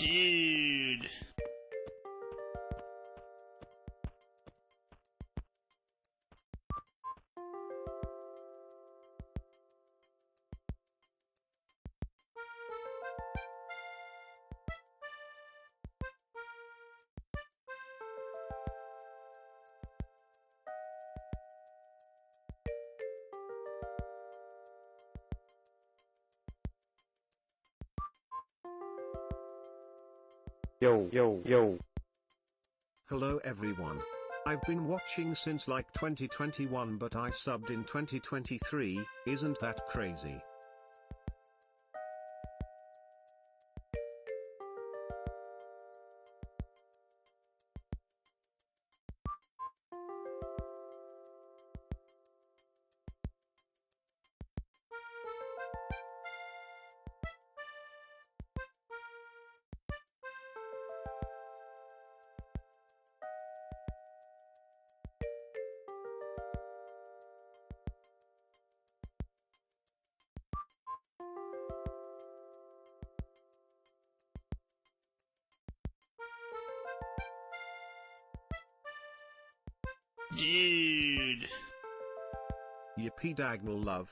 Dude. Yo, yo, yo. Hello everyone. I've been watching since like 2021 but I subbed in 2023, isn't that crazy? Dude. Yippee Dagnel love.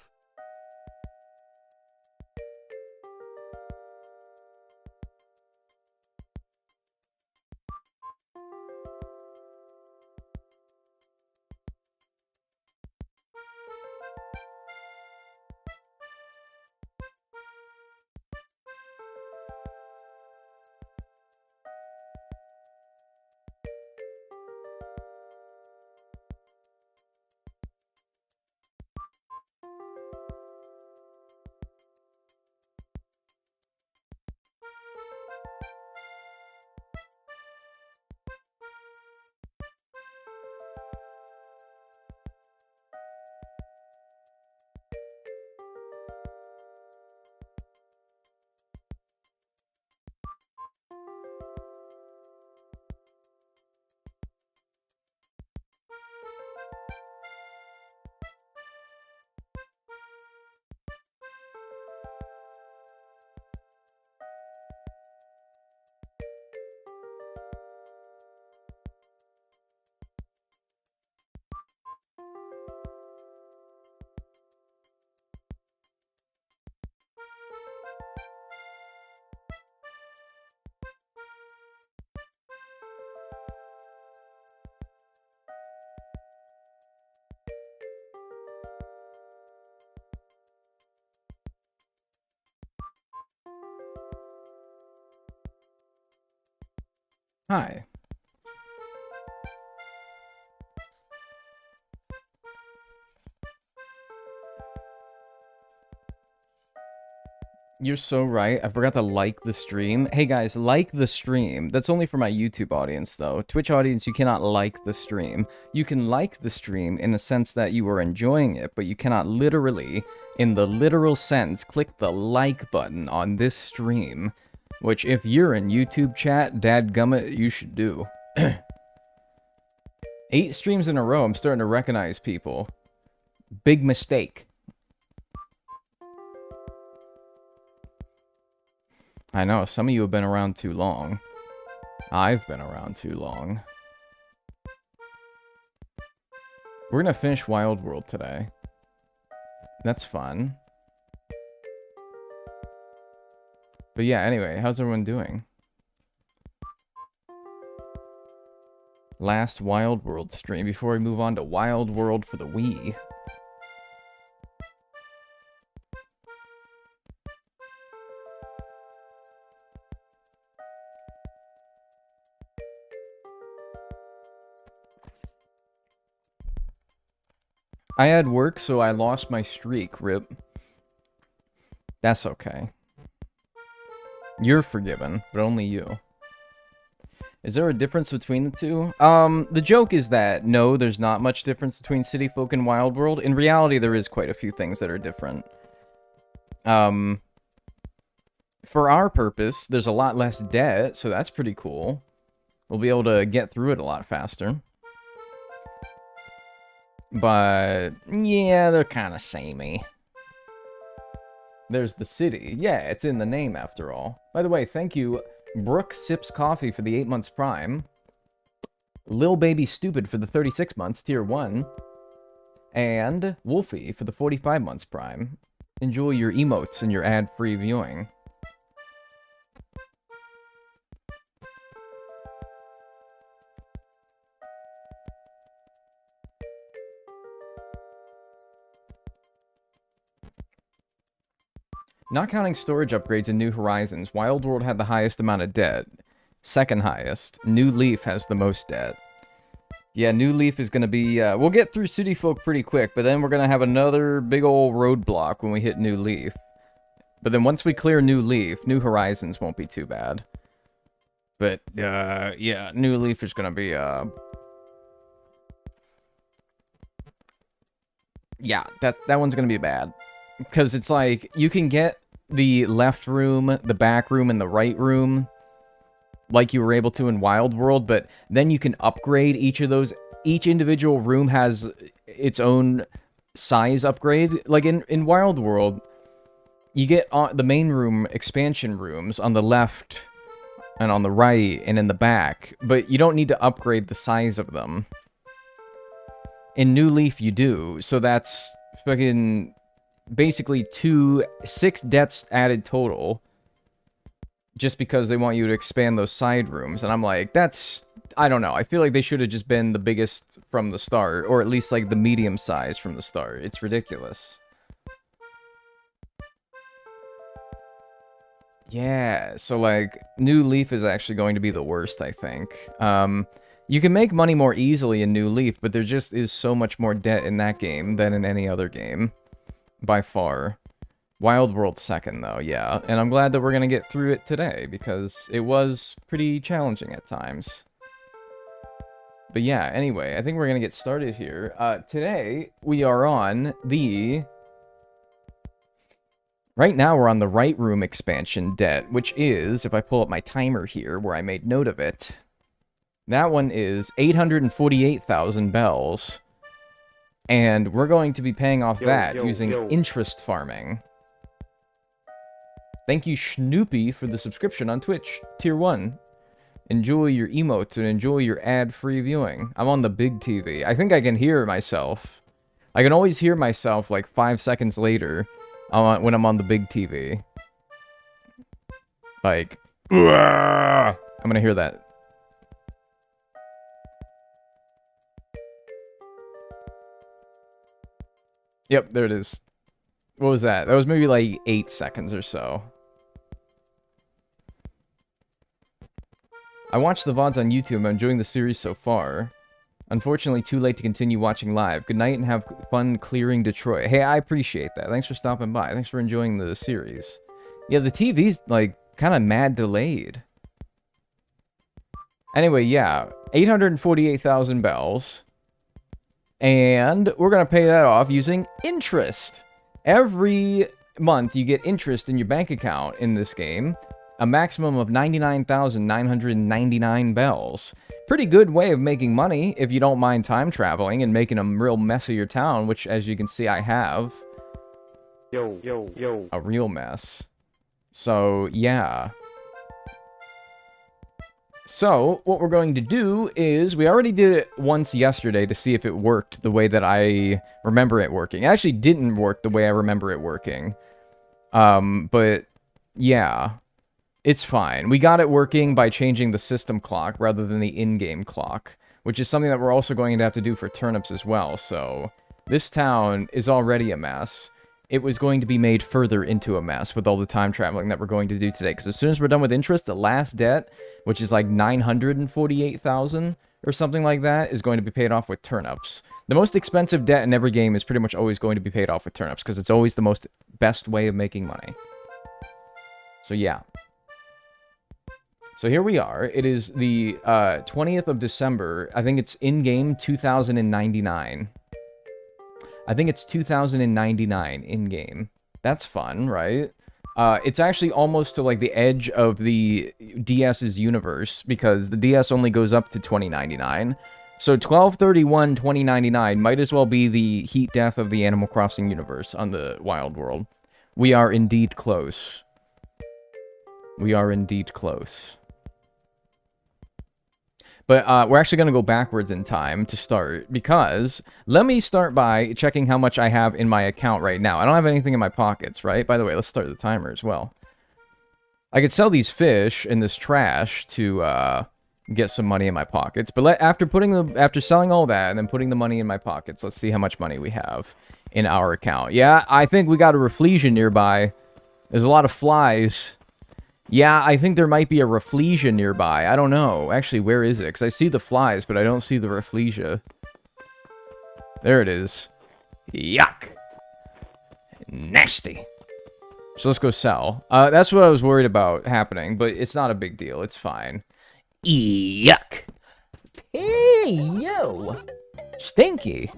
Hi. You're so right. I forgot to like the stream. Hey guys, like the stream. That's only for my YouTube audience though. Twitch audience, you cannot like the stream. You can like the stream in the sense that you are enjoying it, but you cannot literally, in the literal sense, click the like button on this stream. Which, if you're in YouTube chat, dadgummit, you should do. 8 streams in a row, I'm starting to recognize people. Big mistake. I know, some of you have been around too long. I've been around too long. We're gonna finish Wild World today. That's fun. But yeah, anyway, how's everyone doing? Last Wild World stream before we move on to Wild World for the Wii. I had work, so I lost my streak, rip. That's okay. You're forgiven, but only you. Is there a difference between the two? The joke is that, no, there's not much difference between City Folk and Wild World. In reality, there is quite a few things that are different. For our purpose, there's a lot less debt, so that's pretty cool. We'll be able to get through it a lot faster. But, yeah, they're kind of samey. There's the city. Yeah, it's in the name after all. By the way, thank you Brooke Sips Coffee for the 8 months Prime. Lil Baby Stupid for the 36 months, Tier 1. And Wolfie for the 45 months Prime. Enjoy your emotes and your ad-free viewing. Not counting storage upgrades in New Horizons, Wild World had the highest amount of debt. Second highest. New Leaf has the most debt. Yeah, New Leaf is going to be... we'll get through City Folk pretty quick, but then we're going to have another big old roadblock when we hit New Leaf. But then once we clear New Leaf, New Horizons won't be too bad. But, yeah, New Leaf is going to be, yeah, that one's going to be bad. Because it's like, you can get the left room, the back room, and the right room like you were able to in Wild World, but then you can upgrade each of those. Each individual room has its own size upgrade. Like in Wild World, you get the main room expansion rooms on the left and on the right and in the back, but you don't need to upgrade the size of them. In New Leaf, you do, so that's fucking... basically 6 debts added total just because they want you to expand those side rooms. And I'm like, that's... I don't know. I feel like they should have just been the biggest from the start, or at least like the medium size from the start. It's ridiculous. Yeah, so like New Leaf is actually going to be the worst, I think. You can make money more easily in New Leaf, but there just is so much more debt in that game than in any other game. By far. Wild World second, though, yeah. And I'm glad that we're going to get through it today, because it was pretty challenging at times. But yeah, anyway, I think we're going to get started here. Today, we are on the... Right now, we're on the right room expansion debt, which is, if I pull up my timer here, where I made note of it, that one is 848,000 bells. And we're going to be paying off that using interest farming. Thank you, Schnoopy, for the subscription on Twitch. Tier 1. Enjoy your emotes and enjoy your ad-free viewing. I'm on the big TV. I think I can hear myself. I can always hear myself like 5 seconds later when I'm on the big TV. Like, I'm gonna hear that. Yep, there it is. What was that? That was maybe like 8 seconds or so. I watched the VODs on YouTube. I'm enjoying the series so far. Unfortunately, too late to continue watching live. Good night and have fun clearing Detroit. Hey, I appreciate that. Thanks for stopping by. Thanks for enjoying the series. Yeah, the TV's like kind of mad delayed. Anyway, yeah. 848,000 bells. And we're going to pay that off using interest. Every month you get interest in your bank account in this game. A maximum of 99,999 bells. Pretty good way of making money if you don't mind time traveling and making a real mess of your town, which, as you can see, I have. Yo. A real mess. So, yeah. So, what we're going to do is, we already did it once yesterday to see if it worked the way that I remember it working. It actually didn't work the way I remember it working. But, yeah. It's fine. We got it working by changing the system clock rather than the in-game clock, which is something that we're also going to have to do for turnips as well, so... This town is already a mess. It was going to be made further into a mess with all the time traveling that we're going to do today, because as soon as we're done with interest, the last debt, which is like 948,000 or something like that, is going to be paid off with turnips. The most expensive debt in every game is pretty much always going to be paid off with turnips, because it's always the best way of making money. So yeah. So here we are. It is the 20th of December. I think it's in-game 2099. I think it's 2099 in-game. That's fun, right? It's actually almost to like the edge of the DS's universe, because the DS only goes up to 2099. So 12/31/2099 might as well be the heat death of the Animal Crossing universe on the Wild World. We are indeed close. We are indeed close. But we're actually going to go backwards in time to start, because let me start by checking how much I have in my account right now. I don't have anything in my pockets, right? By the way, let's start the timer as well. I could sell these fish and this trash to get some money in my pockets. But after selling all that and then putting the money in my pockets, let's see how much money we have in our account. Yeah, I think we got a rafflesia nearby. There's a lot of flies. Yeah, I think there might be a rafflesia nearby. I don't know. Actually, where is it? Because I see the flies, but I don't see the rafflesia. There it is. Yuck. Nasty. So let's go sell. That's what I was worried about happening, but it's not a big deal. It's fine. Yuck. Hey, yo. Stinky.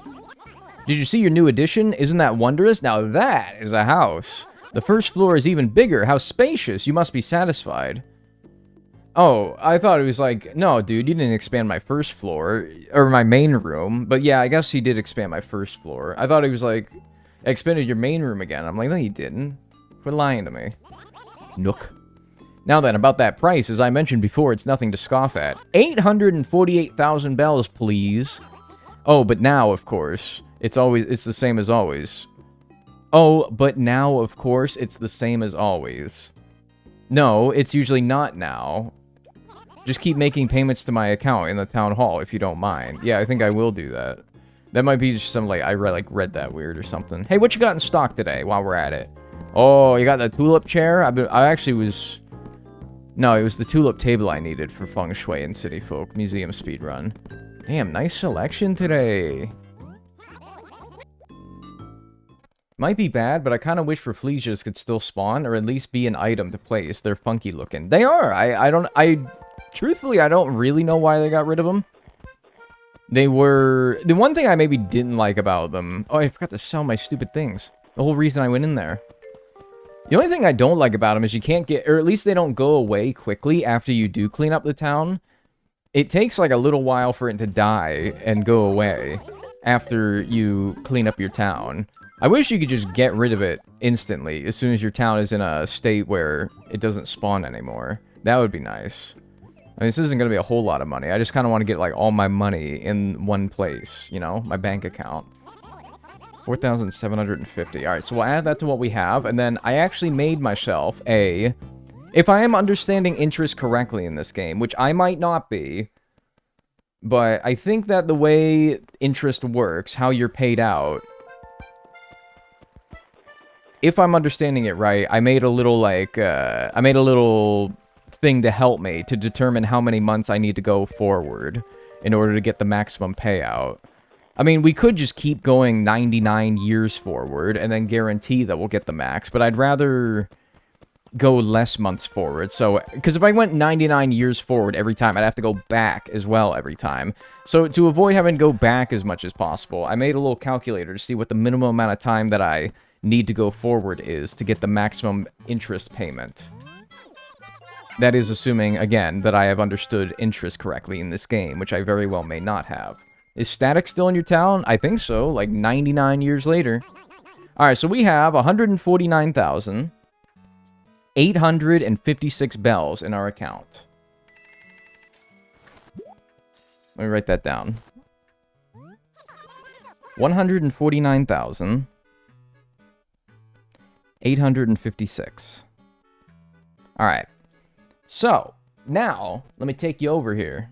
Did you see your new addition? Isn't that wondrous? Now that is a house. The first floor is even bigger. How spacious. You must be satisfied. Oh, I thought it was like, no, dude, you didn't expand my first floor, or my main room. But yeah, I guess he did expand my first floor. I thought he was like, expanded your main room again. I'm like, no, you didn't. Quit lying to me. Nook. Now then, about that price, as I mentioned before, it's nothing to scoff at. 848,000 bells, please. Oh, but now, of course, it's the same as always. Oh, but now, of course, it's the same as always. No, it's usually not now. Just keep making payments to my account in the town hall, if you don't mind. Yeah, I think I will do that. That might be just some, like, I read that weird or something. Hey, what you got in stock today while we're at it? Oh, you got the tulip chair? I actually was... No, it was the tulip table I needed for Feng Shui and City Folk Museum Speedrun. Damn, nice selection today. Might be bad, but I kind of wish Rafflesias could still spawn, or at least be an item to place. They're funky looking. They are! Truthfully, I don't really know why they got rid of them. They were... The one thing I maybe didn't like about them... Oh, I forgot to sell my stupid things. The whole reason I went in there. The only thing I don't like about them is you can't get... Or at least they don't go away quickly after you do clean up the town. It takes like a little while for it to die and go away after you clean up your town. I wish you could just get rid of it instantly as soon as your town is in a state where it doesn't spawn anymore. That would be nice. I mean, this isn't going to be a whole lot of money. I just kind of want to get, like, all my money in one place, you know? My bank account. 4,750. Alright, so we'll add that to what we have, and then I actually made myself a... If I am understanding interest correctly in this game, which I might not be, but I think that the way interest works, how you're paid out... If I'm understanding it right, I made a little, like, I made a little thing to help me to determine how many months I need to go forward in order to get the maximum payout. I mean, we could just keep going 99 years forward and then guarantee that we'll get the max, but I'd rather go less months forward. So, because if I went 99 years forward every time, I'd have to go back as well every time. So, to avoid having to go back as much as possible, I made a little calculator to see what the minimum amount of time that I need to go forward is to get the maximum interest payment. That is assuming, again, that I have understood interest correctly in this game, which I very well may not have. Is static still in your town? I think so, like 99 years later. Alright, so we have 149,856 bells in our account. Let me write that down. 149,856. Alright. So, now, let me take you over here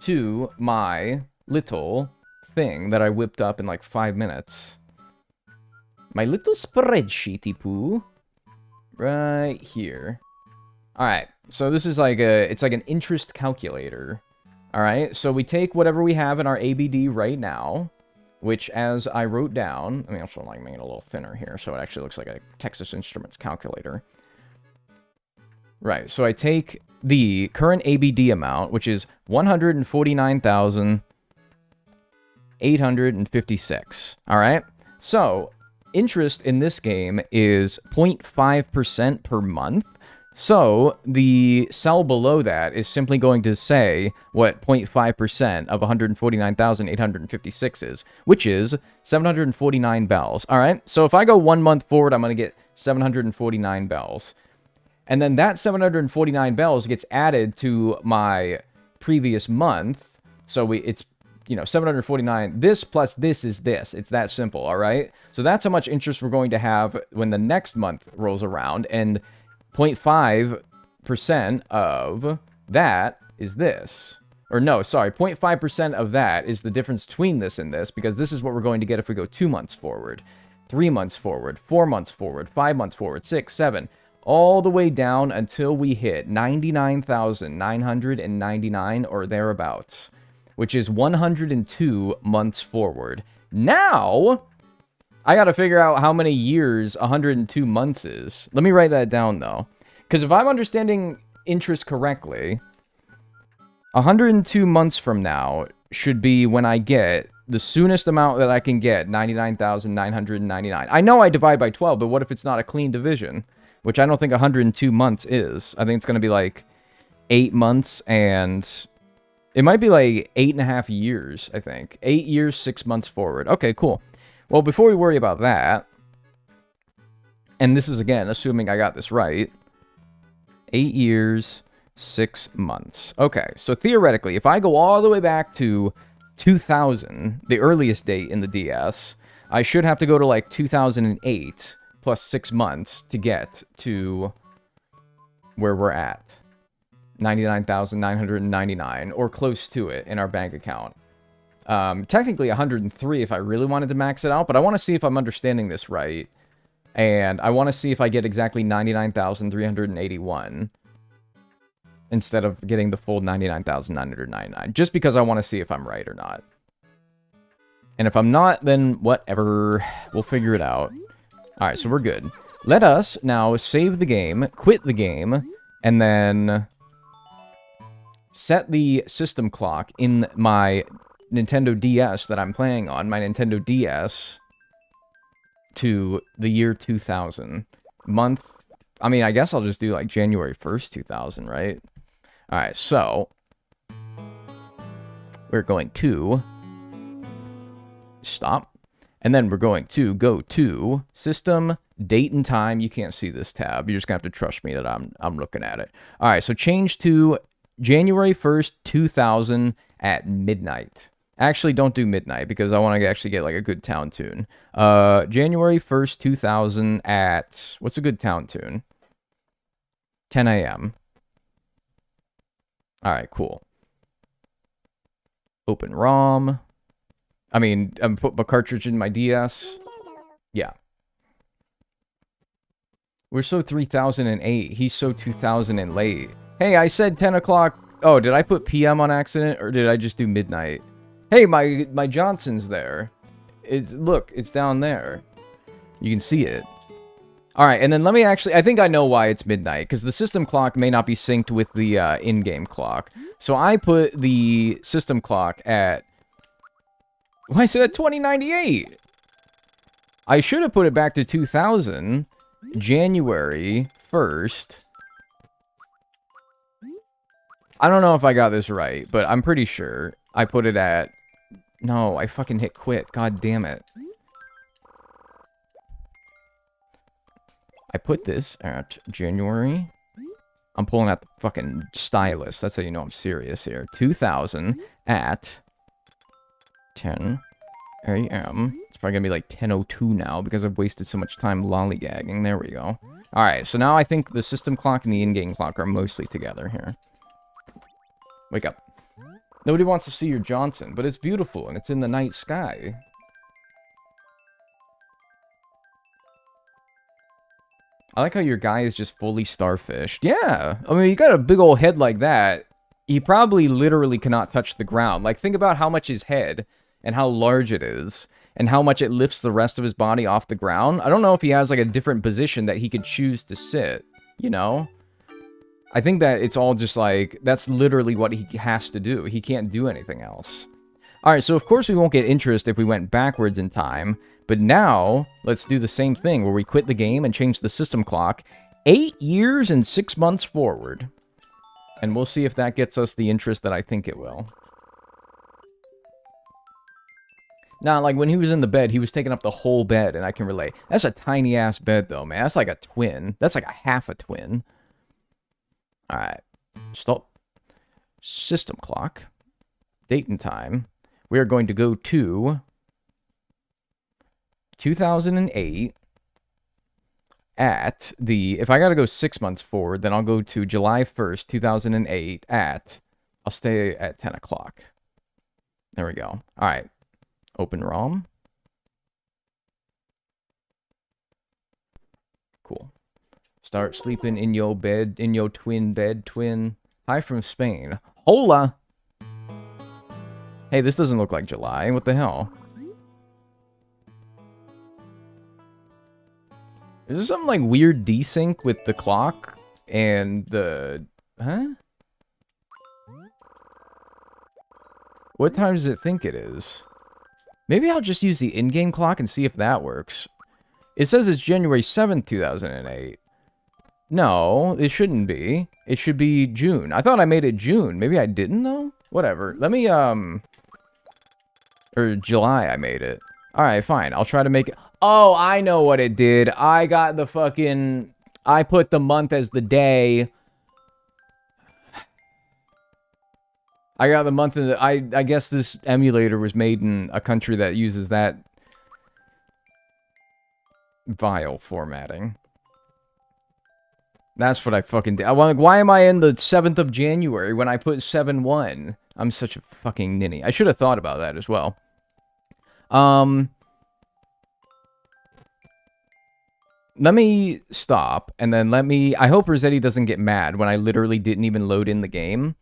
to my little thing that I whipped up in like 5 minutes. My little spreadsheety poo. Right here. Alright, so this is like it's like an interest calculator. Alright, so we take whatever we have in our ABD right now, which as I wrote down, I mean, also like make it a little thinner here, so it actually looks like a Texas Instruments calculator. Right, so I take the current ABD amount, which is 149,856. Alright? So, interest in this game is 0.5% per month. So, the cell below that is simply going to say what 0.5% of 149,856 is, which is 749 bells. Alright? So, if I go 1 month forward, I'm going to get 749 bells. And then that 749 bells gets added to my previous month. So it's, you know, 749. This plus this is this. It's that simple, all right? So that's how much interest we're going to have when the next month rolls around. And 0.5% of that is this. Or no, sorry, 0.5% of that is the difference between this and this, because this is what we're going to get if we go 2 months forward, 3 months forward, 4 months forward, 5 months forward, 6, 7, all the way down until we hit 99,999 or thereabouts, which is 102 months forward. Now, I got to figure out how many years 102 months is. Let me write that down, though, because if I'm understanding interest correctly, 102 months from now should be when I get the soonest amount that I can get, 99,999. I know I divide by 12, but what if it's not a clean division? Which I don't think 102 months is. I think it's going to be like 8 months, and it might be like 8.5 years, I think. 8 years, 6 months forward. Okay, cool. Well, before we worry about that, and this is, again, assuming I got this right, 8 years... 6 months. Okay, so theoretically, if I go all the way back to 2000, the earliest date in the DS, I should have to go to like 2008 plus 6 months to get to where we're at. 99,999, or close to it in our bank account. Technically 103 if I really wanted to max it out, but I want to see if I'm understanding this right. And I want to see if I get exactly 99,381. Instead of getting the full 99,999, just because I want to see if I'm right or not. And if I'm not, then whatever, we'll figure it out. Alright, so we're good. Let us now save the game, quit the game, and then set the system clock in my Nintendo DS that I'm playing on, my Nintendo DS, to the year 2000. Month, I mean, I guess I'll just do like January 1st, 2000, right? Alright, so we're going to stop, and then we're going to go to System, Date and Time. You can't see this tab. You're just going to have to trust me that I'm looking at it. Alright, so change to January 1st, 2000 at midnight. Actually, don't do midnight, because I want to actually get like a good town tune. January 1st, 2000 at... what's a good town tune? 10 a.m. Alright, cool. Open ROM. I mean, put my cartridge in my DS. Yeah. We're so 3008. He's so 2000 and late. Hey, I said 10 o'clock. Oh, did I put PM on accident, or did I just do midnight? Hey, my Johnson's there. Look, it's down there. You can see it. Alright, and then let me actually... I think I know why it's midnight, because the system clock may not be synced with the in-game clock. So I put the system clock at... well, I said at 2098! I should have put it back to 2000, January 1st. I don't know if I got this right, but I'm pretty sure I put it at... no, I fucking hit quit. God damn it. I put this at January. I'm pulling out the fucking stylus. That's how you know I'm serious here. 2000 at 10 a.m. It's probably gonna be like 10:02 now because I've wasted so much time lollygagging. There we go. Alright, so now I think the system clock and the in-game clock are mostly together here. Wake up. Nobody wants to see your Johnson, but it's beautiful and it's in the night sky. I like how your guy is just fully starfished. Yeah, I mean, you got a big old head like that. He probably literally cannot touch the ground. Like, think about how much his head and how large it is and how much it lifts the rest of his body off the ground. I don't know if he has, like, a different position that he could choose to sit, you know? I think that it's all just, like, that's literally what he has to do. He can't do anything else. Alright, so of course we won't get interest if we went backwards in time. But now, let's do the same thing where we quit the game and change the system clock 8 years and 6 months forward. And we'll see if that gets us the interest that I think it will. Now, like, when he was in the bed, he was taking up the whole bed, and I can relate. That's a tiny-ass bed, though, man. That's like a twin. That's like a half a twin. Alright. Stop. system clock, date and time. We are going to go to 2008 at the, if I got to go 6 months forward, then I'll go to July 1st, 2008 at, I'll stay at 10 o'clock. There we go. All right. Open ROM. Cool. Start sleeping in your bed, in your twin bed, twin. Hi from Spain. Hola! Hey, this doesn't look like July. What the hell? Is there something like weird desync with the clock and the... Huh? What time does it think it is? Maybe I'll just use the in-game clock and see if that works. It says it's January 7th, 2008. No, it shouldn't be. It should be June. I thought I made it June. Maybe I didn't, though? Whatever. Let me, Or July I made it. Alright, fine. I'll try to make it... Oh, I know what it did. I got the fucking... I put the month as the day... I got the month in the... I guess this emulator was made in a country that uses that vile formatting. That's what I fucking did. Like, why am I in the 7th of January when I put 7-1? I'm such a fucking ninny. I should have thought about that as well. Let me stop, and then let me... I hope Rossetti doesn't get mad when I literally didn't even load in the game.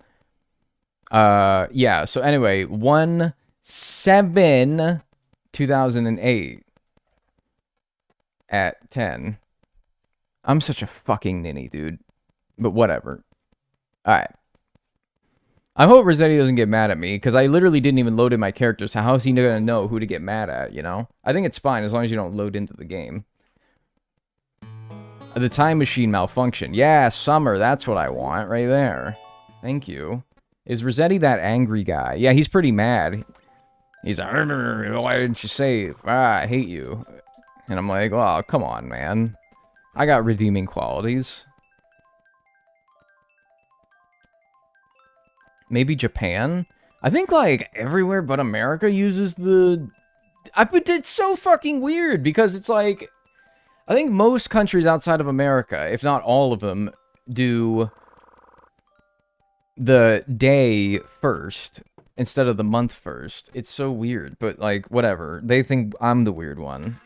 Yeah, so anyway, 1/7/2008 at 10. I'm such a fucking ninny, dude. But whatever. Alright. I hope Rossetti doesn't get mad at me, because I literally didn't even load in my characters. How is he gonna know who to get mad at, you know? I think it's fine, as long as you don't load into the game. The time machine malfunction. Yeah, summer, that's what I want, right there. Thank you. Is Rossetti that angry guy? Yeah, he's pretty mad. He's like, why didn't you save? Ah, I hate you. And I'm like, oh, come on, man. I got redeeming qualities. Maybe Japan? I think, like, everywhere but America uses the... It's so fucking weird, because it's like... I think most countries outside of America, if not all of them, do... the day first instead of the month first. It's so weird, but like, whatever. They think I'm the weird one.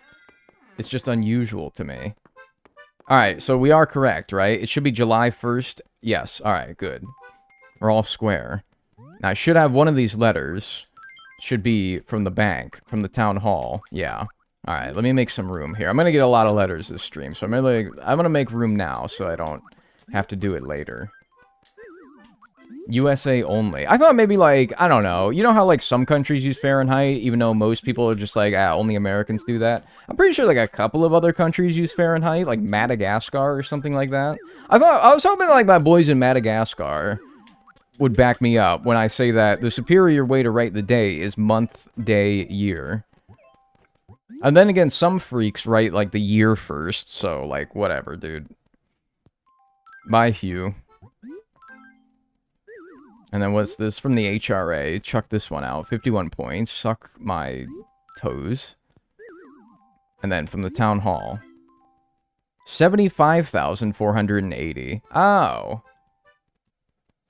It's just unusual to me. Alright, so we are correct, right? It should be July 1st. Yes, alright, good. We're all square. Now, I should have one of these letters. Should be from the bank, from the town hall. Yeah. Alright, let me make some room here. I'm gonna get a lot of letters this stream, so I'm gonna make room now so I don't have to do it later. USA only. I thought maybe, like, I don't know. You know how, like, some countries use Fahrenheit, even though most people are just like, only Americans do that? I'm pretty sure, like, a couple of other countries use Fahrenheit, like Madagascar or something like that. I was hoping, like, my boys in Madagascar would back me up when I say that the superior way to write the day is month, day, year. And then again, some freaks write, like, the year first, so, like, whatever, dude. Bye, Hugh. And then what's this from the HRA? Chuck this one out. 51 points. Suck my toes. And then from the town hall. 75,480. Oh.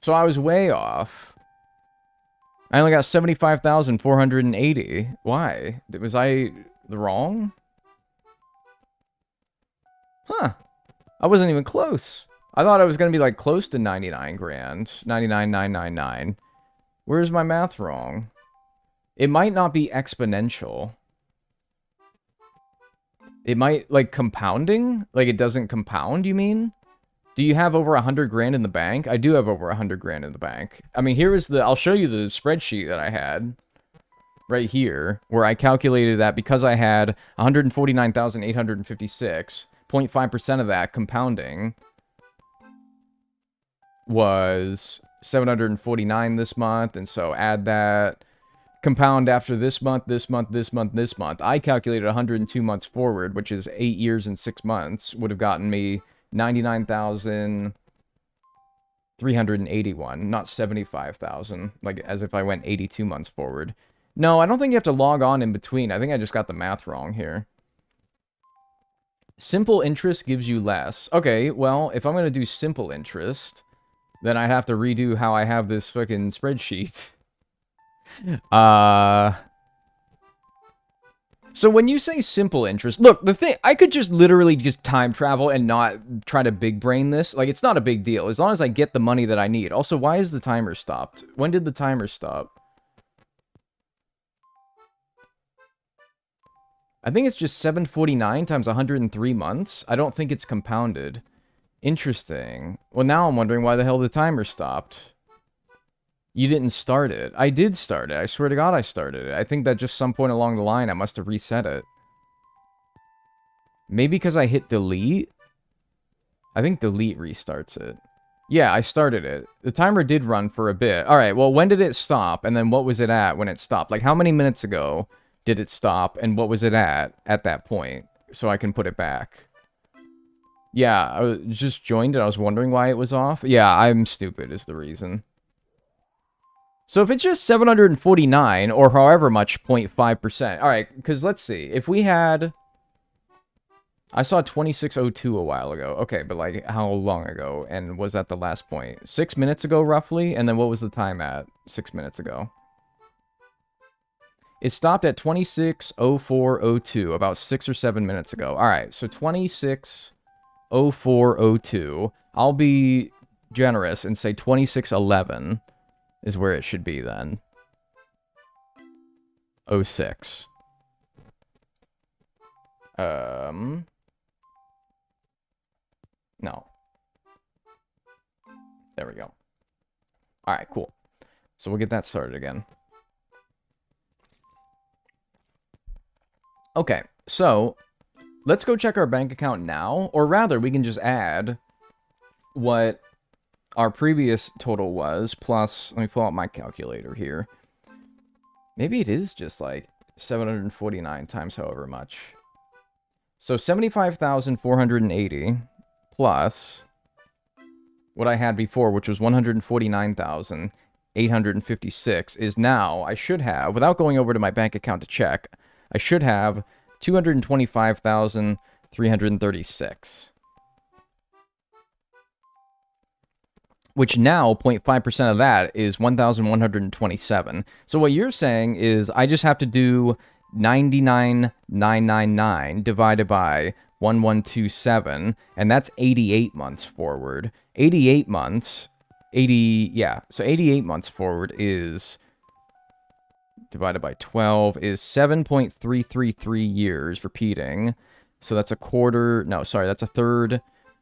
So I was way off. I only got 75,480. Why? Was I wrong? Huh. I wasn't even close. I thought I was going to be, like, close to 99 grand. 99,999. Where's my math wrong? It might not be exponential. It might, like, compounding? Like, it doesn't compound, you mean? Do you have over 100 grand in the bank? I do have over 100 grand in the bank. I mean, here is the... I'll show you the spreadsheet that I had. Right here. Where I calculated that because I had 149,856, 0.5% of that compounding... was 749 this month, and so add that, compound after this month, this month, this month, this month. I calculated 102 months forward, which is 8 years and 6 months, would have gotten me 99,000, 381, not 75,000, like as if I went 82 months forward. No, I don't think you have to log on in between. I think I just got the math wrong here. Simple interest gives you less. Okay, well, if I'm going to do simple interest, then I have to redo how I have this fucking spreadsheet. So when you say simple interest, look, the thing, I could just literally just time travel and not try to big brain this. Like, it's not a big deal, as long as I get the money that I need. Also, why is the timer stopped? When did the timer stop? I think it's just 749 times 103 months. I don't think it's compounded. Interesting. Well, now I'm wondering why the hell the timer stopped. You didn't start it. I did start it. I swear to God I started it. I think that just some point along the line I must have reset it. Maybe because I hit delete? I think delete restarts it. Yeah, I started it. The timer did run for a bit. Alright, well, when did it stop? And then what was it at when it stopped? Like, how many minutes ago did it stop? And what was it at that point? So I can put it back. Yeah, I was just joined and I was wondering why it was off. Yeah, I'm stupid is the reason. So if it's just 749, or however much, 0.5%. Alright, because let's see. If we had... I saw 2602 a while ago. Okay, but like, how long ago? And was that the last point? 6 minutes ago, roughly? And then what was the time at 6 minutes ago? It stopped at 260402, about 6 or 7 minutes ago. Alright, so 260402. I'll be generous and say 2611. Is where it should be then. 06. No. There we go. Alright, cool. So we'll get that started again. Okay, so let's go check our bank account now. Or rather, we can just add what our previous total was, plus, let me pull out my calculator here. Maybe it is just like 749 times however much. So 75,480 plus what I had before, which was 149,856, is now, I should have, without going over to my bank account to check, I should have 225,336. Which now, 0.5% of that is 1,127. So what you're saying is I just have to do 99,999 divided by 1127, and that's 88 months forward. 88 months, so 88 months forward is, divided by 12, is 7.333 years, repeating. So that's a quarter, no, sorry, that's a third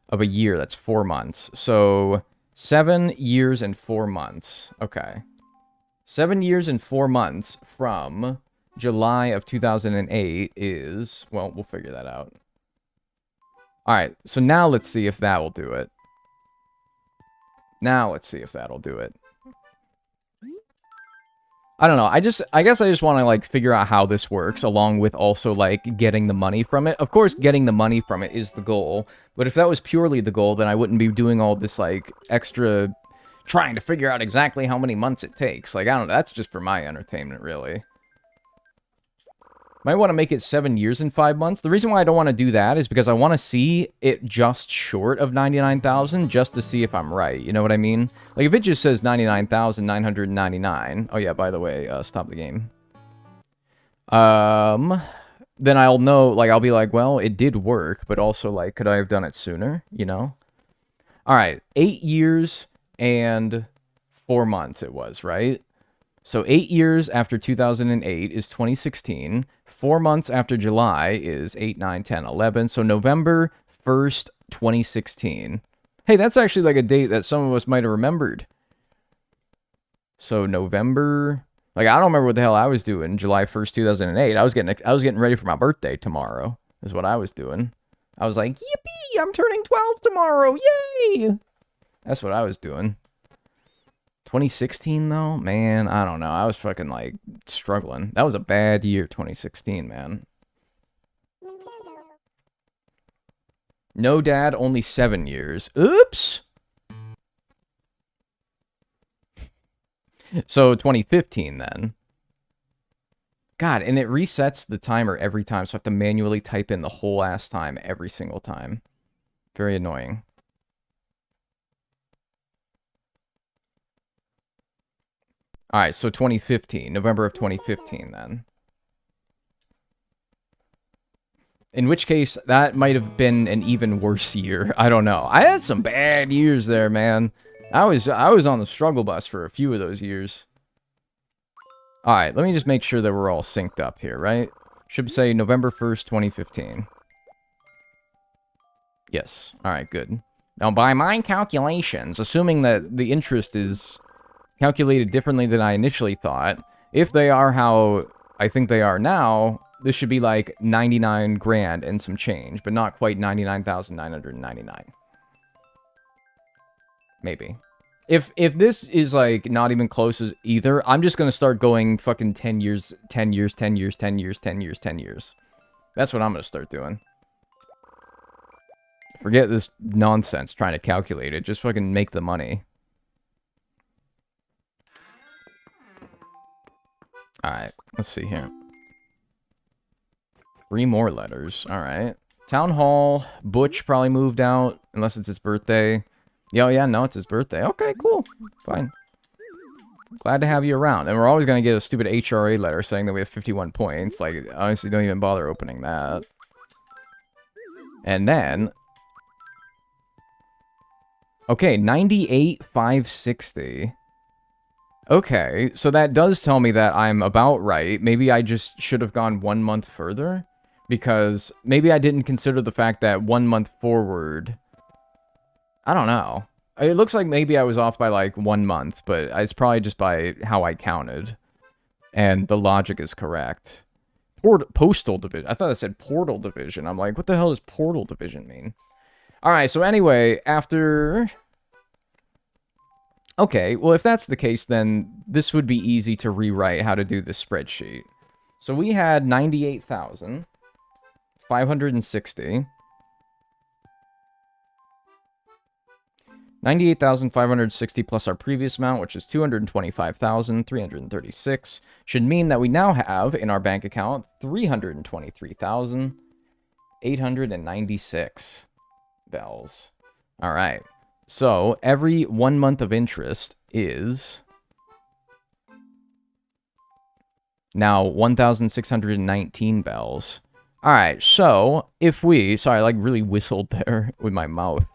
of a year, that's 4 months. So 7 years and 4 months. Okay. 7 years and 4 months from July of 2008 is... Well, we'll figure that out. Alright, so now let's see if that will do it. Now let's see if that'll do it. I don't know, I guess I just want to, like, figure out how this works, along with also, like, getting the money from it. Of course, getting the money from it is the goal, but if that was purely the goal, then I wouldn't be doing all this, like, extra trying to figure out exactly how many months it takes. Like, I don't know, that's just for my entertainment, really. Might want to make it 7 years and 5 months. The reason why I don't want to do that is because I want to see it just short of 99,000 just to see if I'm right. You know what I mean? Like, if it just says 99,999... Oh, yeah, by the way, stop the game. Then I'll know, like, I'll be like, well, it did work, but also, like, could I have done it sooner? You know? Alright, 8 years and 4 months it was, right? So 8 years after 2008 is 2016. 4 months after July is 8, 9, 10, 11. So November 1st, 2016. Hey, that's actually like a date that some of us might have remembered. So November... Like, I don't remember what the hell I was doing July 1st, 2008. I was getting ready for my birthday tomorrow, is what I was doing. I was like, yippee, I'm turning 12 tomorrow, yay! That's what I was doing. 2016, though? Man, I don't know. I was fucking, like, struggling. That was a bad year, 2016, man. No dad, only 7 years. Oops! So 2015 then. God, and it resets the timer every time, so I have to manually type in the whole ass time every single time. Very annoying. Alright, so 2015. November of 2015 then. In which case, that might have been an even worse year. I don't know. I had some bad years there, man. I was on the struggle bus for a few of those years. Alright, let me just make sure that we're all synced up here, right? Should say November 1st, 2015. Yes. Alright, good. Now, by my calculations, assuming that the interest is calculated differently than I initially thought, if they are how I think they are now, this should be like 99 grand and some change, but not quite 99,999. Maybe. If this is like not even close as either, I'm just gonna start going fucking 10 years, 10 years, 10 years, 10 years, 10 years, 10 years. That's what I'm gonna start doing. Forget this nonsense trying to calculate it. Just fucking make the money. Alright, let's see here. 3 more letters. Alright. Town Hall. Butch probably moved out. Unless it's his birthday. Oh, yeah, no, it's his birthday. Okay, cool. Fine. Glad to have you around. And we're always going to get a stupid HRA letter saying that we have 51 points. Like, honestly, don't even bother opening that. And then... Okay, 98,560. Okay, so that does tell me that I'm about right. Maybe I just should have gone 1 month further. Because maybe I didn't consider the fact that 1 month forward... I don't know. It looks like maybe I was off by like 1 month, but it's probably just by how I counted. And the logic is correct. Postal division. I thought it said portal division. I'm like, what the hell does portal division mean? Alright, so anyway, after... Okay, well if that's the case, then this would be easy to rewrite how to do this spreadsheet. So we had 98,560. 98,560 plus our previous amount, which is 225,336, should mean that we now have, in our bank account, 323,896 bells. Alright, so every 1 month of interest is now 1,619 bells. Alright, so if we... Sorry, I like really whistled there with my mouth.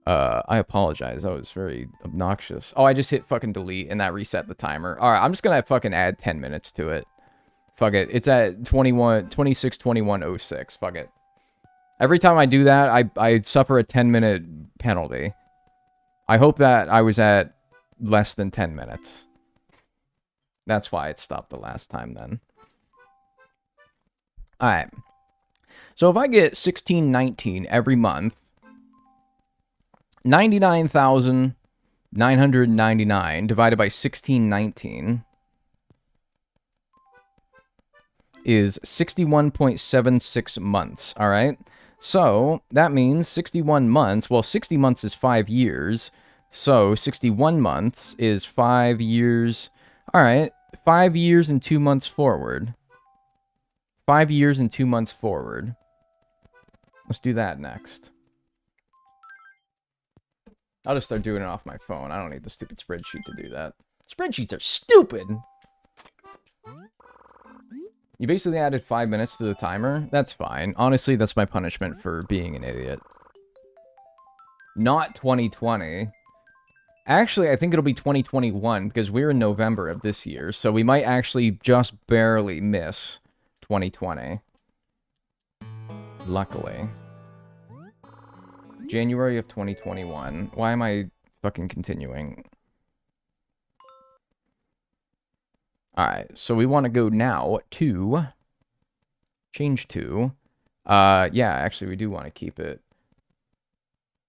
I apologize. That was very obnoxious. Oh, I just hit fucking delete and that reset the timer. Alright, I'm just gonna fucking add 10 minutes to it. Fuck it. It's at 26:21:06. Fuck it. Every time I do that, I suffer a 10-minute penalty. I hope that I was at less than 10 minutes. That's why it stopped the last time then. Alright. So if I get 1619 every month, 99,999 divided by 1619 is 61.76 months, alright? So, that means 61 months, well, 60 months is 5 years, so 61 months is 5 years, alright, 5 years and 2 months forward. 5 years and 2 months forward. Let's do that next. I'll just start doing it off my phone. I don't need the stupid spreadsheet to do that. Spreadsheets are stupid! You basically added 5 minutes to the timer? That's fine. Honestly, that's my punishment for being an idiot. Not 2020. Actually, I think it'll be 2021, because we're in November of this year, so we might actually just barely miss 2020. Luckily. January of 2021. Why am I fucking continuing? Alright, so we want to go now to... Change to... yeah, actually, we do want to keep it.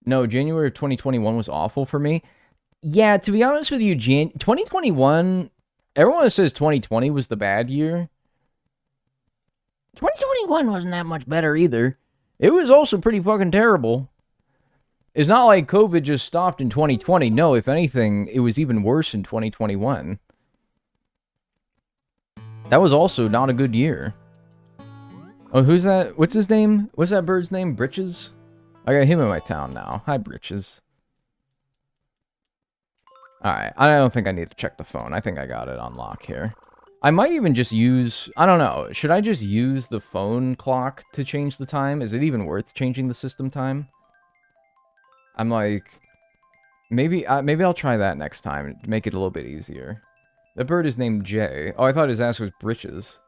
No, January of 2021 was awful for me. Yeah, to be honest with you, 2021... Everyone says 2020 was the bad year. 2021 wasn't that much better either. It was also pretty fucking terrible. It's not like COVID just stopped in 2020. No, if anything, it was even worse in 2021. That was also not a good year. Oh, who's that? What's his name? What's that bird's name? Britches? I got him in my town now. Hi, Britches. Alright, I don't think I need to check the phone. I think I got it on lock here. I might even just use... I don't know. Should I just use the phone clock to change the time? Is it even worth changing the system time? I'm like... Maybe I'll try that next time. Make it a little bit easier. The bird is named Jay. Oh, I thought his ass was Britches.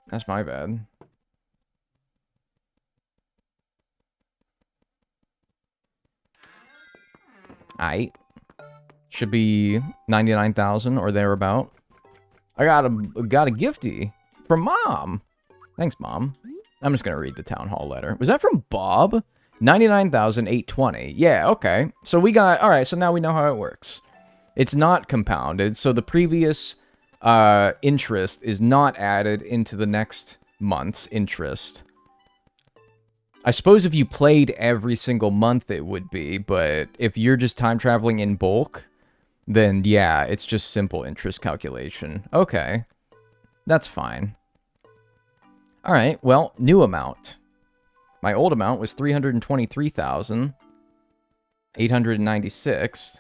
That's my bad. Aight. Should be 99,000 or thereabout. I got a gifty from Mom. Thanks, Mom. I'm just gonna read the town hall letter. Was that from Bob? 99,820. Yeah, okay. So we got... Alright, so now we know how it works. It's not compounded, so the previous interest is not added into the next month's interest. I suppose if you played every single month it would be, but if you're just time traveling in bulk, then yeah, it's just simple interest calculation. Okay. That's fine. Alright, well, new amount. My old amount was 323,896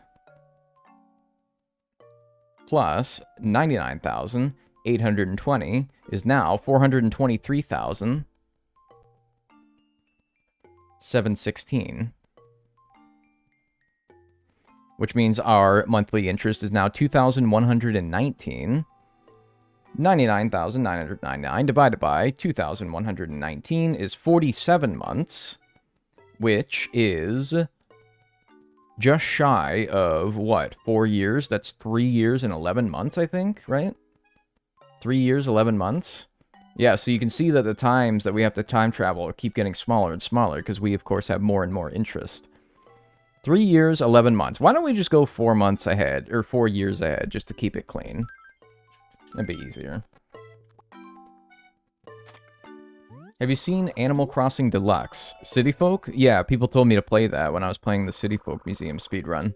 plus 99,820 is now 423,716. Which means our monthly interest is now 2,119. 99,999 divided by 2,119 is 47 months, which is just shy of, what, 4 years? That's 3 years and 11 months, I think, right? 3 years, 11 months? Yeah, so you can see that the times that we have to time travel keep getting smaller and smaller, because we, of course, have more and more interest. 3 years, 11 months. Why don't we just go 4 months ahead, or 4 years ahead, just to keep it clean? That'd be easier. Have you seen Animal Crossing Deluxe? City Folk? Yeah, people told me to play that when I was playing the City Folk Museum speedrun.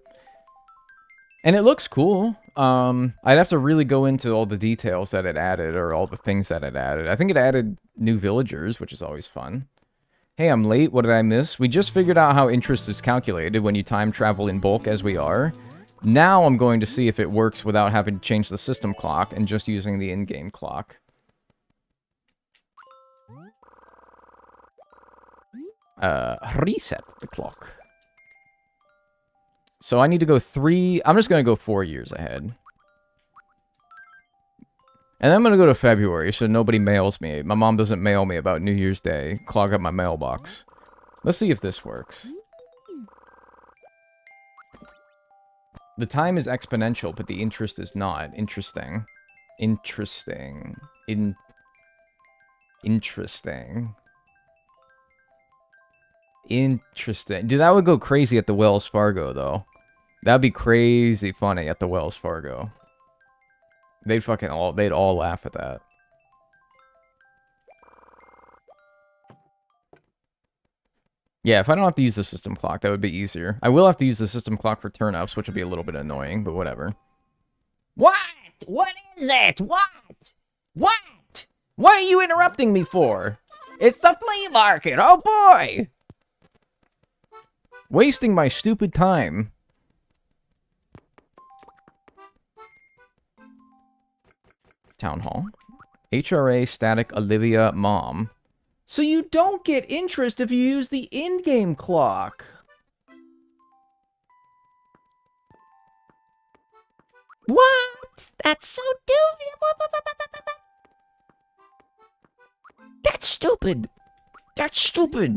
And it looks cool. I'd have to really go into all the details that it added, or all the things that it added. I think it added new villagers, which is always fun. Hey, I'm late. What did I miss? We just figured out how interest is calculated when you time travel in bulk as we are. Now I'm going to see if it works without having to change the system clock and just using the in-game clock. Reset the clock. So I need to go 3... I'm just going to go 4 years ahead. And then I'm going to go to February so nobody mails me. My mom doesn't mail me about New Year's Day. Clog up my mailbox. Let's see if this works. The time is exponential, but the interest is not. Interesting. Interesting. Interesting. Interesting. Dude, that would go crazy at the Wells Fargo, though. That'd be crazy funny at the Wells Fargo. They'd all laugh at that. Yeah, if I don't have to use the system clock, that would be easier. I will have to use the system clock for turnips, which would be a little bit annoying, but whatever. What? What is it? What? What? What are you interrupting me for? It's the flea market, oh boy! Wasting my stupid time. Town hall. HRA static Olivia mom. So you don't get interest if you use the in-game clock. What? That's so stupid. That's stupid. That's stupid.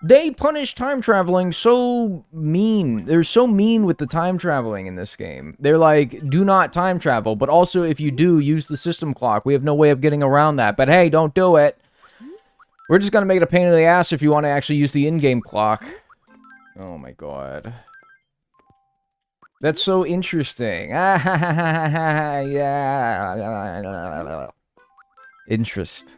They punish time traveling so mean. They're so mean with the time traveling in this game. They're like, do not time travel, but also if you do, use the system clock. We have no way of getting around that. But hey, don't do it. We're just gonna make it a pain in the ass if you want to actually use the in-game clock. Oh my god. That's so interesting. Yeah. Interest.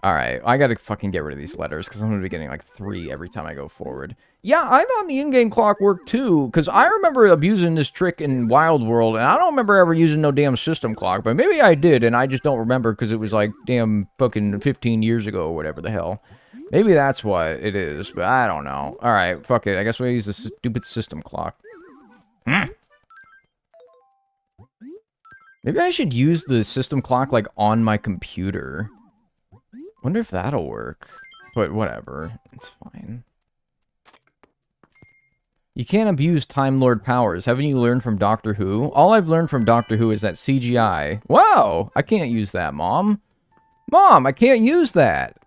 Alright, I gotta fucking get rid of these letters, because I'm gonna be getting like 3 every time I go forward. Yeah, I thought the in-game clock worked too, because I remember abusing this trick in Wild World, and I don't remember ever using no damn system clock, but maybe I did, and I just don't remember because it was like damn fucking 15 years ago or whatever the hell. Maybe that's what it is, but I don't know. Alright, fuck it, I guess we use the stupid system clock. Maybe I should use the system clock, like, on my computer. Wonder if that'll work. But whatever. It's fine. You can't abuse Time Lord powers. Haven't you learned from Doctor Who? All I've learned from Doctor Who is that CGI... Wow! I can't use that, Mom. Mom, I can't use that!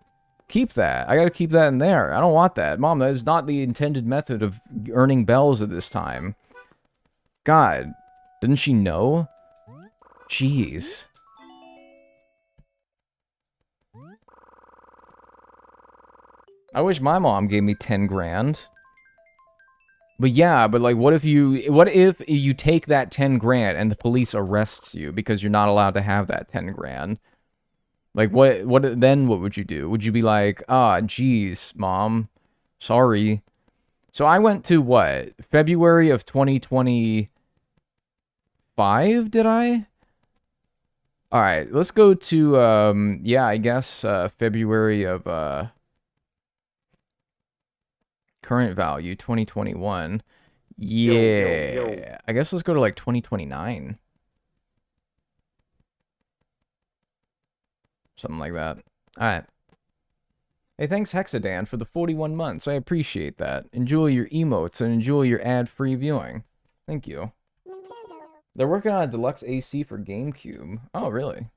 Keep that. I gotta keep that in there. I don't want that. Mom, that is not the intended method of earning bells at this time. God. Didn't she know? Jeez. I wish my mom gave me 10 grand. But yeah, but like, what if you take that 10 grand and the police arrests you because you're not allowed to have that 10 grand? Like, what would you do? Would you be like, ah, geez, Mom, sorry. So I went to what? February of 2025, did I? Alright, let's go to, yeah, I guess, February of, current value, 2021. Yeah. Yo. I guess let's go to, like, 2029. Something like that. Alright. Hey, thanks, Hexadan, for the 41 months. I appreciate that. Enjoy your emotes and enjoy your ad-free viewing. Thank you. They're working on a deluxe AC for GameCube. Oh, really?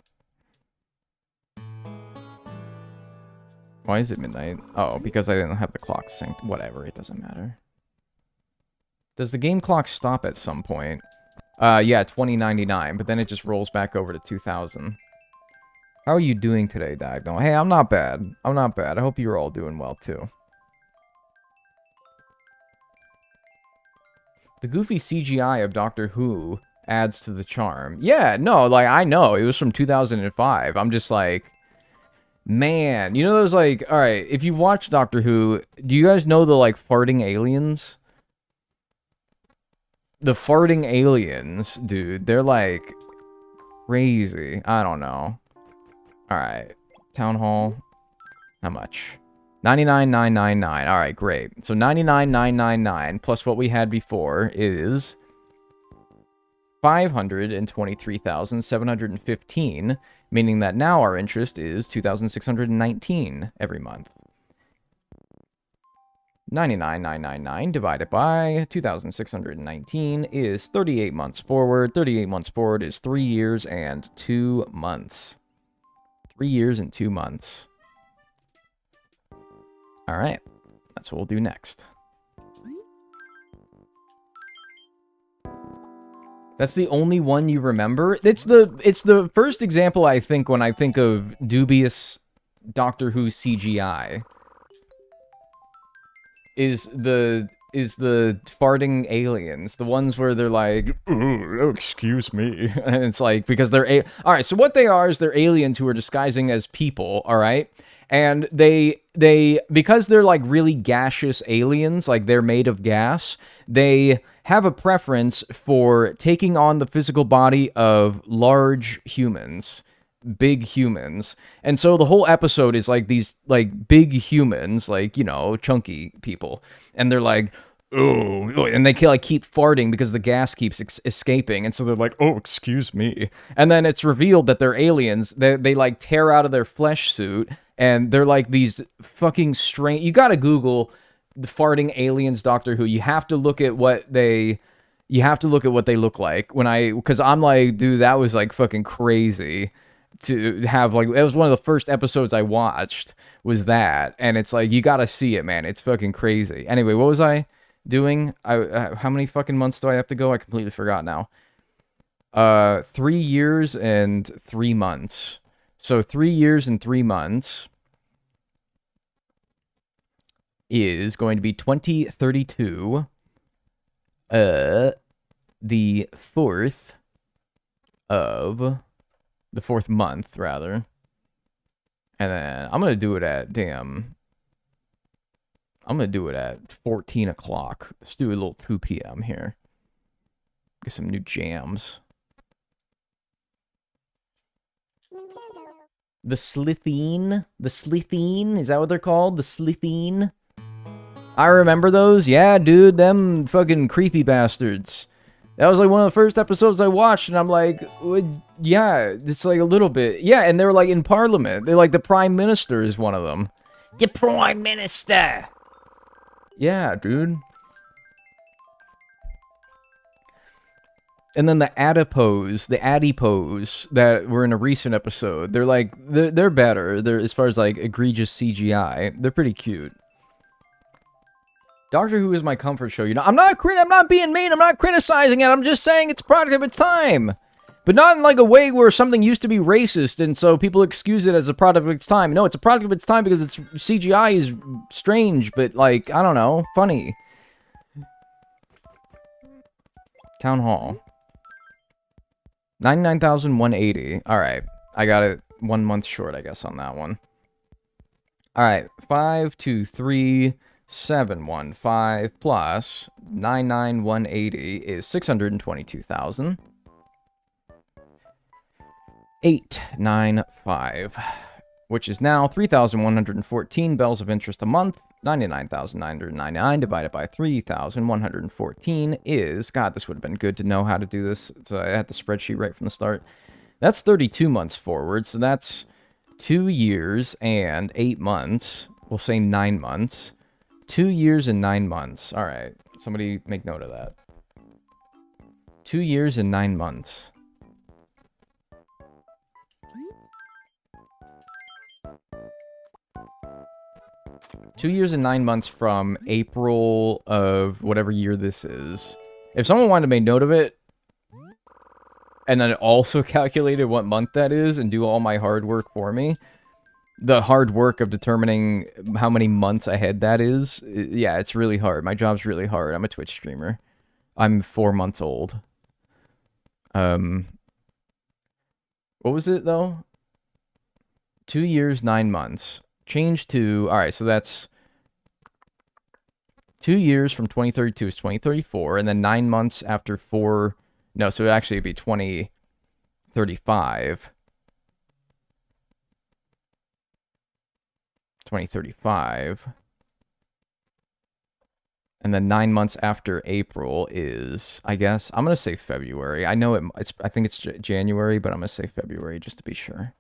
Why is it midnight? Oh, because I didn't have the clock synced. Whatever, it doesn't matter. Does the game clock stop at some point? Yeah, 2099, but then it just rolls back over to 2000. How are you doing today, Dagnel? Hey, I'm not bad. I'm not bad. I hope you're all doing well, too. The goofy CGI of Doctor Who adds to the charm. Yeah, no, like, I know. It was from 2005. I'm just like, man. You know those, like, alright, if you watch Doctor Who, do you guys know the, like, farting aliens? The farting aliens, dude, they're, like, crazy. I don't know. Alright, Town Hall. How much? 99,999. Alright, great. So 99,999 plus what we had before is 523,715, meaning that now our interest is 2,619 every month. 99,999 divided by 2,619 is 38 months forward. 38 months forward is 3 years and 2 months. 3 years and 2 months. Alright, that's what we'll do next. That's the only one you remember? It's the first example I think when I think of dubious Doctor Who CGI. Is the farting aliens, the ones where they're like, oh, excuse me, and it's like, because they're all right. So what they are is they're aliens who are disguising as people, all right, and they because they're like really gaseous aliens, like they're made of gas, they have a preference for taking on the physical body of large humans. Big humans. And so the whole episode is like these like big humans, like, you know, chunky people, and they're like, oh, and they like keep farting because the gas keeps escaping, and so they're like, oh, excuse me, and then it's revealed that they're aliens. They like tear out of their flesh suit, and they're like these fucking strange. You gotta Google the farting aliens Doctor Who. You have to look at what they look like. Because I'm like, dude, that was like fucking crazy. To have, like, it was one of the first episodes I watched was that, and it's like, you gotta see it, man. It's fucking crazy. Anyway, what was I doing? How many fucking months do I have to go? I completely forgot now. 3 years and 3 months. So 3 years and 3 months is going to be 2032. The 4th month, rather. And then I'm going to do it at, damn, I'm going to do it at 14 o'clock. Let's do a little 2 p.m. here. Get some new jams. The Slitheen? The Slitheen? Is that what they're called? The Slitheen? I remember those. Yeah, dude, them fucking creepy bastards. That was like one of the first episodes I watched, and I'm like, yeah, it's like a little bit. Yeah, and they're like in Parliament. They're like the Prime Minister is one of them. The Prime Minister! Yeah, dude. And then the adipose that were in a recent episode, they're like, they're better. They're, as far as like egregious CGI, they're pretty cute. Doctor Who is my comfort show. You know, I'm not being mean. I'm not criticizing it. I'm just saying it's a product of its time. But not in like a way where something used to be racist and so people excuse it as a product of its time. No, it's a product of its time because its CGI is strange, but like, I don't know, funny. Town Hall. 99,180. Alright. I got it 1 month short, I guess, on that one. Alright. 523,715 plus 99,180 is 622,000. 895, which is now 3,114 bells of interest a month. 99,999 divided by 3,114 is, God, this would have been good to know how to do this. So I had the spreadsheet right from the start. That's 32 months forward, so that's 2 years and 8 months. We'll say 9 months. 2 years and 9 months. All right, somebody make note of that. 2 years and 9 months. Two years and 9 months from April of whatever year this is. If someone wanted to make note of it, and then also calculated what month that is, and do all my hard work for me, the hard work of determining how many months ahead that is, yeah, it's really hard. My job's really hard. I'm a Twitch streamer. I'm 4 months old. What was it, though? 2 years, 9 months. Change to, alright, so that's 2 years from 2032 is 2034, and then 9 months after 4, no, so it'd actually be 2035. 2035. And then 9 months after April is, I guess, I'm going to say February. I know I think it's January, but I'm going to say February just to be sure.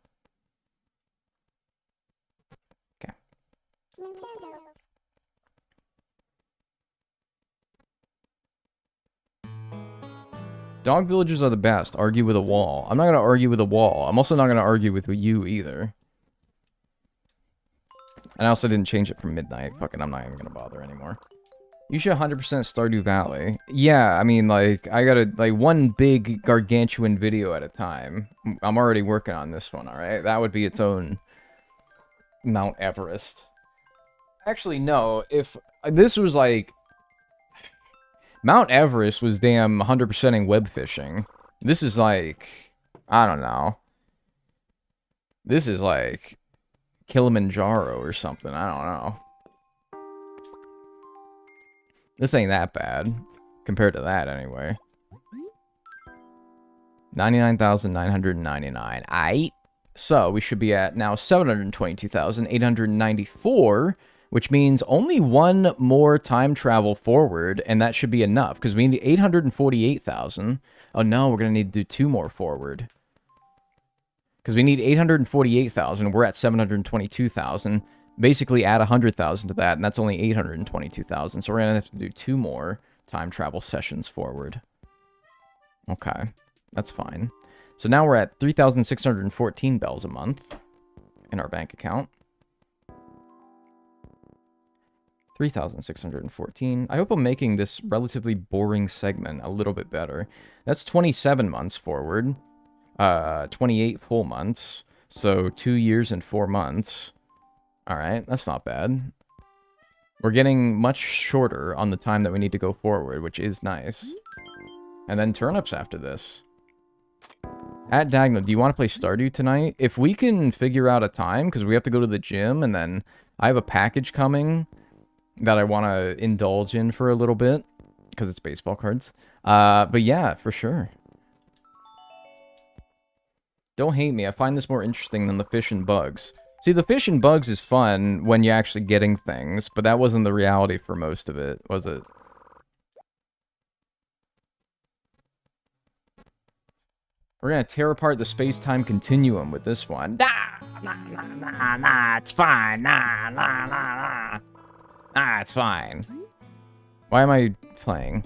Dog villagers are the best. Argue with a wall. I'm not going to argue with a wall. I'm also not going to argue with you either. And I also didn't change it from midnight. Fucking, I'm not even going to bother anymore. You should 100% Stardew Valley. Yeah, I mean, like, I gotta, like, one big gargantuan video at a time. I'm already working on this one, alright? That would be its own Mount Everest. Actually, no. If this was, like... Mount Everest was damn 100%ing web fishing. This is like, I don't know. This is like Kilimanjaro or something. I don't know. This ain't that bad compared to that anyway. 99,999. Aight. So we should be at now 722,894. Which means only one more time travel forward, and that should be enough, because we need 848,000. Oh no, we're going to need to do 2 more forward. Because we need 848,000, we're at 722,000. Basically add 100,000 to that, and that's only 822,000. So we're going to have to do 2 more time travel sessions forward. Okay, that's fine. So now we're at 3,614 bells a month in our bank account. 3,614. I hope I'm making this relatively boring segment a little bit better. That's 27 months forward. 28 full months. So 2 years and 4 months. Alright, that's not bad. We're getting much shorter on the time that we need to go forward, which is nice. And then turnips after this. At Dagnel, do you want to play Stardew tonight? If we can figure out a time, because we have to go to the gym, and then I have a package coming that I want to indulge in for a little bit, because it's baseball cards. But yeah, for sure. Don't hate me, I find this more interesting than the fish and bugs. See, the fish and bugs is fun when you're actually getting things, but that wasn't the reality for most of it, was it? We're gonna tear apart the space-time continuum with this one. Nah, it's fine. Nah, it's fine. Why am I playing?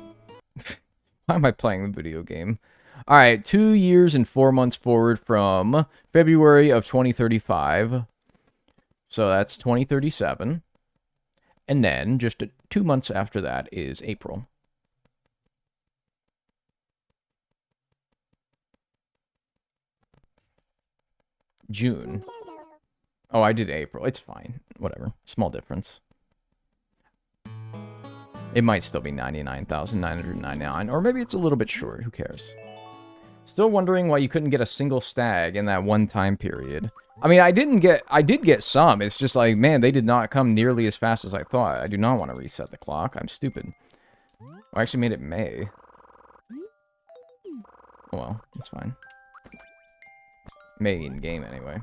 Why am I playing the video game? Alright, 2 years and 4 months forward from February of 2035. So that's 2037. And then, just 2 months after that is April. June. Oh, I did April. It's fine. Whatever. Small difference. It might still be 99,999, or maybe it's a little bit short. Who cares? Still wondering why you couldn't get a single stag in that one time period. I mean, I did get some. It's just like, man, they did not come nearly as fast as I thought. I do not want to reset the clock. I'm stupid. I actually made it May. Oh, well, that's fine. May in game anyway.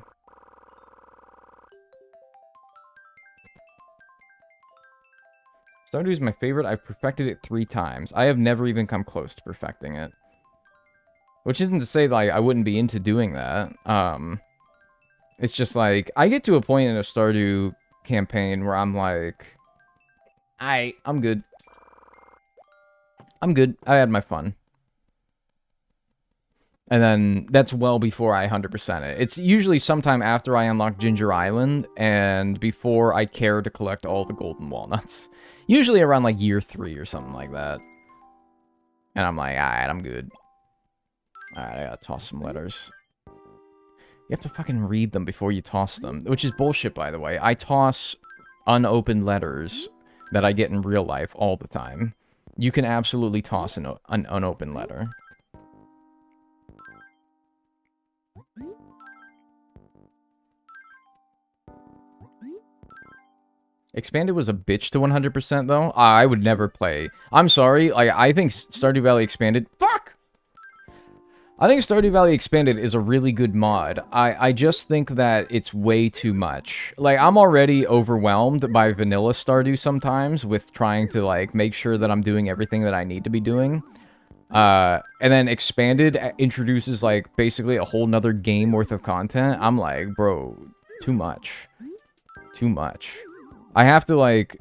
Stardew is my favorite. I've perfected it 3 times. I have never even come close to perfecting it. Which isn't to say, like, I wouldn't be into doing that. It's just, like, I get to a point in a Stardew campaign where I'm like, I'm good. I'm good. I had my fun. And then, that's well before I 100% it. It's usually sometime after I unlock Ginger Island, and before I care to collect all the golden walnuts. Usually around, like, year 3 or something like that. And I'm like, alright, I'm good. Alright, I gotta toss some letters. You have to fucking read them before you toss them. Which is bullshit, by the way. I toss unopened letters that I get in real life all the time. You can absolutely toss an unopened letter. Expanded was a bitch to 100% though. I would never play. I'm sorry. Like, I think Stardew Valley Expanded... Fuck! I think Stardew Valley Expanded is a really good mod. I just think that it's way too much. Like, I'm already overwhelmed by vanilla Stardew sometimes with trying to, like, make sure that I'm doing everything that I need to be doing. And then Expanded introduces, like, basically a whole nother game worth of content. I'm like, bro, too much. Too much. I have to, like,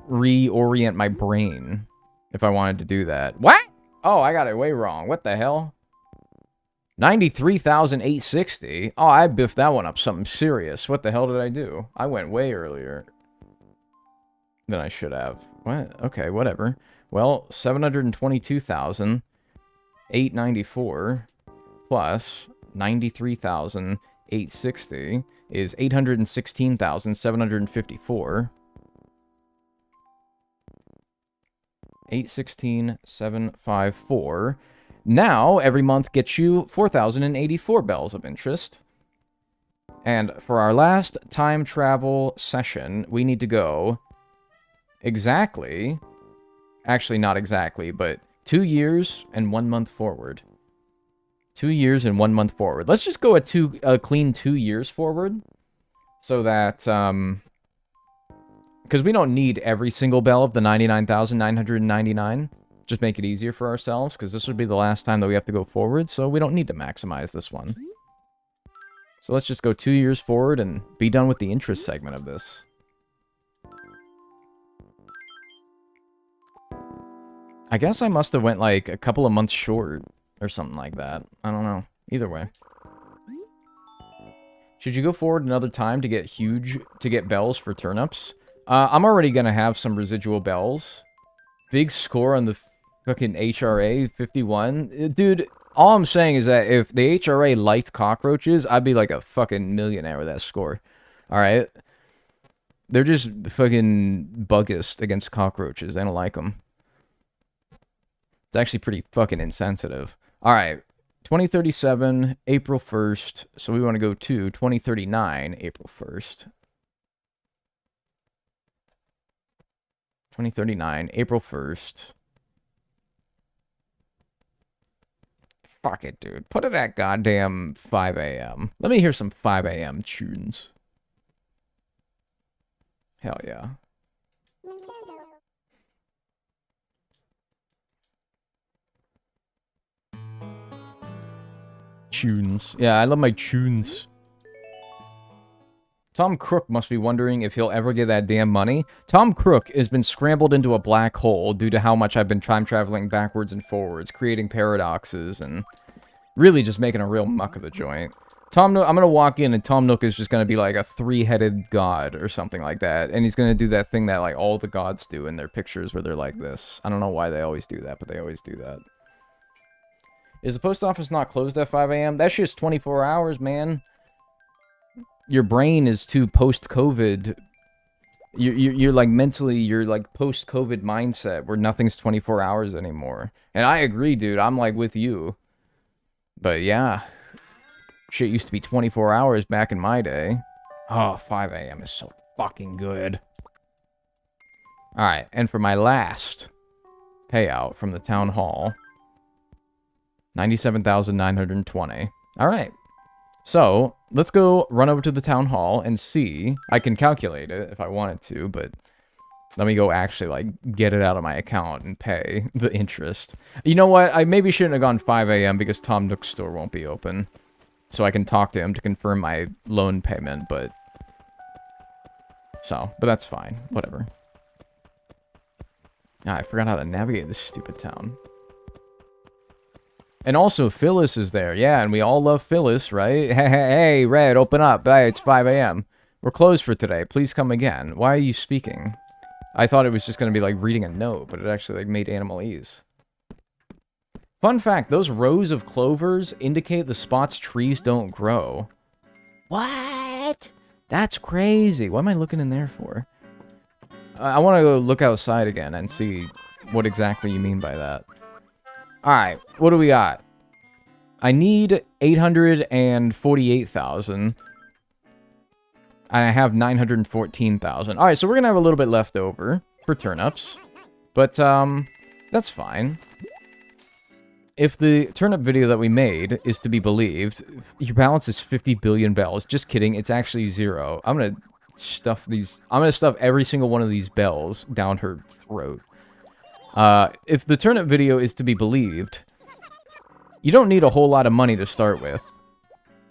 reorient my brain if I wanted to do that. What? Oh, I got it way wrong. What the hell? 93,860? Oh, I biffed that one up something serious. What the hell did I do? I went way earlier than I should have. What? Okay, whatever. Well, 722,894 plus 93,860 is 816,754. 816,754. Now, every month gets you 4,084 bells of interest. And for our last time travel session, we need to go exactly... Actually, not exactly, but 2 years and 1 month forward. 2 years and 1 month forward. Let's just go a clean 2 years forward. So that, because we don't need every single bell of the 99,999. Just make it easier for ourselves, because this would be the last time that we have to go forward, so we don't need to maximize this one. So let's just go 2 years forward and be done with the interest segment of this. I guess I must have went like a couple of months short or something like that. I don't know. Either way. Should you go forward another time to get bells for turnips? I'm already gonna have some residual bells. Big score on the fucking HRA 51. Dude, all I'm saying is that if the HRA liked cockroaches, I'd be like a fucking millionaire with that score. Alright? They're just fucking buggist against cockroaches. They don't like them. It's actually pretty fucking insensitive. Alright. 2037, April 1st. So we want to go to 2039, April 1st. 2039, April 1st. Fuck it, dude. Put it at goddamn 5 a.m. Let me hear some 5 a.m. tunes. Hell yeah. Tunes. Yeah, I love my tunes. Tom Crook must be wondering if he'll ever get that damn money. Tom Crook has been scrambled into a black hole due to how much I've been time traveling backwards and forwards, creating paradoxes, and really just making a real muck of the joint. I'm gonna walk in and Tom Nook is just gonna be like a three-headed god or something like that, and he's gonna do that thing that like all the gods do in their pictures where they're like this. I don't know why they always do that, but they always do that. Is the post office not closed at 5 a.m.? That shit's 24 hours, man. Your brain is too post-COVID. You're like mentally, you're like post-COVID mindset where nothing's 24 hours anymore. And I agree, dude. I'm like with you. But yeah. Shit used to be 24 hours back in my day. Oh, 5 a.m. is so fucking good. Alright, and for my last payout from the town hall, 97,920. Alright. So, let's go run over to the town hall and see. I can calculate it if I wanted to, but let me go actually, like, get it out of my account and pay the interest. You know what? I maybe shouldn't have gone 5 a.m. because Tom Nook's store won't be open. So I can talk to him to confirm my loan payment, but... but that's fine. Whatever. Ah, I forgot how to navigate this stupid town. And also, Phyllis is there. Yeah, and we all love Phyllis, right? Hey, Red, open up. Hey, it's 5 a.m. We're closed for today. Please come again. Why are you speaking? I thought it was just going to be like reading a note, but it actually like made animalese. Fun fact, those rows of clovers indicate the spots trees don't grow. What? That's crazy. What am I looking in there for? I want to go look outside again and see what exactly you mean by that. Alright, what do we got? I need 848,000. And I have 914,000. Alright, so we're going to have a little bit left over for turnips. But, that's fine. If the turnip video that we made is to be believed, your balance is 50 billion bells. Just kidding, it's actually 0. I'm going to stuff every single one of these bells down her throat. If the turnip video is to be believed, you don't need a whole lot of money to start with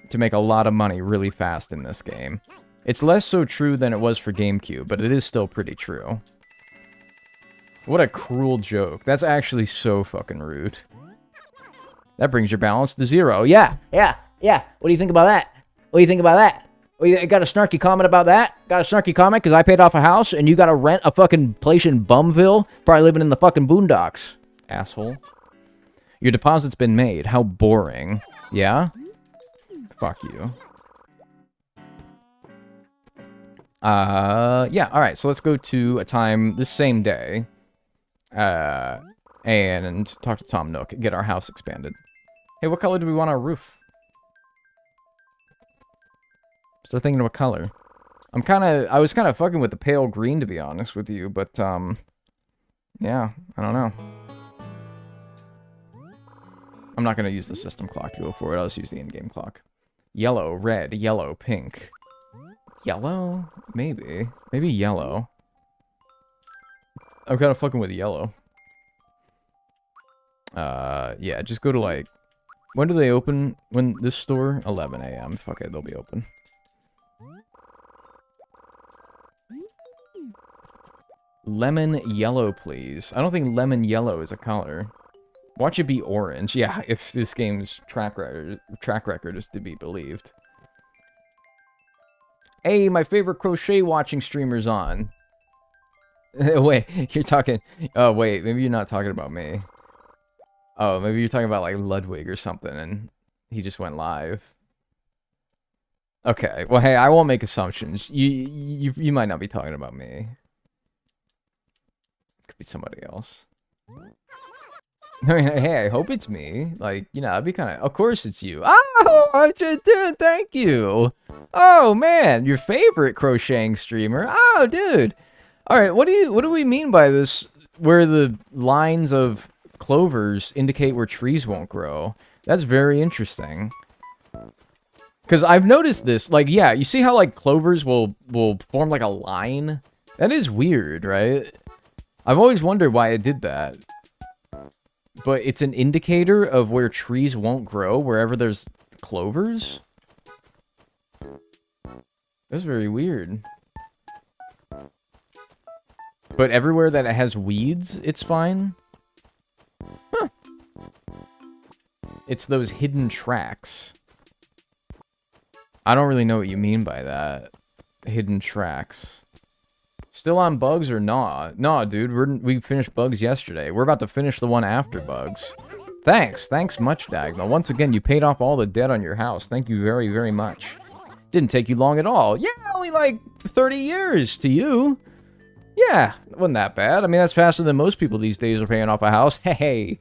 to make a lot of money really fast in this game. It's less so true than it was for GameCube, but it is still pretty true. What a cruel joke. That's actually so fucking rude. That brings your balance to 0. Yeah. What do you think about that? What do you think about that? Well, you got a snarky comment about that? Got a snarky comment because I paid off a house and you got to rent a fucking place in Bumville? Probably living in the fucking boondocks. Asshole. Your deposit's been made. How boring. Yeah? Fuck you. Yeah, alright. So let's go to a time this same day. And talk to Tom Nook. Get our house expanded. Hey, what color do we want our roof? Start thinking of a color. I was kind of fucking with the pale green, to be honest with you, but, yeah, I don't know. I'm not gonna use the system clock to go for it, I'll just use the in-game clock. Yellow, red, yellow, pink. Yellow? Maybe. Maybe yellow. I'm kind of fucking with yellow. Yeah, just go to, like... When do they open? When this store? 11 a.m. Fuck it, they'll be open. Lemon yellow, please. I don't think lemon yellow is a color. Watch it be orange. Yeah, if this game's track record is to be believed. Hey, my favorite crochet watching streamer's on. Wait, you're talking... Oh, wait, maybe you're not talking about me. Oh, maybe you're talking about, like, Ludwig or something, and he just went live. Okay, well, hey, I won't make assumptions. You might not be talking about me. Could be somebody else. I mean, hey, I hope it's me. Like, you know, I'd be kind of course it's you. Oh, I'm just doing, thank you. Oh, man, your favorite crocheting streamer. Oh, dude. All right, what do we mean by this, where the lines of clovers indicate where trees won't grow? That's very interesting. Because I've noticed this, like, yeah, you see how, like, clovers will form, like, a line? That is weird, right? I've always wondered why it did that. But it's an indicator of where trees won't grow wherever there's clovers? That's very weird. But everywhere that it has weeds, it's fine? Huh. It's those hidden tracks. I don't really know what you mean by that. Hidden tracks. Still on bugs or not? Nah, dude, we finished bugs yesterday. We're about to finish the one after bugs. Thanks much, Dagnel. Once again, you paid off all the debt on your house. Thank you very, very much. Didn't take you long at all. Yeah, only like 30 years to you. Yeah, wasn't that bad. I mean, that's faster than most people these days are paying off a house. Hey.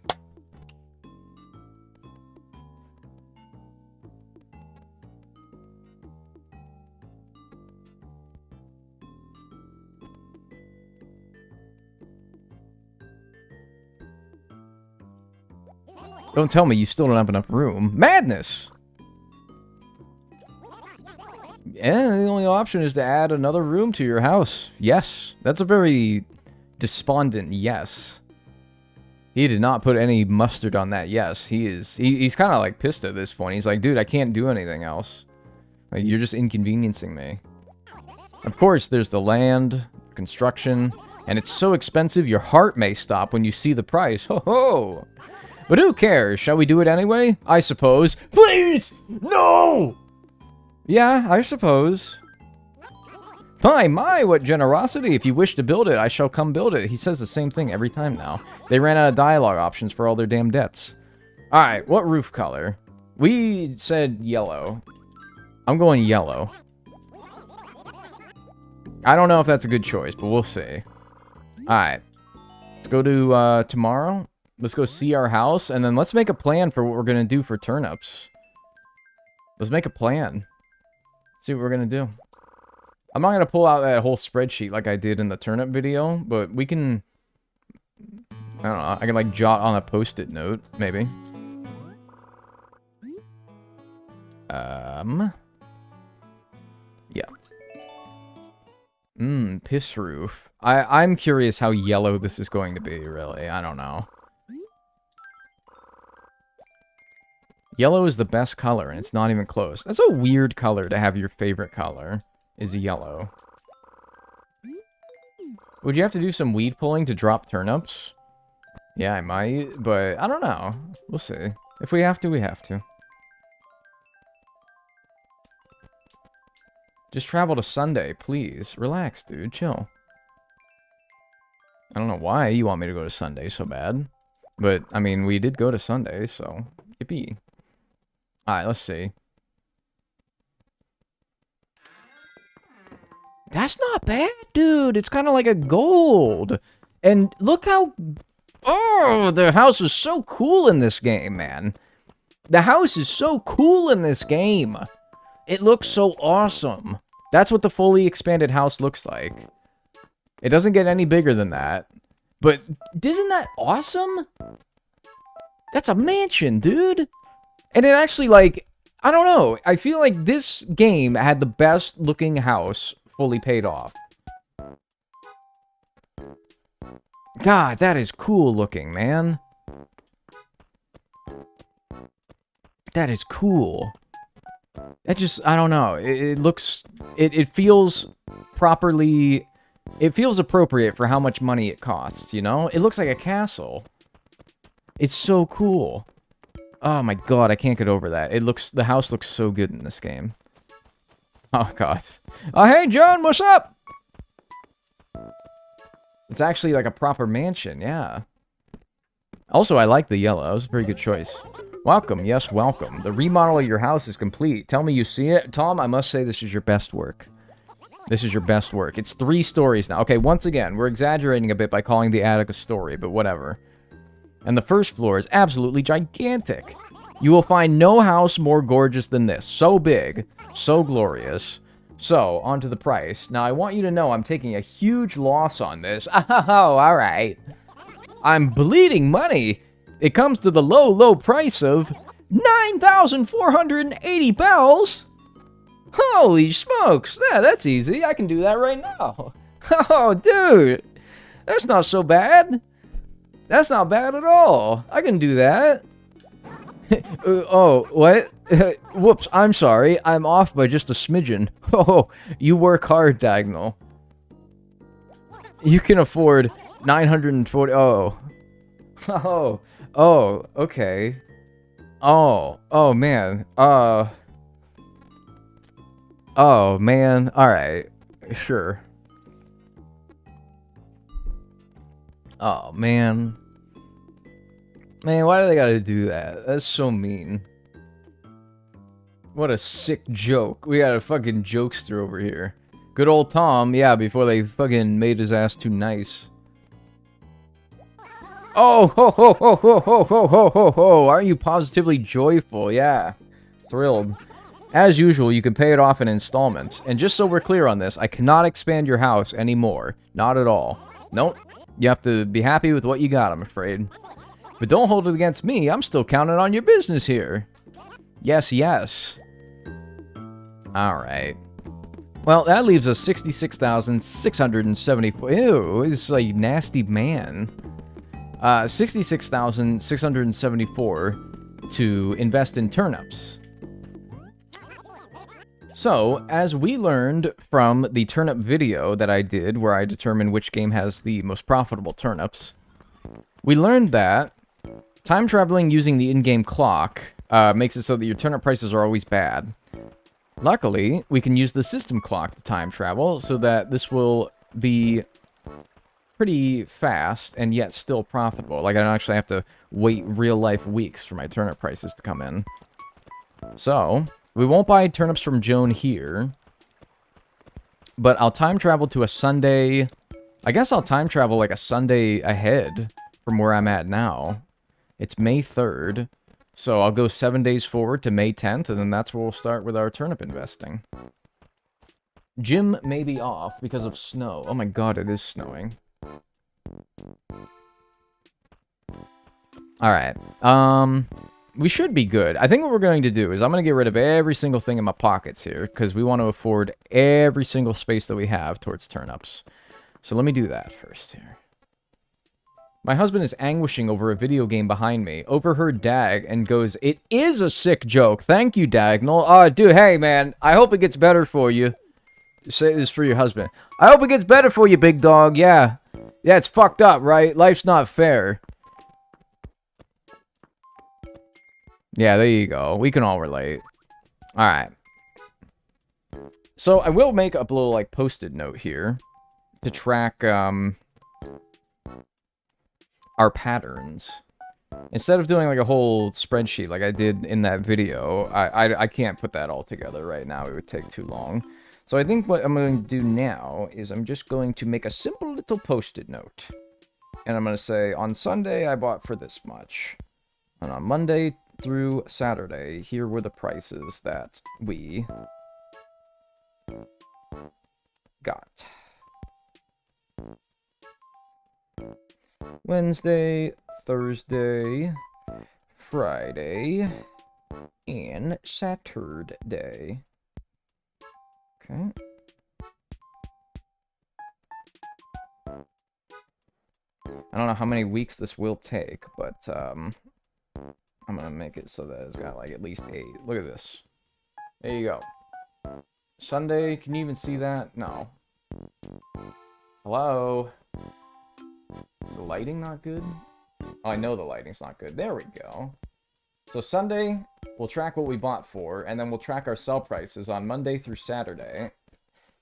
Don't tell me you still don't have enough room. Madness! Yeah, the only option is to add another room to your house. Yes. That's a very despondent yes. He did not put any mustard on that yes. He's kind of like pissed at this point. He's like, dude, I can't do anything else. Like, you're just inconveniencing me. Of course, there's the land, construction, and it's so expensive your heart may stop when you see the price. Ho ho! But who cares? Shall we do it anyway? I suppose. Please! No! Yeah, I suppose. My, what generosity. If you wish to build it, I shall come build it. He says the same thing every time now. They ran out of dialogue options for all their damn debts. Alright, what roof color? We said yellow. I'm going yellow. I don't know if that's a good choice, but we'll see. Alright. Let's go to tomorrow. Let's go see our house, and then let's make a plan for what we're going to do for turnips. Let's make a plan. See what we're going to do. I'm not going to pull out that whole spreadsheet like I did in the turnip video, but we can... I don't know, I can like jot on a post-it note, maybe. Yeah. Piss roof. I'm curious how yellow this is going to be, really. I don't know. Yellow is the best color, and it's not even close. That's a weird color to have your favorite color, is yellow. Would you have to do some weed pulling to drop turnips? Yeah, I might, but I don't know. We'll see. If we have to, we have to. Just travel to Sunday, please. Relax, dude. Chill. I don't know why you want me to go to Sunday so bad. But, I mean, we did go to Sunday, so... Yippee. Alright, let's see. That's not bad, dude. It's kind of like a gold. And look how... Oh, the house is so cool in this game, man. The house is so cool in this game. It looks so awesome. That's what the fully expanded house looks like. It doesn't get any bigger than that. But isn't that awesome? That's a mansion, dude. And it actually, like, I don't know. I feel like this game had the best looking house fully paid off. God, that is cool looking, man. That is cool. That just, I don't know. It looks, it feels properly, it feels appropriate for how much money it costs, you know? It looks like a castle. It's so cool. Oh my god, I can't get over that. The house looks so good in this game. Oh god. Oh hey John, what's up? It's actually like a proper mansion, yeah. Also, I like the yellow. It was a pretty good choice. Welcome, yes, welcome. The remodel of your house is complete. Tell me you see it. Tom, I must say this is your best work. This is your best work. It's 3 stories now. Okay, once again, we're exaggerating a bit by calling the attic a story, but whatever. And the first floor is absolutely gigantic. You will find no house more gorgeous than this. So big, so glorious. So, on to the price. Now, I want you to know I'm taking a huge loss on this. Oh, alright. I'm bleeding money. It comes to the low, low price of 9,480 bells. Holy smokes. Yeah, that's easy. I can do that right now. Oh, dude. That's not so bad. That's not bad at all. I can do that. Oh, what? Whoops, I'm sorry. I'm off by just a smidgen. Oh, you work hard, Dagnel. You can afford 940... Oh. Oh, okay. Oh, man. Oh, man. Alright. Sure. Oh, man. Man, why do they gotta do that? That's so mean. What a sick joke. We got a fucking jokester over here. Good old Tom, yeah, before they fucking made his ass too nice. Oh, ho, ho, ho, ho, ho, ho, ho, ho, ho. Aren't you positively joyful? Yeah. Thrilled. As usual, you can pay it off in installments. And just so we're clear on this, I cannot expand your house anymore. Not at all. Nope. You have to be happy with what you got, I'm afraid. But don't hold it against me. I'm still counting on your business here. Yes, yes. Alright. Well, that leaves us 66,674. Ew, it's like nasty man. 66,674 to invest in turnips. So, as we learned from the turnip video that I did, where I determined which game has the most profitable turnips, we learned that time traveling using the in-game clock makes it so that your turnip prices are always bad. Luckily, we can use the system clock to time travel, so that this will be pretty fast and yet still profitable. Like, I don't actually have to wait real-life weeks for my turnip prices to come in. So, we won't buy turnips from Joan here, but I'll time travel to a Sunday. I guess I'll time travel like a Sunday ahead from where I'm at now. It's May 3rd, so I'll go 7 days forward to May 10th, and then that's where we'll start with our turnip investing. Gym may be off because of snow. Oh my god, it is snowing. Alright, we should be good. I think what we're going to do is I'm going to get rid of every single thing in my pockets here, because we want to afford every single space that we have towards turnips. So let me do that first here. My husband is anguishing over a video game behind me, overheard Dag, and goes, "It is a sick joke. Thank you, Dagnel." Oh, dude, hey, man, I hope it gets better for you. Say this for your husband. I hope it gets better for you, big dog, yeah. Yeah, it's fucked up, right? Life's not fair. Yeah, there you go. We can all relate. Alright. So, I will make up a little, like, post-it note here to track, our patterns. Instead of doing, like, a whole spreadsheet like I did in that video, I can't put that all together right now. It would take too long. So I think what I'm going to do now is I'm just going to make a simple little post-it note. And I'm going to say, on Sunday, I bought for this much. And on Monday through Saturday, here were the prices that we got. Wednesday, Thursday, Friday, and Saturday. Okay. I don't know how many weeks this will take, but I'm gonna make it so that it's got like at least 8. Look at this. There you go. Sunday, can you even see that? No. Hello? Is the lighting not good? Oh, I know the lighting's not good. There we go. So Sunday, we'll track what we bought for, and then we'll track our sell prices on Monday through Saturday.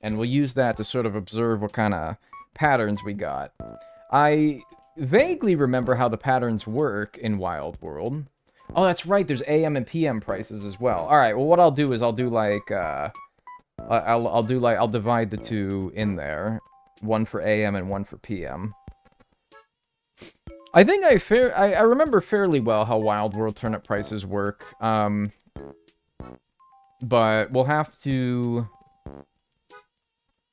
And we'll use that to sort of observe what kind of patterns we got. I vaguely remember how the patterns work in Wild World. Oh, that's right, there's AM and PM prices as well. Alright, well what I'll do is I'll do like, I'll divide the two in there. One for AM and one for PM. I think I remember fairly well how Wild World turnip prices work. But we'll have to...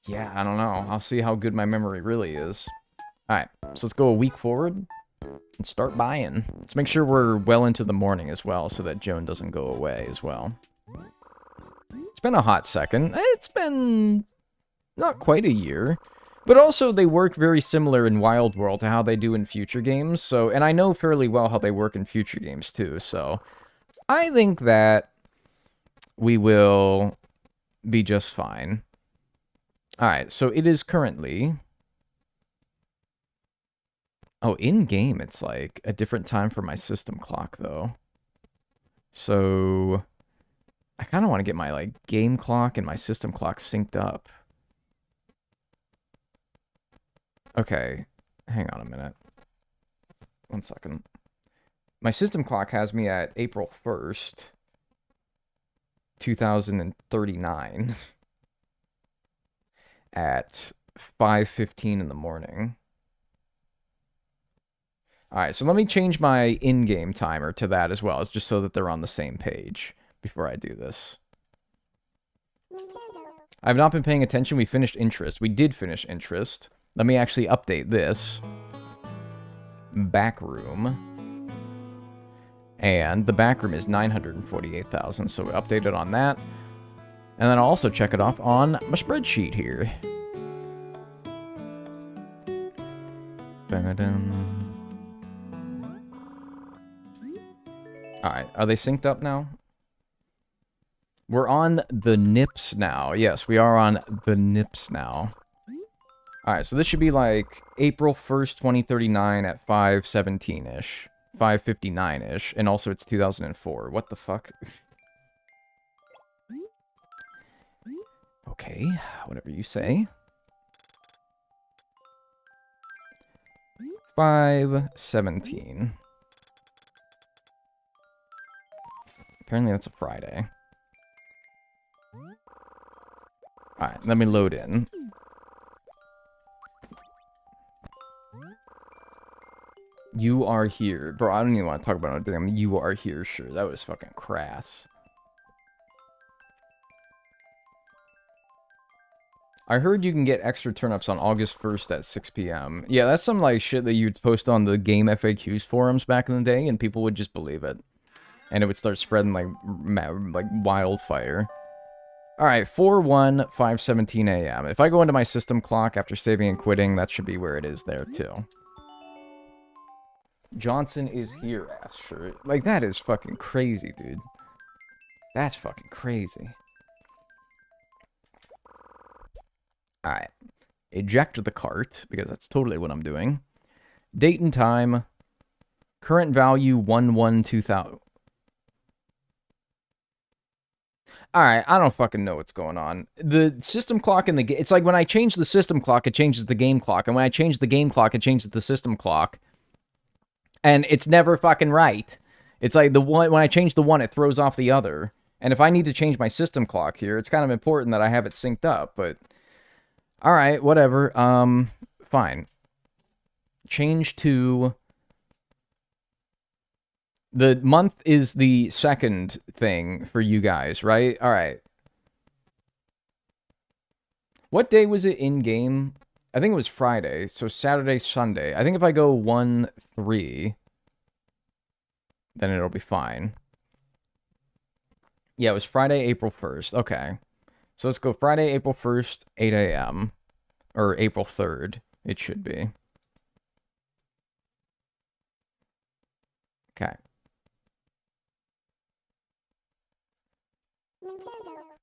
Yeah, I don't know. I'll see how good my memory really is. Alright, so let's go a week forward and start buying. Let's make sure we're well into the morning as well, so that Joan doesn't go away as well. It's been a hot second. It's been not quite a year. But also, they work very similar in Wild World to how they do in future games. So, and I know fairly well how they work in future games too. So, I think that we will be just fine. Alright, so it is currently... Oh, in-game, it's like a different time for my system clock, though. So, I kind of want to get my, like, game clock and my system clock synced up. Okay, hang on a minute. 1 second. My system clock has me at April 1st, 2039 at 5:15 in the morning. Alright, so let me change my in-game timer to that as well. It's just so that they're on the same page before I do this. I've not been paying attention. We finished interest. We did finish interest. Let me actually update this. Backroom. And the backroom is 948,000, so we updated on that. And then I'll also check it off on my spreadsheet here. Alright, are they synced up now? We're on the NIPS now. Yes, we are on the NIPS now. Alright, so this should be like April 1st, 2039 at 5:17-ish. 5:59-ish. And also it's 2004. What the fuck? Okay, whatever you say. 5:17. Apparently that's a Friday. Alright, let me load in. You are here. Bro, I don't even want to talk about it. Damn, you are here, sure. That was fucking crass. I heard you can get extra turnips on August 1st at 6 p.m. Yeah, that's some, like, shit that you'd post on the game FAQs forums back in the day, and people would just believe it. And it would start spreading like wildfire. Alright, 4/1, 5:17 a.m. If I go into my system clock after saving and quitting, that should be where it is there, too. Johnson is here, ass shirt. Like, that is fucking crazy, dude. That's fucking crazy. Alright. Eject the cart, because that's totally what I'm doing. Date and time. Current value 1/1/2000. Alright, I don't fucking know what's going on. The system clock in the game... It's like when I change the system clock, it changes the game clock. And when I change the game clock, it changes the system clock. And it's never fucking right. It's like the one... When I change the one, it throws off the other. And if I need to change my system clock here, it's kind of important that I have it synced up, but... Alright, whatever. Fine. Change to... The month is the second thing for you guys, right? Alright. What day was it in-game? I think it was Friday, so Saturday, Sunday. I think if I go 1-3, then it'll be fine. Yeah, it was Friday, April 1st. Okay. So let's go Friday, April 1st, 8 a.m. Or April 3rd, it should be. Okay.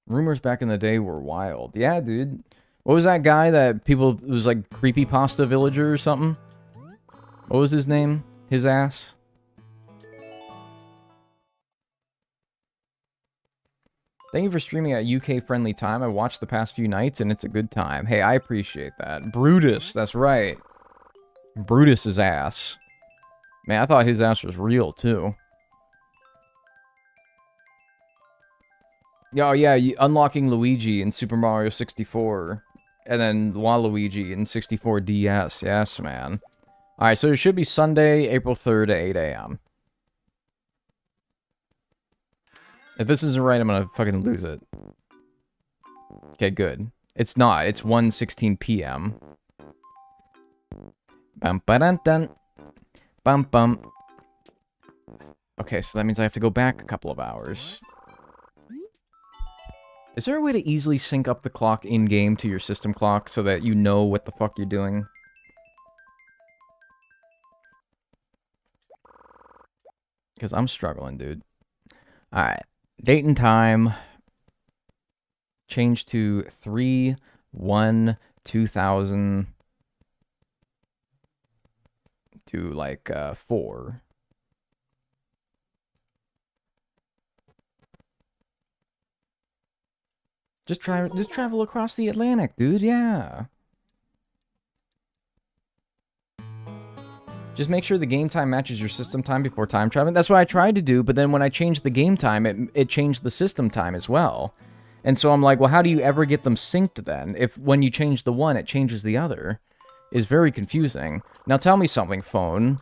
Rumors back in the day were wild. Yeah, dude. What was that guy that people... It was like Creepypasta Villager or something? What was his name? His ass? Thank you for streaming at UK-friendly time. I watched the past few nights, and it's a good time. Hey, I appreciate that. Brutus, that's right. Brutus's ass. Man, I thought his ass was real, too. Oh, yeah, unlocking Luigi in Super Mario 64. And then Waluigi in 64 DS. Yes, man. Alright, so it should be Sunday, April 3rd at 8 a.m. If this isn't right, I'm gonna fucking lose it. Okay, good. It's not. It's 1:16 p.m. Bum ba dun dun. Bum bum. Okay, so that means I have to go back a couple of hours. Is there a way to easily sync up the clock in-game to your system clock so that you know what the fuck you're doing? Because I'm struggling, dude. Alright. Date and time. Change to 3/1/2000 to like 4. Just travel across the Atlantic, dude. Yeah. Just make sure the game time matches your system time before time traveling. That's what I tried to do, but then when I changed the game time, it changed the system time as well. And so I'm like, well, how do you ever get them synced then? If when you change the one, it changes the other. It's very confusing. Now tell me something, phone.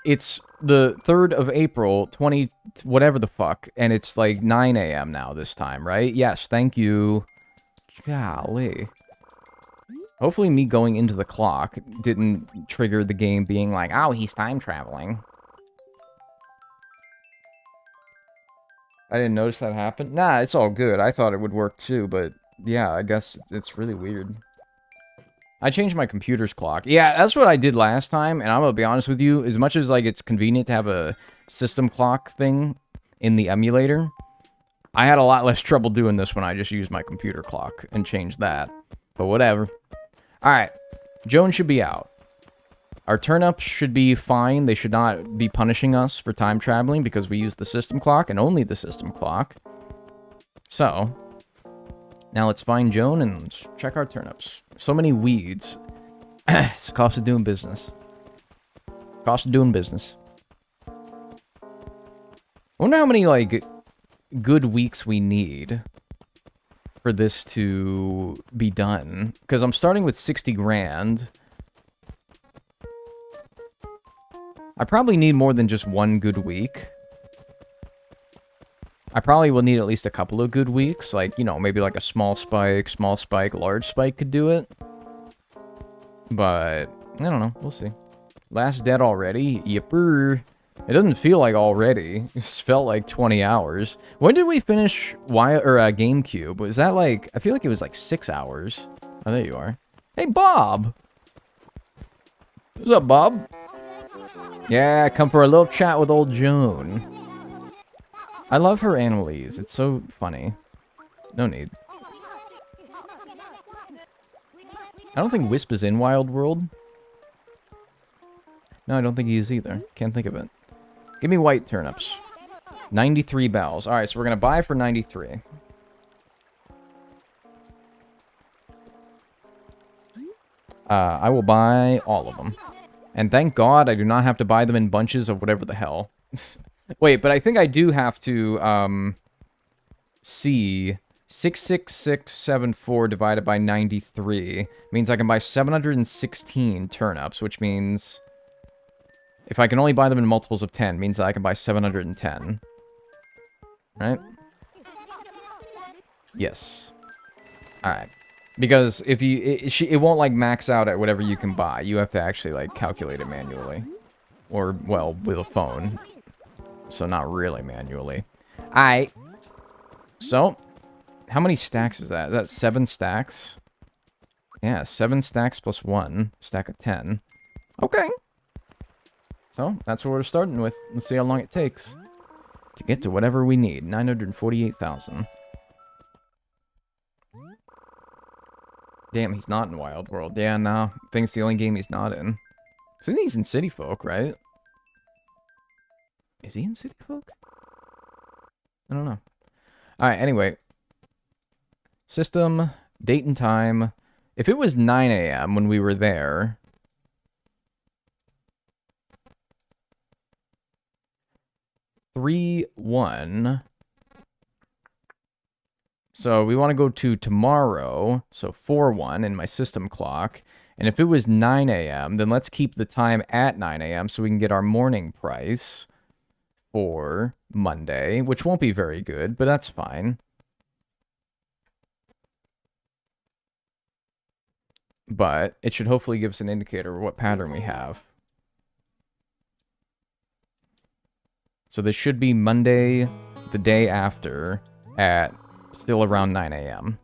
It's the 3rd of April, 20... whatever the fuck, and it's like 9 a.m. now this time, right? Yes, thank you. Golly. Hopefully me going into the clock didn't trigger the game being like, oh, he's time traveling. I didn't notice that happen. Nah, it's all good. I thought it would work too, but yeah, I guess it's really weird. I changed my computer's clock. Yeah, that's what I did last time, and I'm gonna be honest with you, as much as like it's convenient to have a system clock thing in the emulator, I had a lot less trouble doing this when I just used my computer clock and changed that. But whatever. Alright, Joan should be out. Our turnips should be fine. They should not be punishing us for time traveling because we use the system clock and only the system clock. So, now let's find Joan and let's check our turnips. So many weeds. It's the cost of doing business. Cost of doing business. I wonder how many, like, good weeks we need for this to be done. Because I'm starting with 60 grand. I probably need more than just one good week. I probably will need at least a couple of good weeks. Like, you know, maybe like a small spike, large spike could do it. But, I don't know. We'll see. Last dead already? Yipper. It doesn't feel like already. It's felt like 20 hours. When did we finish GameCube? Was that like... I feel like it was like 6 hours. Oh, there you are. Hey, Bob! What's up, Bob? Yeah, come for a little chat with old Joan. I love her Annalise. It's so funny. No need. I don't think Wisp is in Wild World. No, I don't think he is either. Can't think of it. Give me white turnips. 93 bells. Alright, so we're going to buy for 93. I will buy all of them. And thank God I do not have to buy them in bunches of whatever the hell. Wait, but I think I do have to, see 66674 divided by 93 means I can buy 716 turnips, which means if I can only buy them in multiples of 10, means that I can buy 710. Right? Yes. Alright. Because if you... It won't, like, max out at whatever you can buy. You have to actually, like, calculate it manually. Or, well, with a phone. So not really manually. Alright. So, how many stacks is that? Is that 7 stacks? Yeah, 7 stacks plus 1. Stack of 10. Okay. So, that's what we're starting with. Let's see how long it takes to get to whatever we need. 948,000. Damn, he's not in Wild World. Yeah, no. I think it's the only game he's not in. I think he's in City Folk, right? Is he in City Folk? I don't know. Alright, anyway. System, date and time. If it was 9 a.m. when we were there... Three, 1... So we want to go to tomorrow, so 4-1 in my system clock, And if it was 9 a.m., then let's keep the time at 9 a.m. so we can get our morning price for Monday, which won't be very good, but that's fine. But it should hopefully give us an indicator of what pattern we have. So this should be Monday, the day after, at still around 9 a.m.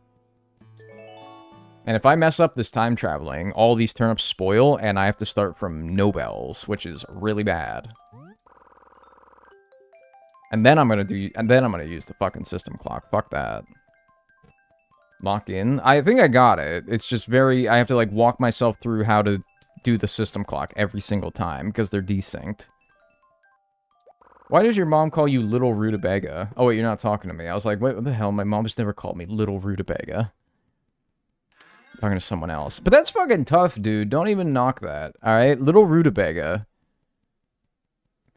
And if I mess up this time traveling, all these turnips spoil, and I have to start from no bells, which is really bad. And then I'm gonna use the fucking system clock. Fuck that. Lock in. I think I got it. It's just I have to like walk myself through how to do the system clock every single time because they're desynced. Why does your mom call you Little Rutabaga? Oh wait, you're not talking to me. I was like, wait, what the hell? My mom has never called me Little Rutabaga. Talking to someone else. But that's fucking tough, dude. Don't even knock that. Alright? Little Rutabaga.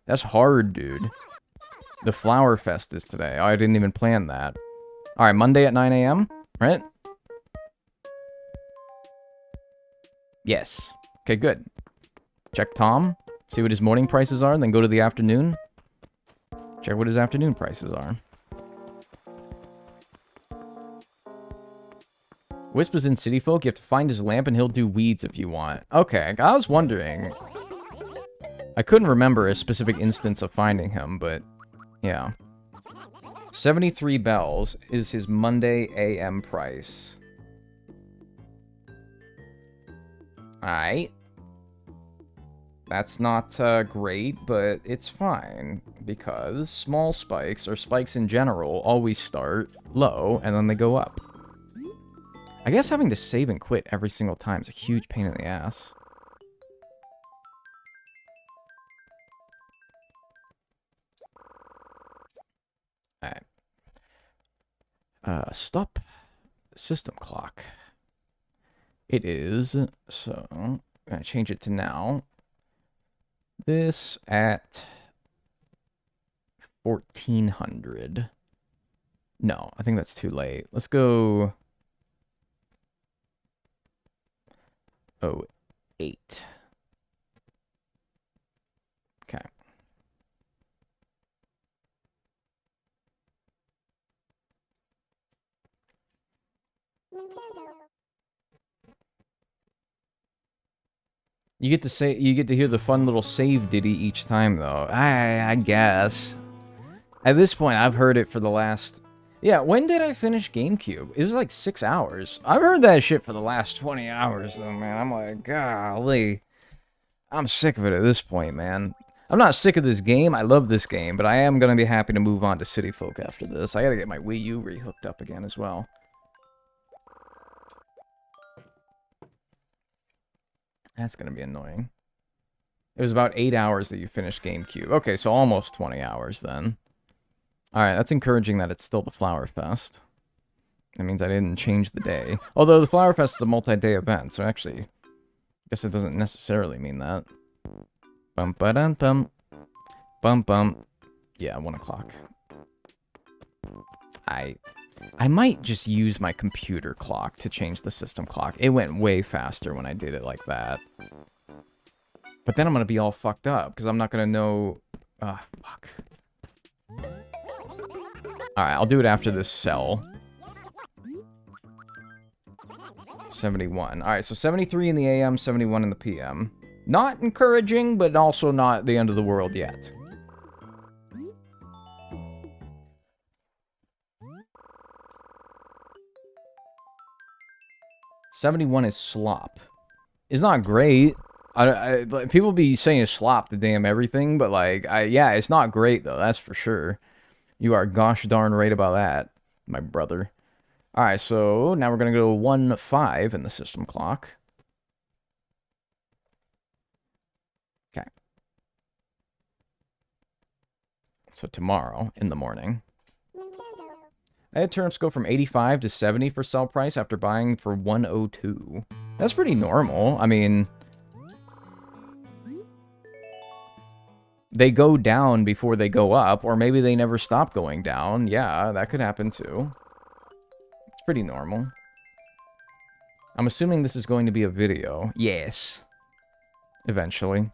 That's hard, dude. The Flower Fest is today. Oh, I didn't even plan that. Alright, Monday at 9 a.m., right? Yes. Okay, good. Check Tom. See what his morning prices are, and then go to the afternoon. Check what his afternoon prices are. Wisp is in City Folk. You have to find his lamp, and he'll do weeds if you want. Okay, I was wondering. I couldn't remember a specific instance of finding him, but yeah. 73 bells is his Monday AM price. Alright. That's not great, but it's fine. Because small spikes, or spikes in general, always start low, and then they go up. I guess having to save and quit every single time is a huge pain in the ass. Alright. Stop system clock. It is, so, I'm going to change it to now. This at 1400. No, I think that's too late. Let's go 08. Okay. You get to hear the fun little save ditty each time though. I guess. At this point I've heard it for the last... Yeah, when did I finish GameCube? It was like 6 hours. I've heard that shit for the last 20 hours though, man. I'm like, golly. I'm sick of it at this point, man. I'm not sick of this game. I love this game, but I am going to be happy to move on to City Folk after this. I got to get my Wii U re-hooked up again as well. That's going to be annoying. It was about 8 hours that you finished GameCube. Okay, so almost 20 hours then. Alright, that's encouraging that it's still the Flower Fest. That means I didn't change the day. Although the Flower Fest is a multi-day event, so actually, I guess it doesn't necessarily mean that. Bum ba dum bum. Bum bum. Yeah, 1 o'clock. I might just use my computer clock to change the system clock. It went way faster when I did it like that. But then I'm gonna be all fucked up, because I'm not gonna know... Ah, fuck. Alright, I'll do it after this cell. 71. Alright, so 73 in the AM, 71 in the PM. Not encouraging, but also not the end of the world yet. $71 is slop. It's not great. People be saying slop to damn everything, but like, yeah, it's not great though, that's for sure. You are gosh darn right about that, my brother. Alright, so now we're going to go 1-5 in the system clock. Okay. So tomorrow, in the morning. I had turnips go from 85 to 70 for sell price after buying for 102. That's pretty normal. I mean... They go down before they go up, or maybe they never stop going down. Yeah, that could happen too. It's pretty normal. I'm assuming this is going to be a video. Yes. Eventually.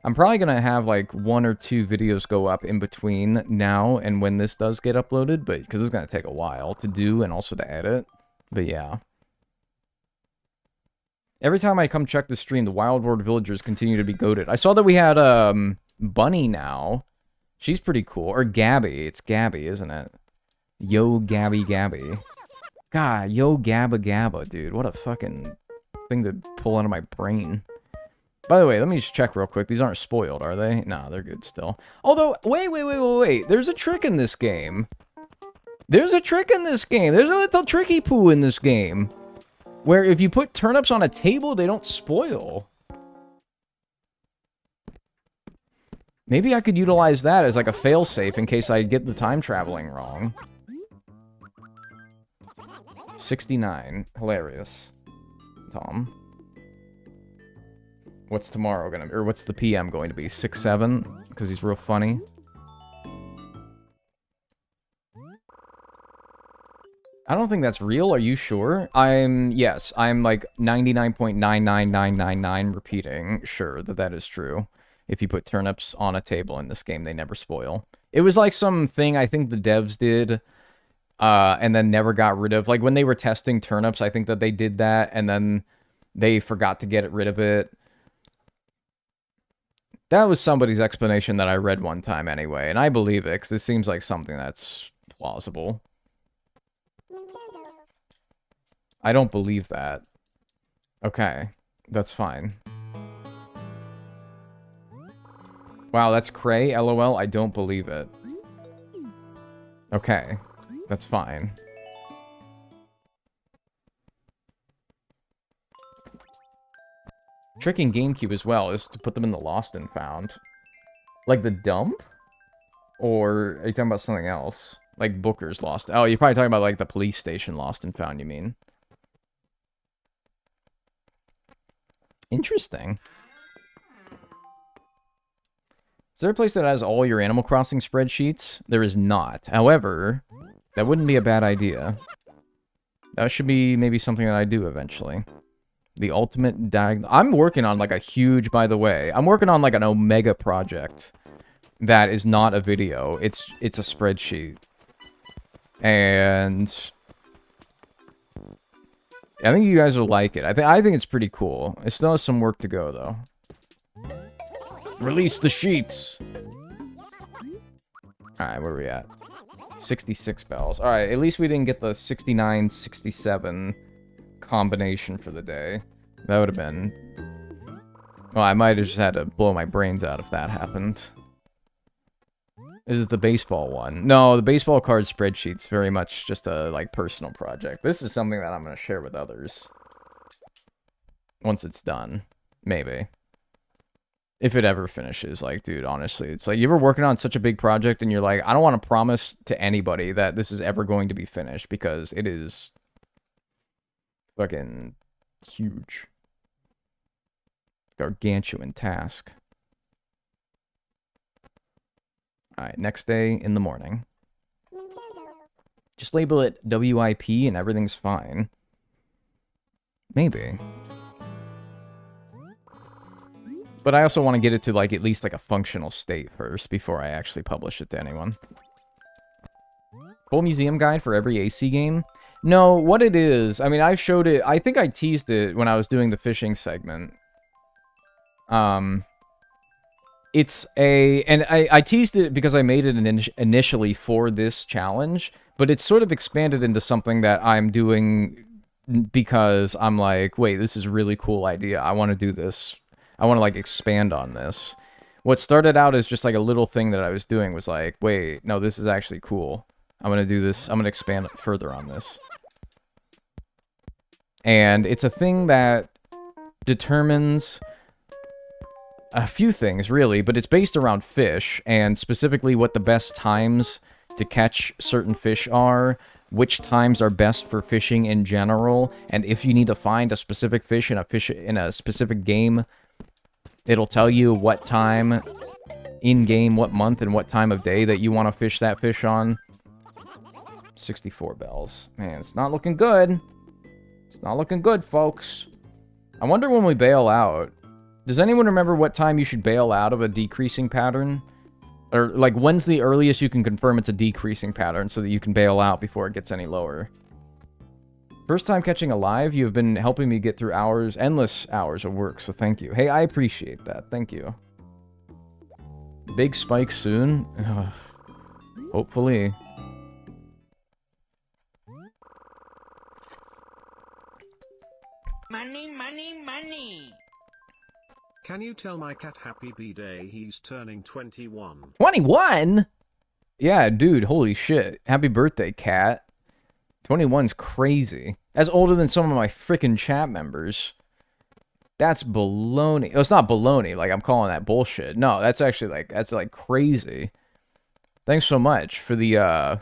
I'm probably going to have like 1 or 2 videos go up in between now and when this does get uploaded, but because it's going to take a while to do and also to edit. But yeah. Every time I come check the stream, the Wild World villagers continue to be goated. I saw that we had Bunny now. She's pretty cool. Or Gabby. It's Gabby, isn't it? Yo Gabby Gabby. God, yo Gabba Gabba, dude. What a fucking thing to pull out of my brain. By the way, let me just check real quick. These aren't spoiled, are they? Nah, they're good still. Although, wait. There's a trick in this game. There's a trick in this game. There's a little tricky poo in this game. Where if you put turnips on a table, they don't spoil. Maybe I could utilize that as like a failsafe in case I get the time traveling wrong. 69. Hilarious. Tom. What's tomorrow gonna be? Or what's the PM going to be? 6-7? Because he's real funny. I don't think that's real. Are you sure? Yes, I'm like 99.99999 repeating sure that that is true. If you put turnips on a table in this game, they never spoil. It was like some thing I think the devs did, and then never got rid of. Like when they were testing turnips, I think that they did that, and then they forgot to get rid of it. That was somebody's explanation that I read one time anyway, and I believe it, because it seems like something that's plausible. I don't believe that. Okay, that's fine. Wow, that's cray, lol, I don't believe it. Okay, that's fine. Trick in GameCube as well is to put them in the Lost and Found. Like the dump? Or are you talking about something else? Like Booker's Lost. Oh, you're probably talking about like the police station Lost and Found, you mean? Interesting. Is there a place that has all your Animal Crossing spreadsheets? There is not. However, that wouldn't be a bad idea. That should be maybe something that I do eventually. The ultimate Dagnel. I'm working on like a huge, by the way. I'm working on like an Omega project that is not a video. It's a spreadsheet. And I think you guys will like it. I think it's pretty cool. It still has some work to go, though. Release the sheets! Alright, where are we at? 66 bells. Alright, at least we didn't get the 69, 67 combination for the day. That would have been... Well, I might have just had to blow my brains out if that happened. This is the baseball one. No, the baseball card spreadsheet's very much just a, like, personal project. This is something that I'm going to share with others. Once it's done. Maybe. If it ever finishes. Like, dude, honestly. It's like, you ever working on such a big project and you're like, I don't want to promise to anybody that this is ever going to be finished because it is fucking huge. Gargantuan task. Alright, next day in the morning. Just label it WIP and everything's fine. Maybe. But I also want to get it to, like, at least, like, a functional state first before I actually publish it to anyone. Full museum guide for every AC game? No, what it is... I mean, I've showed it... I think I teased it when I was doing the fishing segment. It's a... And I teased it because I made it initially for this challenge, but it's sort of expanded into something that I'm doing because I'm like, wait, this is a really cool idea. I want to do this. I want to, like, expand on this. What started out as just, like, a little thing that I was doing was like, wait, no, this is actually cool. I'm going to do this. I'm going to expand further on this. And it's a thing that determines a few things, really, but it's based around fish, and specifically what the best times to catch certain fish are, which times are best for fishing in general, and if you need to find a specific fish in a specific game, it'll tell you what time in-game, what month, and what time of day that you want to fish that fish on. 64 bells. Man, it's not looking good. It's not looking good, folks. I wonder when we bail out. Does anyone remember what time you should bail out of a decreasing pattern? Or, like, when's the earliest you can confirm it's a decreasing pattern so that you can bail out before it gets any lower? First time catching a live, you have been helping me get through hours, endless hours of work, so thank you. Hey, I appreciate that. Thank you. Big spike soon? Ugh. Hopefully. Money, money, money. Can you tell my cat happy B-Day? He's turning 21. 21? Yeah, dude, holy shit. Happy birthday, cat. 21's crazy. That's older than some of my freaking chat members. That's baloney. Oh, it's not baloney, like I'm calling that bullshit. No, that's actually like, that's like crazy. Thanks so much for the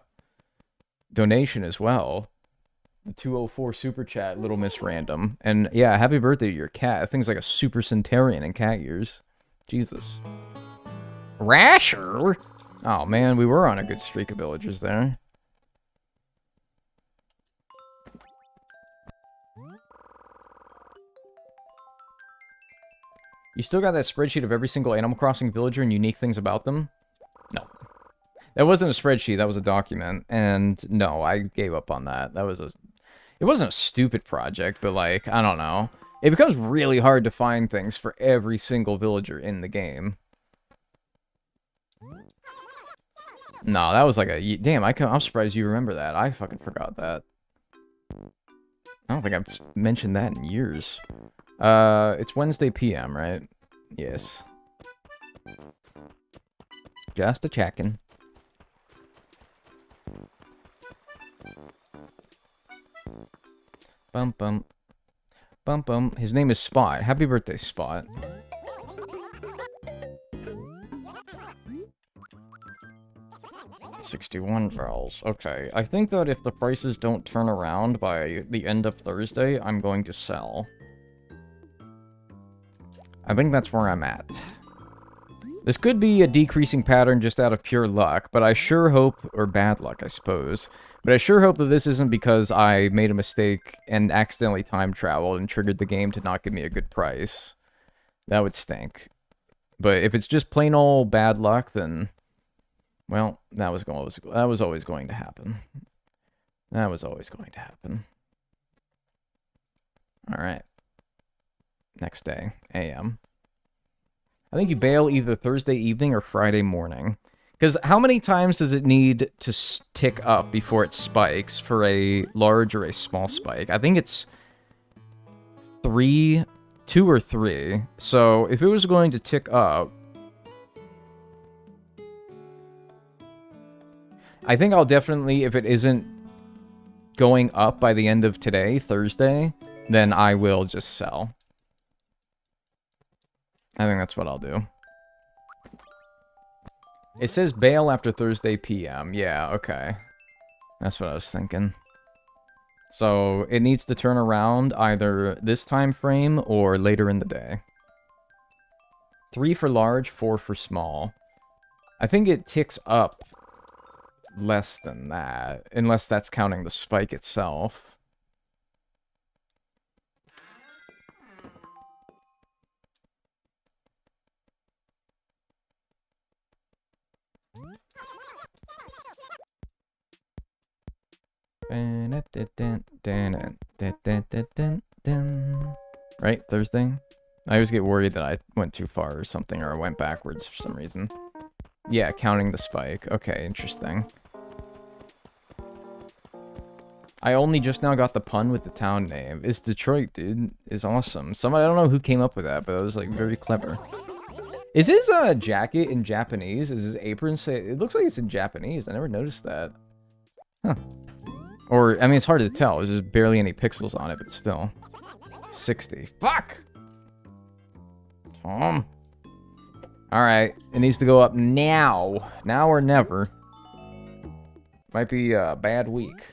donation as well. The 204 super chat, Little Miss Random. And yeah, happy birthday to your cat. That thing's like a super centurion in cat years. Jesus. Rasher? Oh man, we were on a good streak of villagers there. You still got that spreadsheet of every single Animal Crossing villager and unique things about them? No. That wasn't a spreadsheet, that was a document. And no, I gave up on that. That was a... It wasn't a stupid project, but like, I don't know. It becomes really hard to find things for every single villager in the game. No, that was like a... Damn, I'm surprised you remember that. I fucking forgot that. I don't think I've mentioned that in years. It's Wednesday PM, right? Yes. Just a checking. Bum bum. Bum bum. His name is Spot. Happy birthday, Spot. $61. Okay. I think that if the prices don't turn around by the end of Thursday, I'm going to sell. I think that's where I'm at. This could be a decreasing pattern just out of pure luck, but I sure hope, or bad luck, I suppose. But I sure hope that this isn't because I made a mistake and accidentally time traveled and triggered the game to not give me a good price. That would stink. But if it's just plain old bad luck, then... Well, that was always going to happen. That was always going to happen. Alright. Next day, AM. I think you bail either Thursday evening or Friday morning. Because how many times does it need to tick up before it spikes for a large or a small spike? I think it's 2 or 3. So if it was going to tick up, I think I'll definitely, if it isn't going up by the end of today, Thursday, then I will just sell. I think that's what I'll do. It says bail after Thursday PM. Yeah, okay. That's what I was thinking. So it needs to turn around either this time frame or later in the day. 3 for large, 4 for small. I think it ticks up less than that, unless that's counting the spike itself. Right, Thursday? I always get worried that I went too far or something, or I went backwards for some reason. Yeah, counting the spike. Okay, interesting. I only just now got the pun with the town name. It's Detroit, dude. It's awesome. Somebody, I don't know who came up with that, but it was, like, very clever. Is his jacket in Japanese? Is his apron say... It looks like it's in Japanese. I never noticed that. Huh. Or, I mean, it's hard to tell. There's just barely any pixels on it, but still. 60. Fuck! Tom. Alright. It needs to go up now. Now or never. Might be a bad week.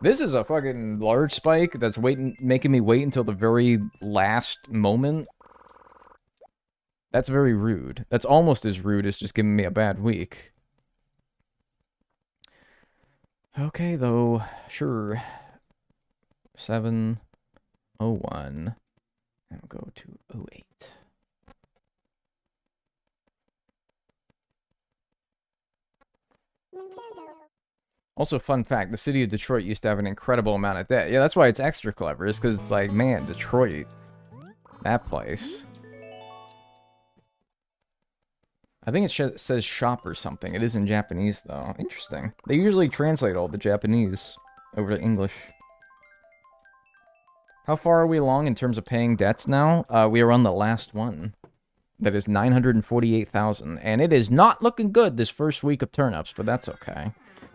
This is a fucking large spike that's making me wait until the very last moment. That's very rude. That's almost as rude as just giving me a bad week. Okay, though. Sure. 7. 01. And we'll go to 08. Also, fun fact, the city of Detroit used to have an incredible amount of debt. Yeah, that's why it's extra clever, is because it's like, man, Detroit. That place. I think it says shop or something. It is in Japanese, though. Interesting. They usually translate all the Japanese over to English. How far are we along in terms of paying debts now? We are on the last one. That is 948,000. And it is not looking good this first week of turnips, but that's okay.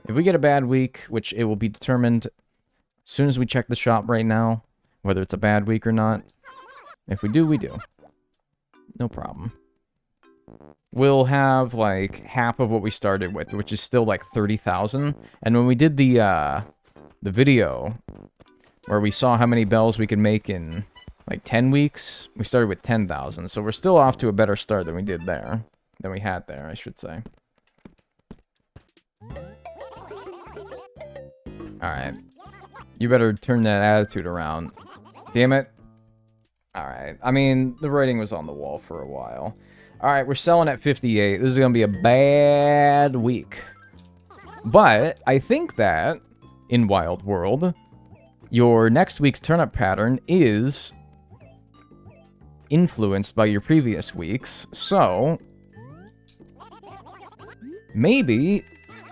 If we get a bad week, which it will be determined as soon as we check the shop right now, whether it's a bad week or not. If we do, we do. No problem. We'll have, like, half of what we started with, which is still, like, 30,000. And when we did the video where we saw how many bells we could make in, like, 10 weeks, we started with 10,000. So we're still off to a better start than we did there. Than we had there, I should say. Alright. You better turn that attitude around. Damn it. Alright. I mean, the writing was on the wall for a while. Alright, we're selling at 58. This is going to be a bad week. But I think that, in Wild World, your next week's turnip pattern is influenced by your previous week's. So, maybe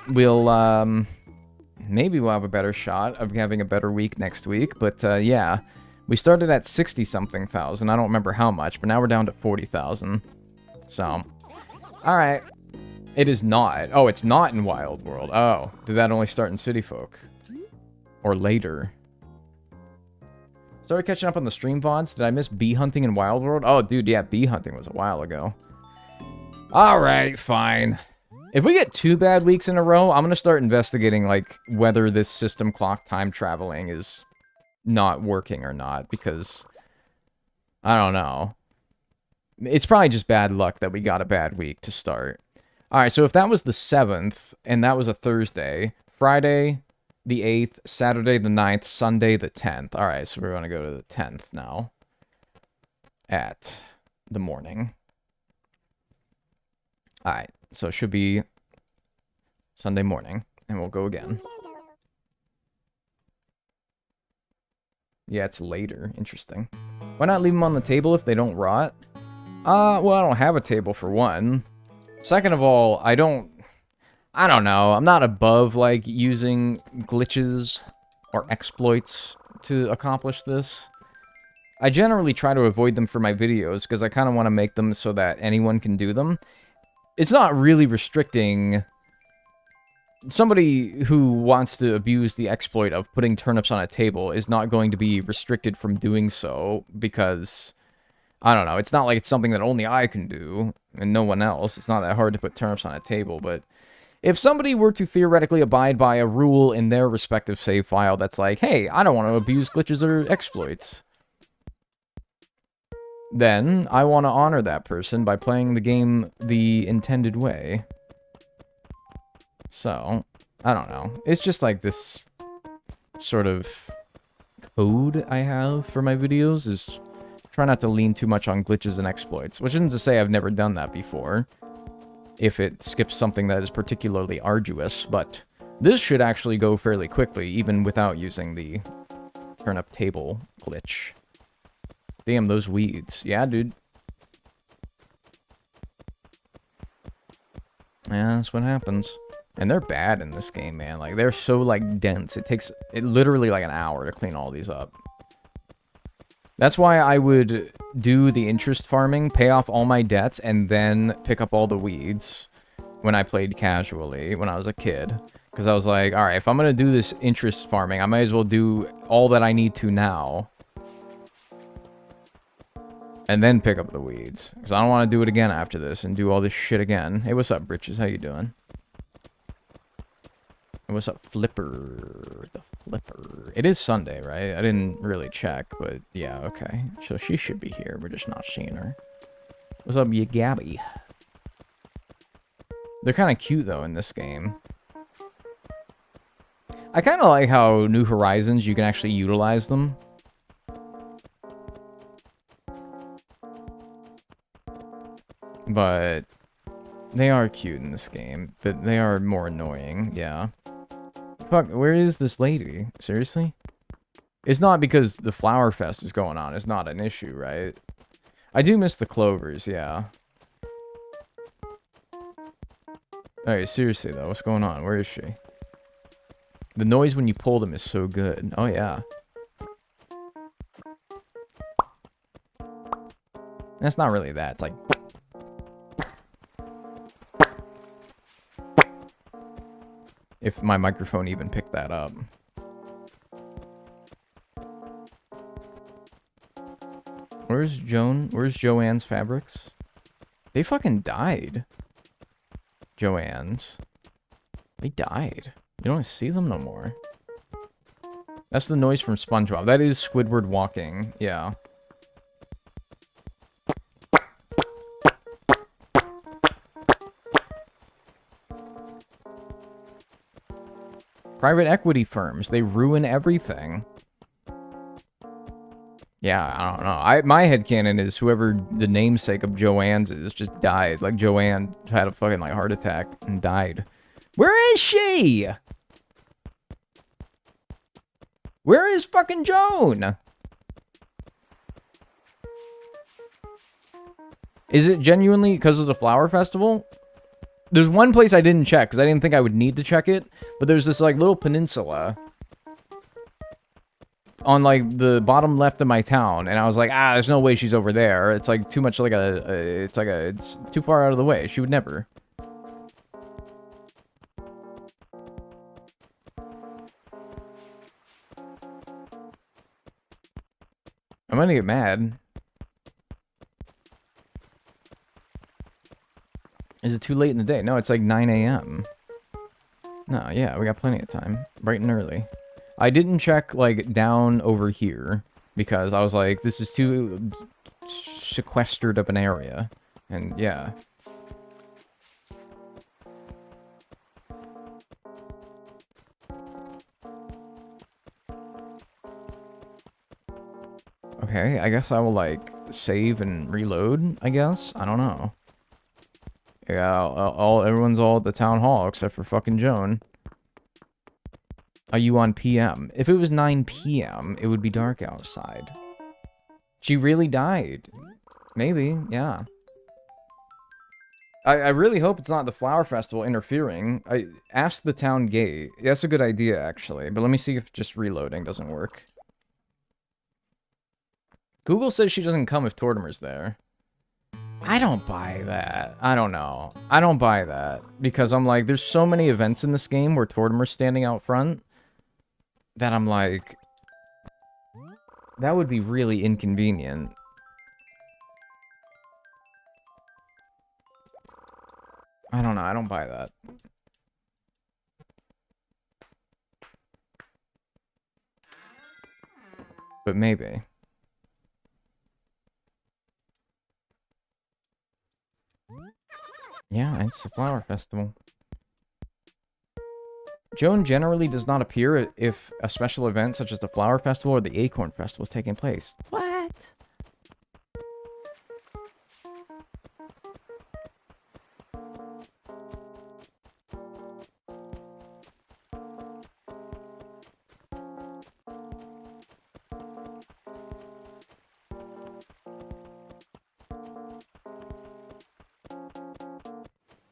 we'll have a better shot of having a better week next week. But, yeah. We started at 60-something thousand. I don't remember how much, but now we're down to 40,000. So, alright. It is not. Oh, it's not in Wild World. Oh, did that only start in City Folk? Or later? Started catching up on the stream VODs. Did I miss bee hunting in Wild World? Oh, dude, yeah, bee hunting was a while ago. Alright, fine. If we get 2 bad weeks in a row, I'm gonna start investigating, like, whether this system clock time traveling is not working or not, because I don't know. It's probably just bad luck that we got a bad week to start. Alright, so if that was the 7th, and that was a Thursday, Friday the 8th, Saturday the 9th, Sunday the 10th. Alright, so we're going to go to the 10th now. At the morning. Alright, so it should be Sunday morning, and we'll go again. Yeah, it's later. Interesting. Why not leave them on the table if they don't rot? Well, I don't have a table for one. Second of all, I don't know. I'm not above, like, using glitches or exploits to accomplish this. I generally try to avoid them for my videos because I kind of want to make them so that anyone can do them. It's not really restricting. Somebody who wants to abuse the exploit of putting turnips on a table is not going to be restricted from doing so because, I don't know, it's not like it's something that only I can do and no one else. It's not that hard to put turnips on a table, but if somebody were to theoretically abide by a rule in their respective save file that's like, hey, I don't want to abuse glitches or exploits, then I want to honor that person by playing the game the intended way. So, I don't know. It's just like this sort of code I have for my videos is try not to lean too much on glitches and exploits, which isn't to say I've never done that before, if it skips something that is particularly arduous, but this should actually go fairly quickly, even without using the turnip table glitch. Damn, those weeds. Yeah, dude. Yeah, that's what happens. And they're bad in this game, man. Like, they're so, like, dense. It takes literally, like, an hour to clean all these up. That's why I would do the interest farming, pay off all my debts, and then pick up all the weeds when I played casually, when I was a kid. Because I was like, alright, if I'm going to do this interest farming, I might as well do all that I need to now. And then pick up the weeds. Because I don't want to do it again after this and do all this shit again. Hey, what's up, Britches? How you doing? What's up, Flipper? The Flipper. It is Sunday, right? I didn't really check, but yeah, okay. So she should be here. We're just not seeing her. What's up, you Gabby? They're kind of cute, though, in this game. I kind of like how New Horizons, you can actually utilize them. But they are cute in this game, but they are more annoying, yeah. Fuck, where is this lady? Seriously? It's not because the Flower Fest is going on. It's not an issue, right? I do miss the clovers, yeah. Alright, seriously though, what's going on? Where is she? The noise when you pull them is so good. Oh yeah. That's not really that. It's like... if my microphone even picked that up. Where's Joan? Where's Joanne's fabrics? They fucking died. Joanne's. They died. You don't see them no more. That's the noise from SpongeBob. That is Squidward walking. Yeah. Private equity firms, they ruin everything. Yeah, I don't know. My headcanon is whoever the namesake of Joanne's is just died. Like, Joanne had a fucking, like, heart attack and died. Where is she? Where is fucking Joan? Is it genuinely because of the Flower Festival? There's one place I didn't check, because I didn't think I would need to check it, but there's this, like, little peninsula on, like, the bottom left of my town, and I was like, there's no way she's over there. It's, like, too much like it's too far out of the way. She would never. I'm gonna get mad. Is it too late in the day? No, it's like 9 a.m. No, yeah, we got plenty of time. Bright and early. I didn't check, like, down over here, because I was like, this is too sequestered of an area. And, yeah. Okay, I guess I will, like, save and reload, I guess? I don't know. Yeah, everyone's all at the town hall except for fucking Joan. Are you on PM? If it was 9 PM, it would be dark outside. She really died. Maybe, yeah. I really hope it's not the Flower Festival interfering. I asked the town gate. That's a good idea, actually. But let me see if just reloading doesn't work. Google says she doesn't come if Tortimer's there. I don't buy that. I don't know. I don't buy that. Because I'm like, there's so many events in this game where Tortimer's standing out front that I'm like, that would be really inconvenient. I don't know. I don't buy that. But maybe. Yeah, it's the Flower Festival. Joan generally does not appear if a special event such as the Flower Festival or the Acorn Festival is taking place. What?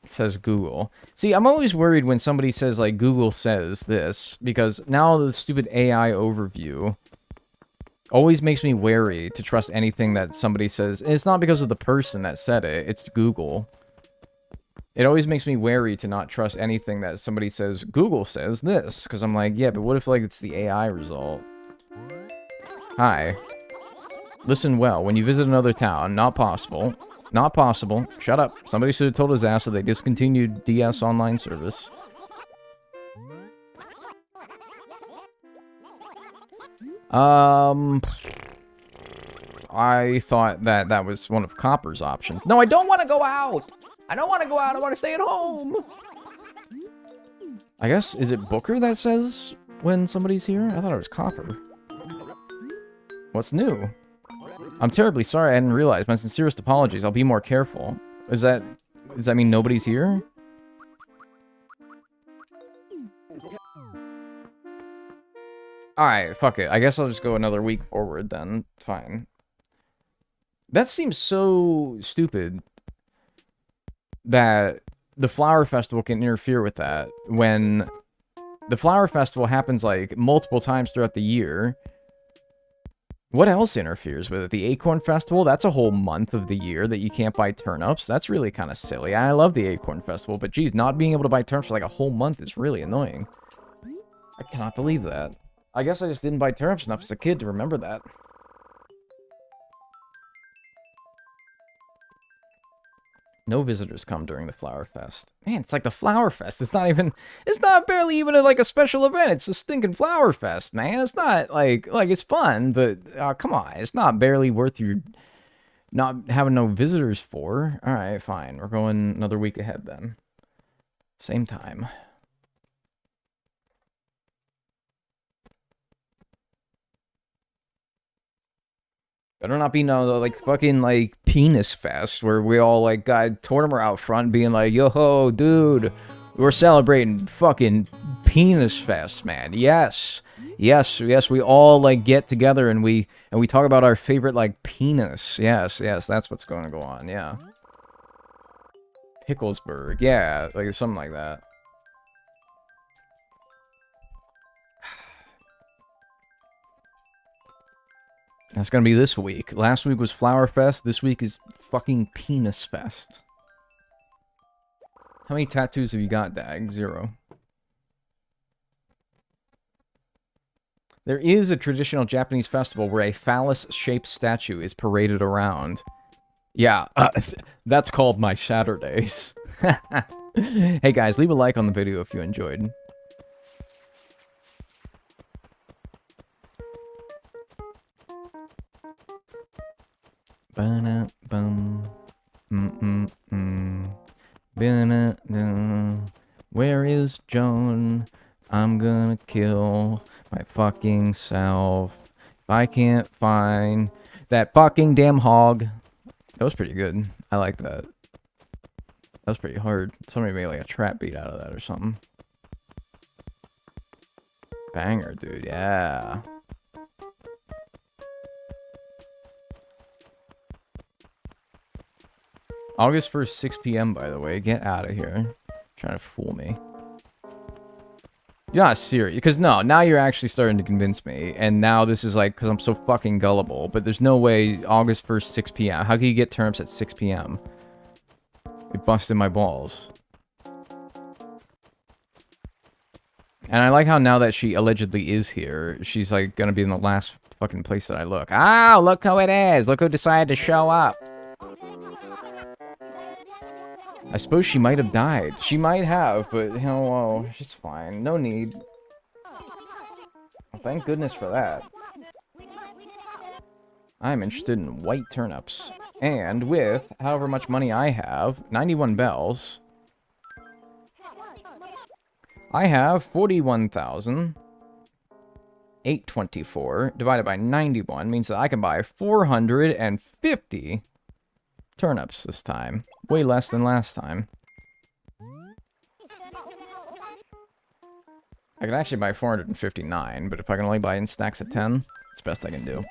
Says Google. See, I'm always worried when somebody says, like, Google says this, because now the stupid AI overview always makes me wary to trust anything that somebody says. And it's not because of the person that said it, it's Google. It always makes me wary to not trust anything that somebody says, Google says this, because I'm like, yeah, but what if, like, it's the AI result? Hi. Listen well, when you visit another town, not possible. Not possible. Shut up. Somebody should have told his ass that they discontinued DS online service. I thought that that was one of Copper's options. No, I don't want to go out! I don't want to go out! I want to stay at home! I guess, is it Booker that says when somebody's here? I thought it was Copper. What's new? I'm terribly sorry, I didn't realize. My sincerest apologies. I'll be more careful. Does that mean nobody's here? Alright, fuck it. I guess I'll just go another week forward then. Fine. That seems so stupid that the Flower Festival can interfere with that when the Flower Festival happens like multiple times throughout the year. What else interferes with it? The Acorn Festival? That's a whole month of the year that you can't buy turnips. That's really kind of silly. I love the Acorn Festival, but geez, not being able to buy turnips for like a whole month is really annoying. I cannot believe that. I guess I just didn't buy turnips enough as a kid to remember that. No visitors come during the Flower Fest. Man, it's like the Flower Fest. It's not barely even like a special event. It's the stinking Flower Fest, man. It's not like it's fun, but come on. It's not barely worth your not having no visitors for. All right, fine. We're going another week ahead then. Same time. Better not be no, like, fucking, like, penis fest, where we all, like, got Tortimer out front being like, yo, dude, we're celebrating fucking penis fest, man. Yes, we all, like, get together and we talk about our favorite, like, penis. Yes, that's what's going to go on, yeah. Picklesburg, yeah, like, something like that. That's gonna be this week. Last week was Flower Fest. This week is fucking Penis Fest. How many tattoos have you got, Dag? 0. There is a traditional Japanese festival where a phallus-shaped statue is paraded around. Yeah, that's called my Saturdays. Hey guys, leave a like on the video if you enjoyed. Where is Joan? I'm gonna kill my fucking self if I can't find that fucking damn hog. That was pretty good. I like that. That was pretty hard. Somebody made like a trap beat out of that or something. Banger, dude. Yeah. August 1st, 6 p.m., by the way. Get out of here. Trying to fool me. You're not serious. Because, no, now you're actually starting to convince me. And now this is like, because I'm so fucking gullible. But there's no way August 1st, 6 p.m. How can you get turnips at 6 p.m.? It busted my balls. And I like how now that she allegedly is here, she's like going to be in the last fucking place that I look. Ah, look who it is. Look who decided to show up. I suppose she might have died. She might have, but hello, she's fine. No need. Well, thank goodness for that. I'm interested in white turnips. And with however much money I have, 91 bells, I have 41,824 divided by 91 means that I can buy 450 turnips this time. Way less than last time. I can actually buy 459, but if I can only buy in stacks of 10, it's best I can do.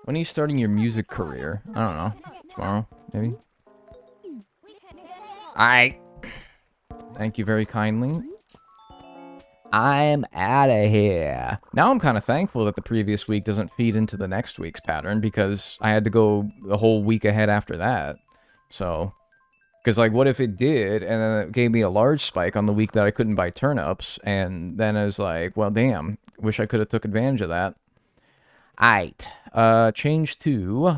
When are you starting your music career? I don't know. Tomorrow, maybe? Thank you very kindly. I'm out of here. Now I'm kind of thankful that the previous week doesn't feed into the next week's pattern because I had to go a whole week ahead after that. So, because like what if it did and then it gave me a large spike on the week that I couldn't buy turnips and then I was like, well, damn, wish I could have took advantage of that. Aight. Change to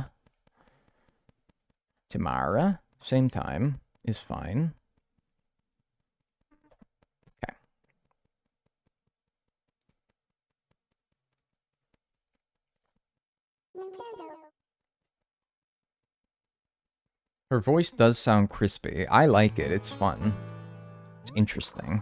tomorrow, same time is fine. Her voice does sound crispy. I like it. It's fun. It's interesting.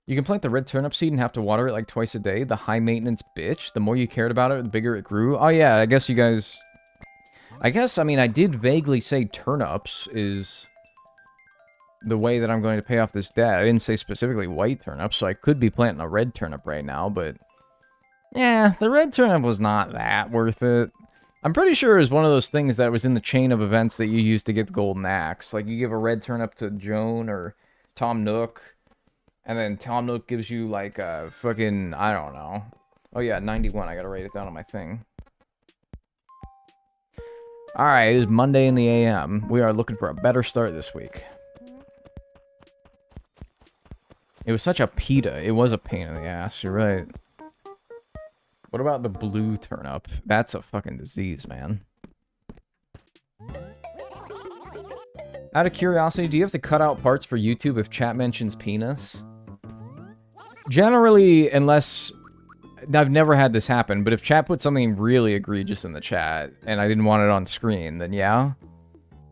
You can plant the red turnip seed and have to water it like twice a day. The high maintenance bitch. The more you cared about it, the bigger it grew. Oh yeah, I guess you guys... I mean, I did vaguely say turnips is the way that I'm going to pay off this debt. I didn't say specifically white turnips, so I could be planting a red turnip right now, but... Yeah, the red turnip was not that worth it. I'm pretty sure it was one of those things that was in the chain of events that you used to get the golden axe. Like, you give a red turnip to Joan or Tom Nook, and then Tom Nook gives you, like, a fucking, I don't know. Oh yeah, 91, I gotta write it down on my thing. Alright, it is Monday in the AM. We are looking for a better start this week. It was such a pita. It was a pain in the ass, you're right. What about the blue turnip? That's a fucking disease, man. Out of curiosity, do you have to cut out parts for YouTube if chat mentions penis? Generally, unless... I've never had this happen, but if chat put something really egregious in the chat, and I didn't want it on screen, then yeah.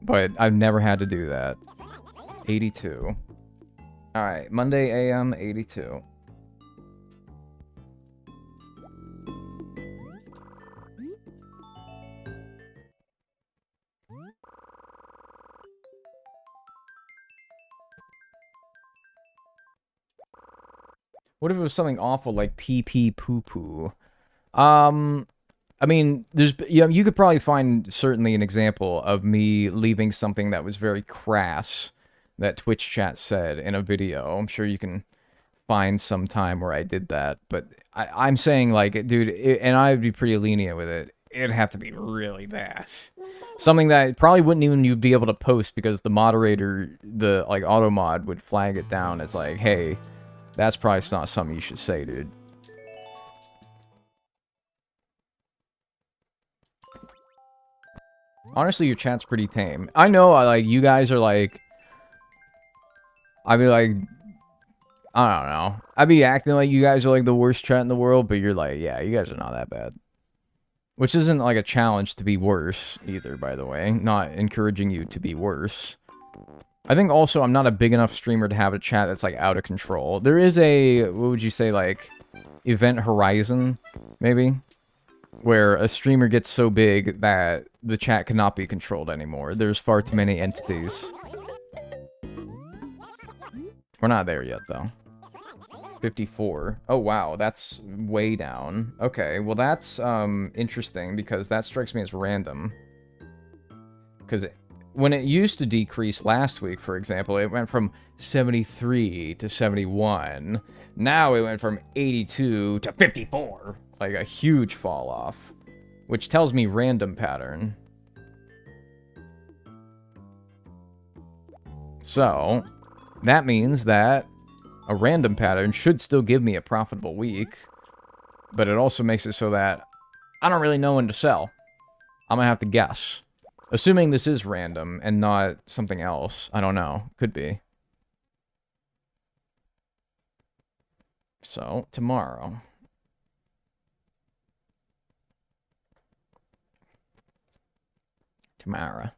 But I've never had to do that. 82. Alright, Monday AM, 82. What if it was something awful like pee pee poo poo? I mean, you could probably find certainly an example of me leaving something that was very crass that Twitch chat said in a video. I'm sure you can find some time where I did that, but I'm saying, like, dude, and I'd be pretty lenient with it. It'd have to be really bad. Something that probably wouldn't even you be able to post because the moderator, the like auto mod, would flag it down as like, hey, that's probably not something you should say, dude. Honestly, your chat's pretty tame. I know, like, you guys are like... I'd be like... I don't know. I'd be acting like you guys are like the worst chat in the world, but you're like, yeah, you guys are not that bad. Which isn't like a challenge to be worse either, by the way. Not encouraging you to be worse. I think also I'm not a big enough streamer to have a chat that's, like, out of control. There is a, what would you say, like, event horizon, maybe? Where a streamer gets so big that the chat cannot be controlled anymore. There's far too many entities. We're not there yet, though. 54. Oh, wow, that's way down. Okay, well, that's, interesting, because that strikes me as random. Because when it used to decrease last week, for example, it went from 73 to 71. Now it went from 82 to 54. Like a huge fall off. Which tells me random pattern. So, that means that a random pattern should still give me a profitable week. But it also makes it so that I don't really know when to sell. I'm gonna have to guess. Assuming this is random and not something else. I don't know. Could be. So, tomorrow. Tomorrow.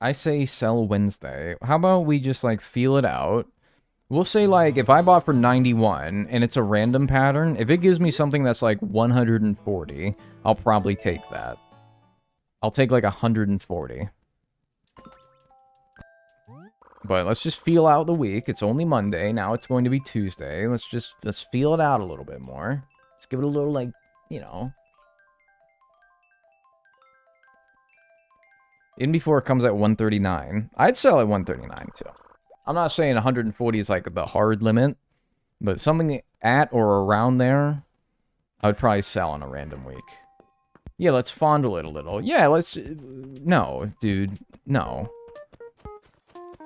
I say sell Wednesday. How about we just, like, feel it out? We'll say, like, if I bought for 91, and it's a random pattern, if it gives me something that's, like, 140, I'll probably take that. I'll take, like, 140. But let's just feel out the week. It's only Monday. Now it's going to be Tuesday. Let's feel it out a little bit more. Let's give it a little, like, you know. In before it comes at 139. I'd sell at 139, too. I'm not saying 140 is, like, the hard limit. But something at or around there, I would probably sell on a random week. Yeah, let's fondle it a little. Yeah, let's... No, dude. No.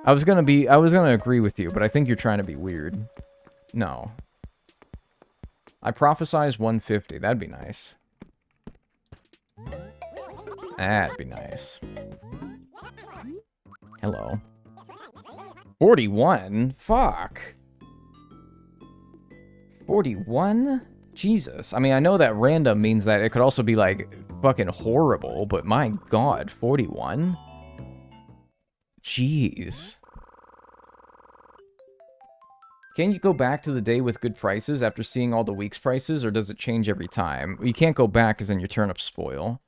I was gonna agree with you, but I think you're trying to be weird. No. I prophesize 150. That'd be nice. That'd be nice. Hello. 41? Fuck. 41? Jesus. I mean, I know that random means that it could also be, like, fucking horrible, but my god, 41? Jeez. Can you go back to the day with good prices after seeing all the week's prices, or does it change every time? You can't go back because then your turnips spoil.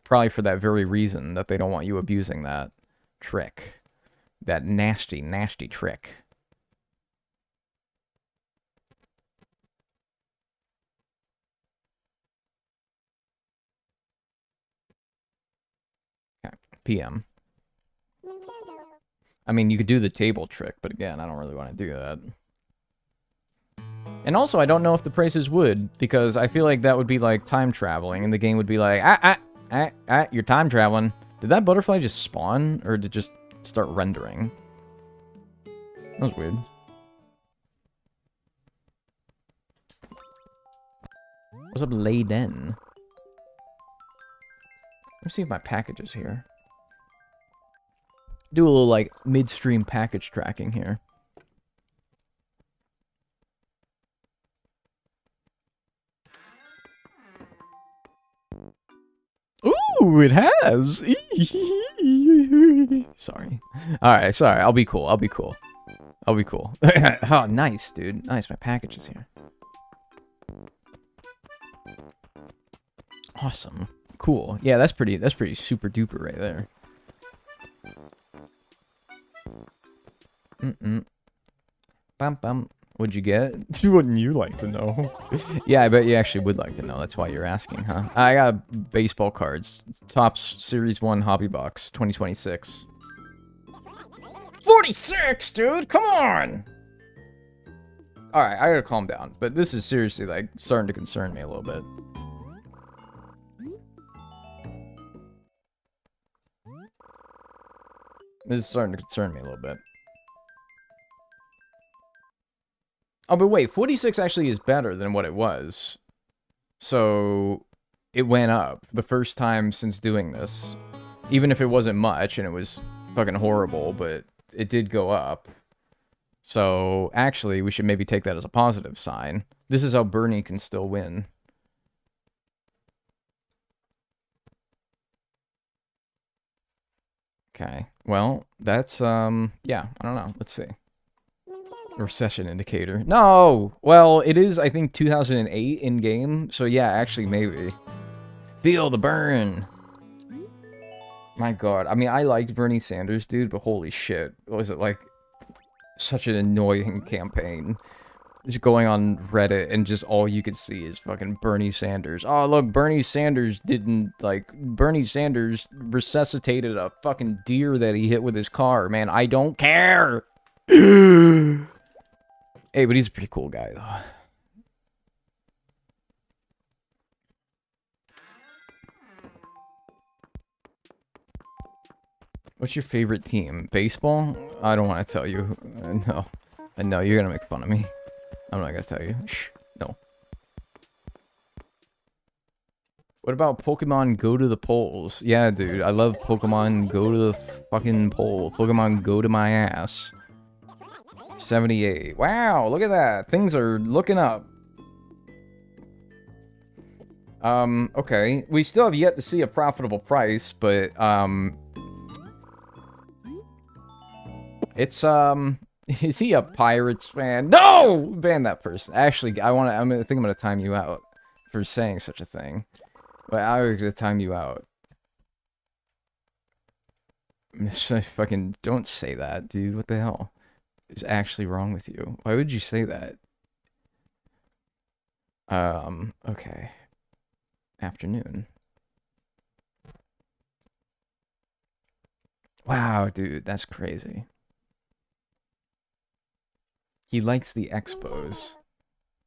Probably for that very reason, that they don't want you abusing that trick. That nasty, nasty trick. Okay. PM. I mean, you could do the table trick, but again, I don't really want to do that. And also, I don't know if the prices would, because I feel like that would be like time traveling, and the game would be like, you're time traveling. Did that butterfly just spawn, or did it just start rendering? That was weird. What's up, Layden? Let me see if my package is here. Do a little, like, midstream package tracking here. Ooh, it has! Sorry. Alright, sorry. I'll be cool. I'll be cool. I'll be cool. Oh, nice, dude. Nice, my package is here. Awesome. Cool. Yeah, that's pretty super duper right there. Bum bum. What'd you get? Wouldn't you like to know? Yeah, I bet you actually would like to know. That's why you're asking, huh? I got baseball cards. Topps Series 1 Hobby Box 2026. 46, dude! Come on! Alright, I gotta calm down. But this is seriously, like, starting to concern me a little bit. This is starting to concern me a little bit. Oh, but wait, 46 actually is better than what it was. So, it went up the first time since doing this. Even if it wasn't much, and it was fucking horrible, but it did go up. So, actually, we should maybe take that as a positive sign. This is how Bernie can still win. Okay, well, that's, yeah, I don't know, let's see. Recession indicator. No! Well, it is, I think, 2008 in-game, so yeah, actually, maybe. Feel the burn! My god, I mean, I liked Bernie Sanders, dude, but holy shit. Was it, like, such an annoying campaign? Just going on Reddit, and just all you could see is fucking Bernie Sanders. Oh, look, Bernie Sanders didn't, like, Bernie Sanders resuscitated a fucking deer that he hit with his car. Man, I don't care! Hey, but he's a pretty cool guy, though. What's your favorite team? Baseball? I don't want to tell you. No. I know, you're gonna make fun of me. I'm not gonna tell you. Shh. No. What about Pokemon Go to the Polls? Yeah, dude. I love Pokemon Go to the fucking poll. Pokemon Go to my ass. 78. Wow, look at that. Things are looking up. Okay. We still have yet to see a profitable price, but, it's, is he a Pirates fan? No! Ban that person. Actually, I think I'm gonna time you out for saying such a thing. But I'm gonna time you out. Fucking, don't say that, dude. What the hell is actually wrong with you? Why would you say that? Okay. Afternoon. Wow, dude, that's crazy. He likes the Expos.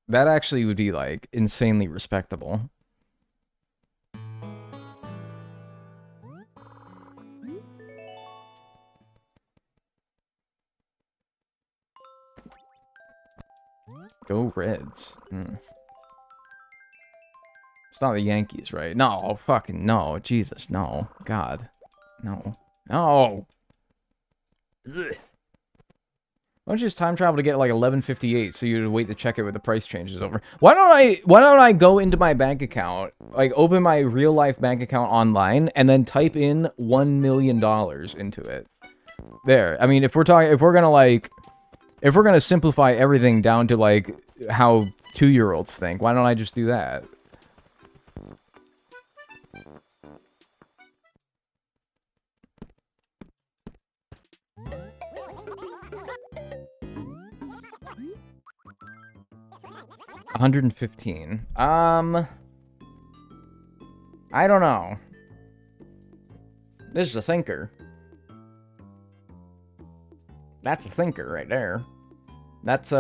That actually would be, like, insanely respectable. Go Reds. It's not the Yankees, right? No, fucking no. Jesus, no. God. No. No! Ugh. Why don't you just time travel to get like 11:58 so you'd wait to check it when the price change is over? Why don't I go into my bank account, like open my real life bank account online and then type in $1 million into it? There. I mean, if we're gonna simplify everything down to like how 2-year-olds think, why don't I just do that? $115. I don't know. This is a thinker. That's a thinker right there. That's,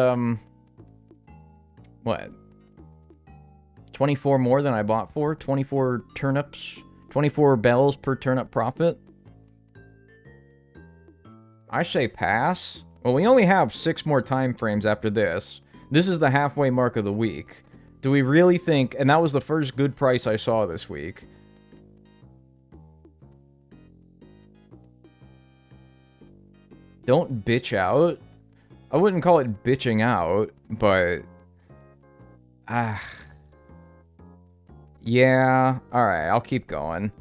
what? 24 more than I bought for? 24 turnips? 24 bells per turnip profit? I say pass. Well, we only have 6 more time frames after this. This is the halfway mark of the week. Do we really think... And that was the first good price I saw this week. Don't bitch out. I wouldn't call it bitching out, but... yeah, alright, I'll keep going.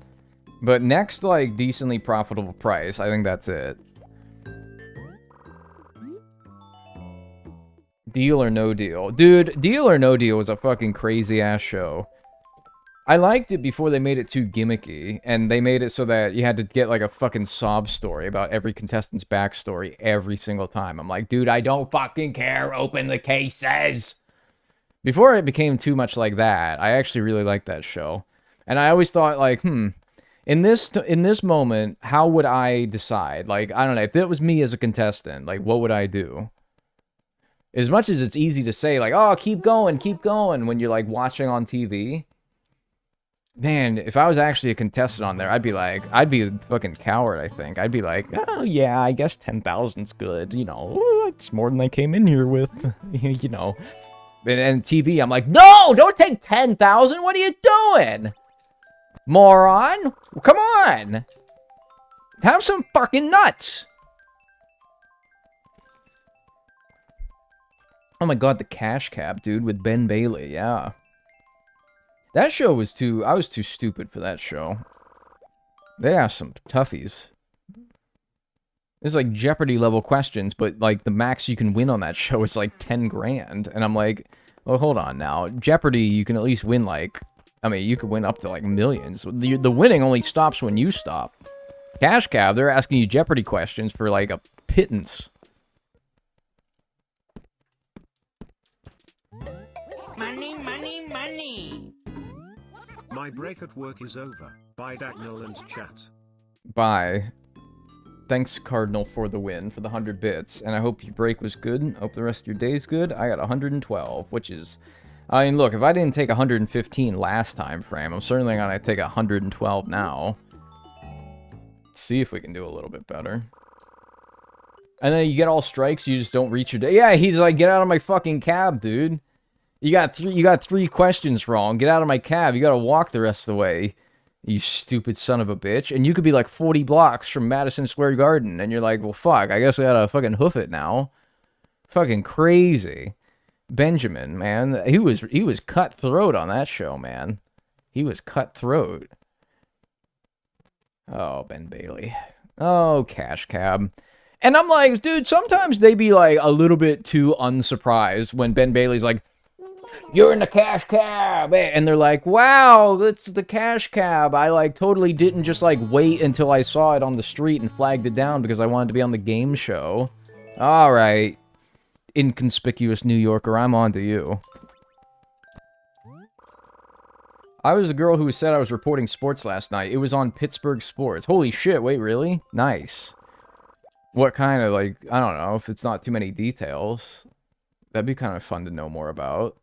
But next, like, decently profitable price, I think that's it. Deal or No Deal. Dude, Deal or No Deal was a fucking crazy-ass show. I liked it before they made it too gimmicky, and they made it so that you had to get, like, a fucking sob story about every contestant's backstory every single time. I'm like, dude, I don't fucking care. Open the cases! Before it became too much like that, I actually really liked that show. And I always thought, like, in this moment, how would I decide? Like, I don't know, if it was me as a contestant, like, what would I do? As much as it's easy to say, like, oh, keep going, when you're, like, watching on TV. Man, if I was actually a contestant on there, I'd be a fucking coward, I think. I'd be like, oh, yeah, I guess 10,000's good, you know. It's more than I came in here with, you know. And TV, I'm like, no, don't take 10,000, what are you doing? Moron, come on. Have some fucking nuts. Oh my god, the Cash Cab, dude, with Ben Bailey, yeah. That show was too... I was too stupid for that show. They have some toughies. It's like Jeopardy level questions, but like the max you can win on that show is like 10 grand. And I'm like, well, hold on now. Jeopardy, you can at least win like... I mean, you could win up to like millions. The winning only stops when you stop. Cash Cab, they're asking you Jeopardy questions for like a pittance. Money, money, money. My break at work is over. Bye, Dagnel and chat. Bye. Thanks, Cardinal, for the win, for the 100 bits. And I hope your break was good. Hope the rest of your day's good. I got 112, which is... I mean, look, if I didn't take 115 last time frame, I'm certainly going to take 112 now. Let's see if we can do a little bit better. And then you get all strikes, you just don't reach your day. Yeah, he's like, get out of my fucking cab, dude. You got 3 questions wrong. Get out of my cab. You gotta walk the rest of the way. You stupid son of a bitch. And you could be like 40 blocks from Madison Square Garden. And you're like, well, fuck. I guess I gotta fucking hoof it now. Fucking crazy. Benjamin, man. He was cutthroat on that show, man. He was cutthroat. Oh, Ben Bailey. Oh, Cash Cab. And I'm like, dude, sometimes they be like a little bit too unsurprised when Ben Bailey's like, you're in the Cash Cab, and they're like, wow, that's the Cash Cab. I like totally didn't just like wait until I saw it on the street and flagged it down because I wanted to be on the game show. All right, inconspicuous New Yorker, I'm on to you. I was a girl who said I was reporting sports last night. It was on Pittsburgh Sports. Holy shit, wait, really? Nice. What kind of, like, I don't know, if it's not too many details. That'd be kind of fun to know more about.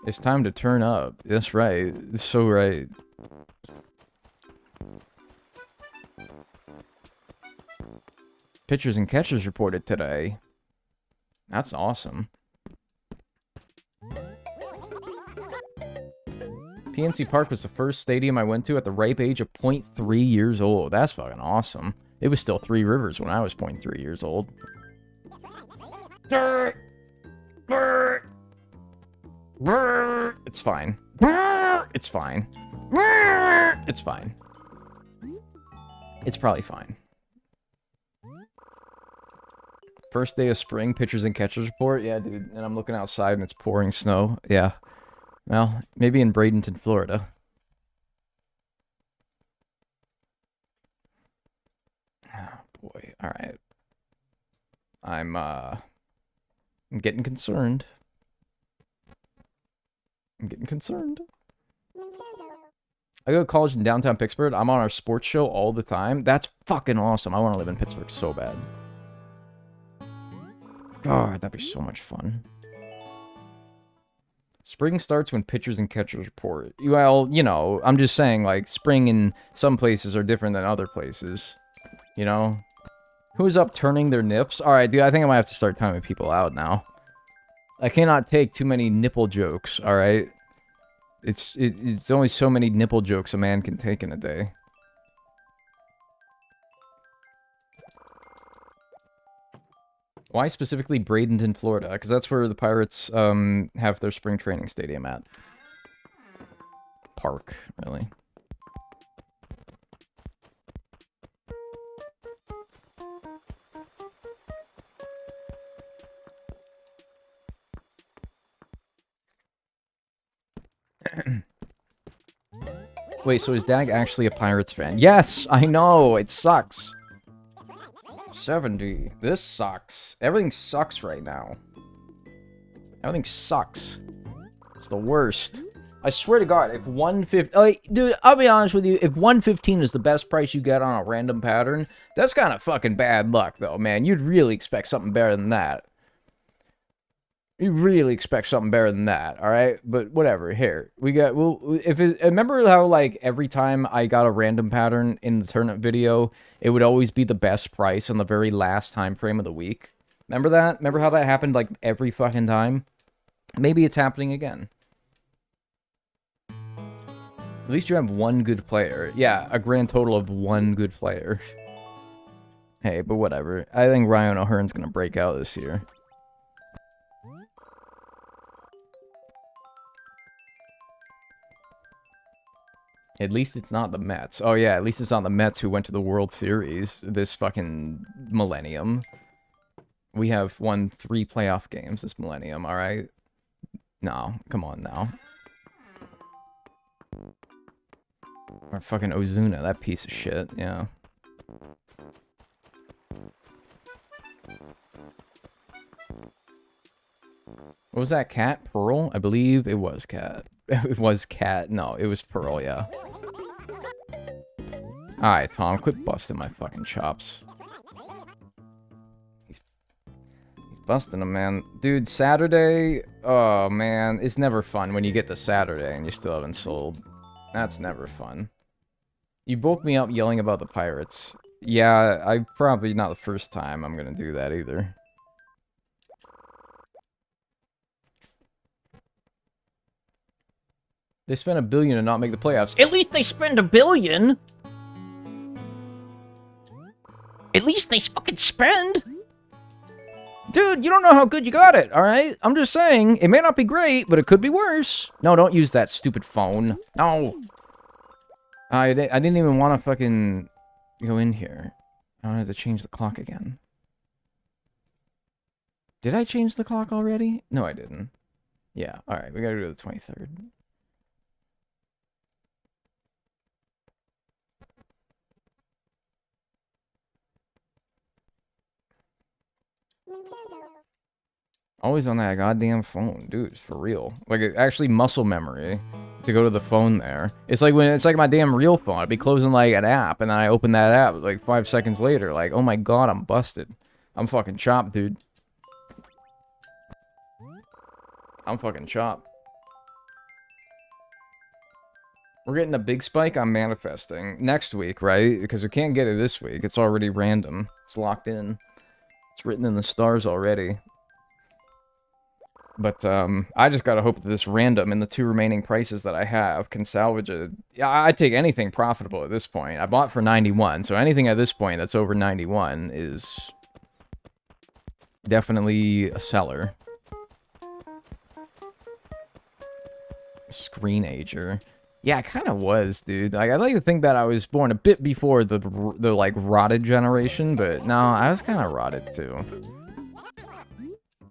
It's time to turn up. That's right. It's so right. Pitchers and catchers reported today. That's awesome. PNC Park was the first stadium I went to at the ripe age of 0.3 years old. That's fucking awesome. It was still Three Rivers when I was 0.3 years old. It's fine. It's fine. It's fine. It's probably fine. First day of spring, pitchers and catchers report. Yeah, dude. And I'm looking outside and it's pouring snow. Yeah. Well, maybe in Bradenton, Florida. Oh, boy. All right. I'm getting concerned. I'm getting concerned. I go to college in downtown Pittsburgh. I'm on our sports show all the time. That's fucking awesome. I want to live in Pittsburgh so bad. God, that'd be so much fun. Spring starts when pitchers and catchers report. Well, you know, I'm just saying, like, spring in some places are different than other places. You know? Who's up turning their nips? Alright, dude, I think I might have to start timing people out now. I cannot take too many nipple jokes, alright? It's only so many nipple jokes a man can take in a day. Why specifically Bradenton, Florida? Because that's where the Pirates have their spring training stadium at. Park, really. Wait, so is Dag actually a Pirates fan? Yes, I know, it sucks. 70. This sucks. Everything sucks right now. Everything sucks. It's the worst. I swear to God, if 150... Like, dude, I'll be honest with you. If 115 is the best price you get on a random pattern, that's kind of fucking bad luck, though, man. You'd really expect something better than that. You really expect something better than that, alright? But whatever, here. We got... Well, remember how, like, every time I got a random pattern in the Turnip video, it would always be the best price on the very last time frame of the week? Remember that? Remember how that happened, like, every fucking time? Maybe it's happening again. At least you have one good player. Yeah, a grand total of one good player. Hey, but whatever. I think Ryan O'Hearn's gonna break out this year. At least it's not the Mets. Oh yeah, at least it's not the Mets who went to the World Series this fucking millennium. We have won 3 playoff games this millennium, alright? No, come on now. Or fucking Ozuna, that piece of shit, yeah. What was that, Cat? Pearl? I believe it was Cat. It was Cat. No, it was Pearl, yeah. Alright, Tom, quit busting my fucking chops. He's busting them, man. Dude, Saturday... Oh, man. It's never fun when you get to Saturday and you still haven't sold. That's never fun. You woke me up yelling about the Pirates. Yeah, I probably not the first time I'm gonna do that either. They spent $1 billion to not make the playoffs. At least they spend $1 billion! At least they fucking spend! Dude, you don't know how good you got it, alright? I'm just saying, it may not be great, but it could be worse. No, don't use that stupid phone. No! I didn't even want to fucking go in here. I wanted to change the clock again. Did I change the clock already? No, I didn't. Yeah, alright, we gotta go to the 23rd. Always on that goddamn phone, dude, for real. Like, actually muscle memory to go to the phone there. It's like when it's like my damn real phone. I'd be closing like an app, and then I open that app like 5 seconds later. Like, oh my god, I'm busted. I'm fucking chopped, dude. I'm fucking chopped. We're getting a big spike on manifesting next week, right? Because we can't get it this week. It's already random. It's locked in. It's written in the stars already. But I just gotta hope that this random and the 2 remaining prices that I have can salvage it. Yeah, I'd take anything profitable at this point. I bought for 91, so anything at this point that's over 91 is definitely a seller. Screen ager. Yeah, it kind of was, dude. Like, I'd like to think that I was born a bit before the like rotted generation, but no, I was kind of rotted too.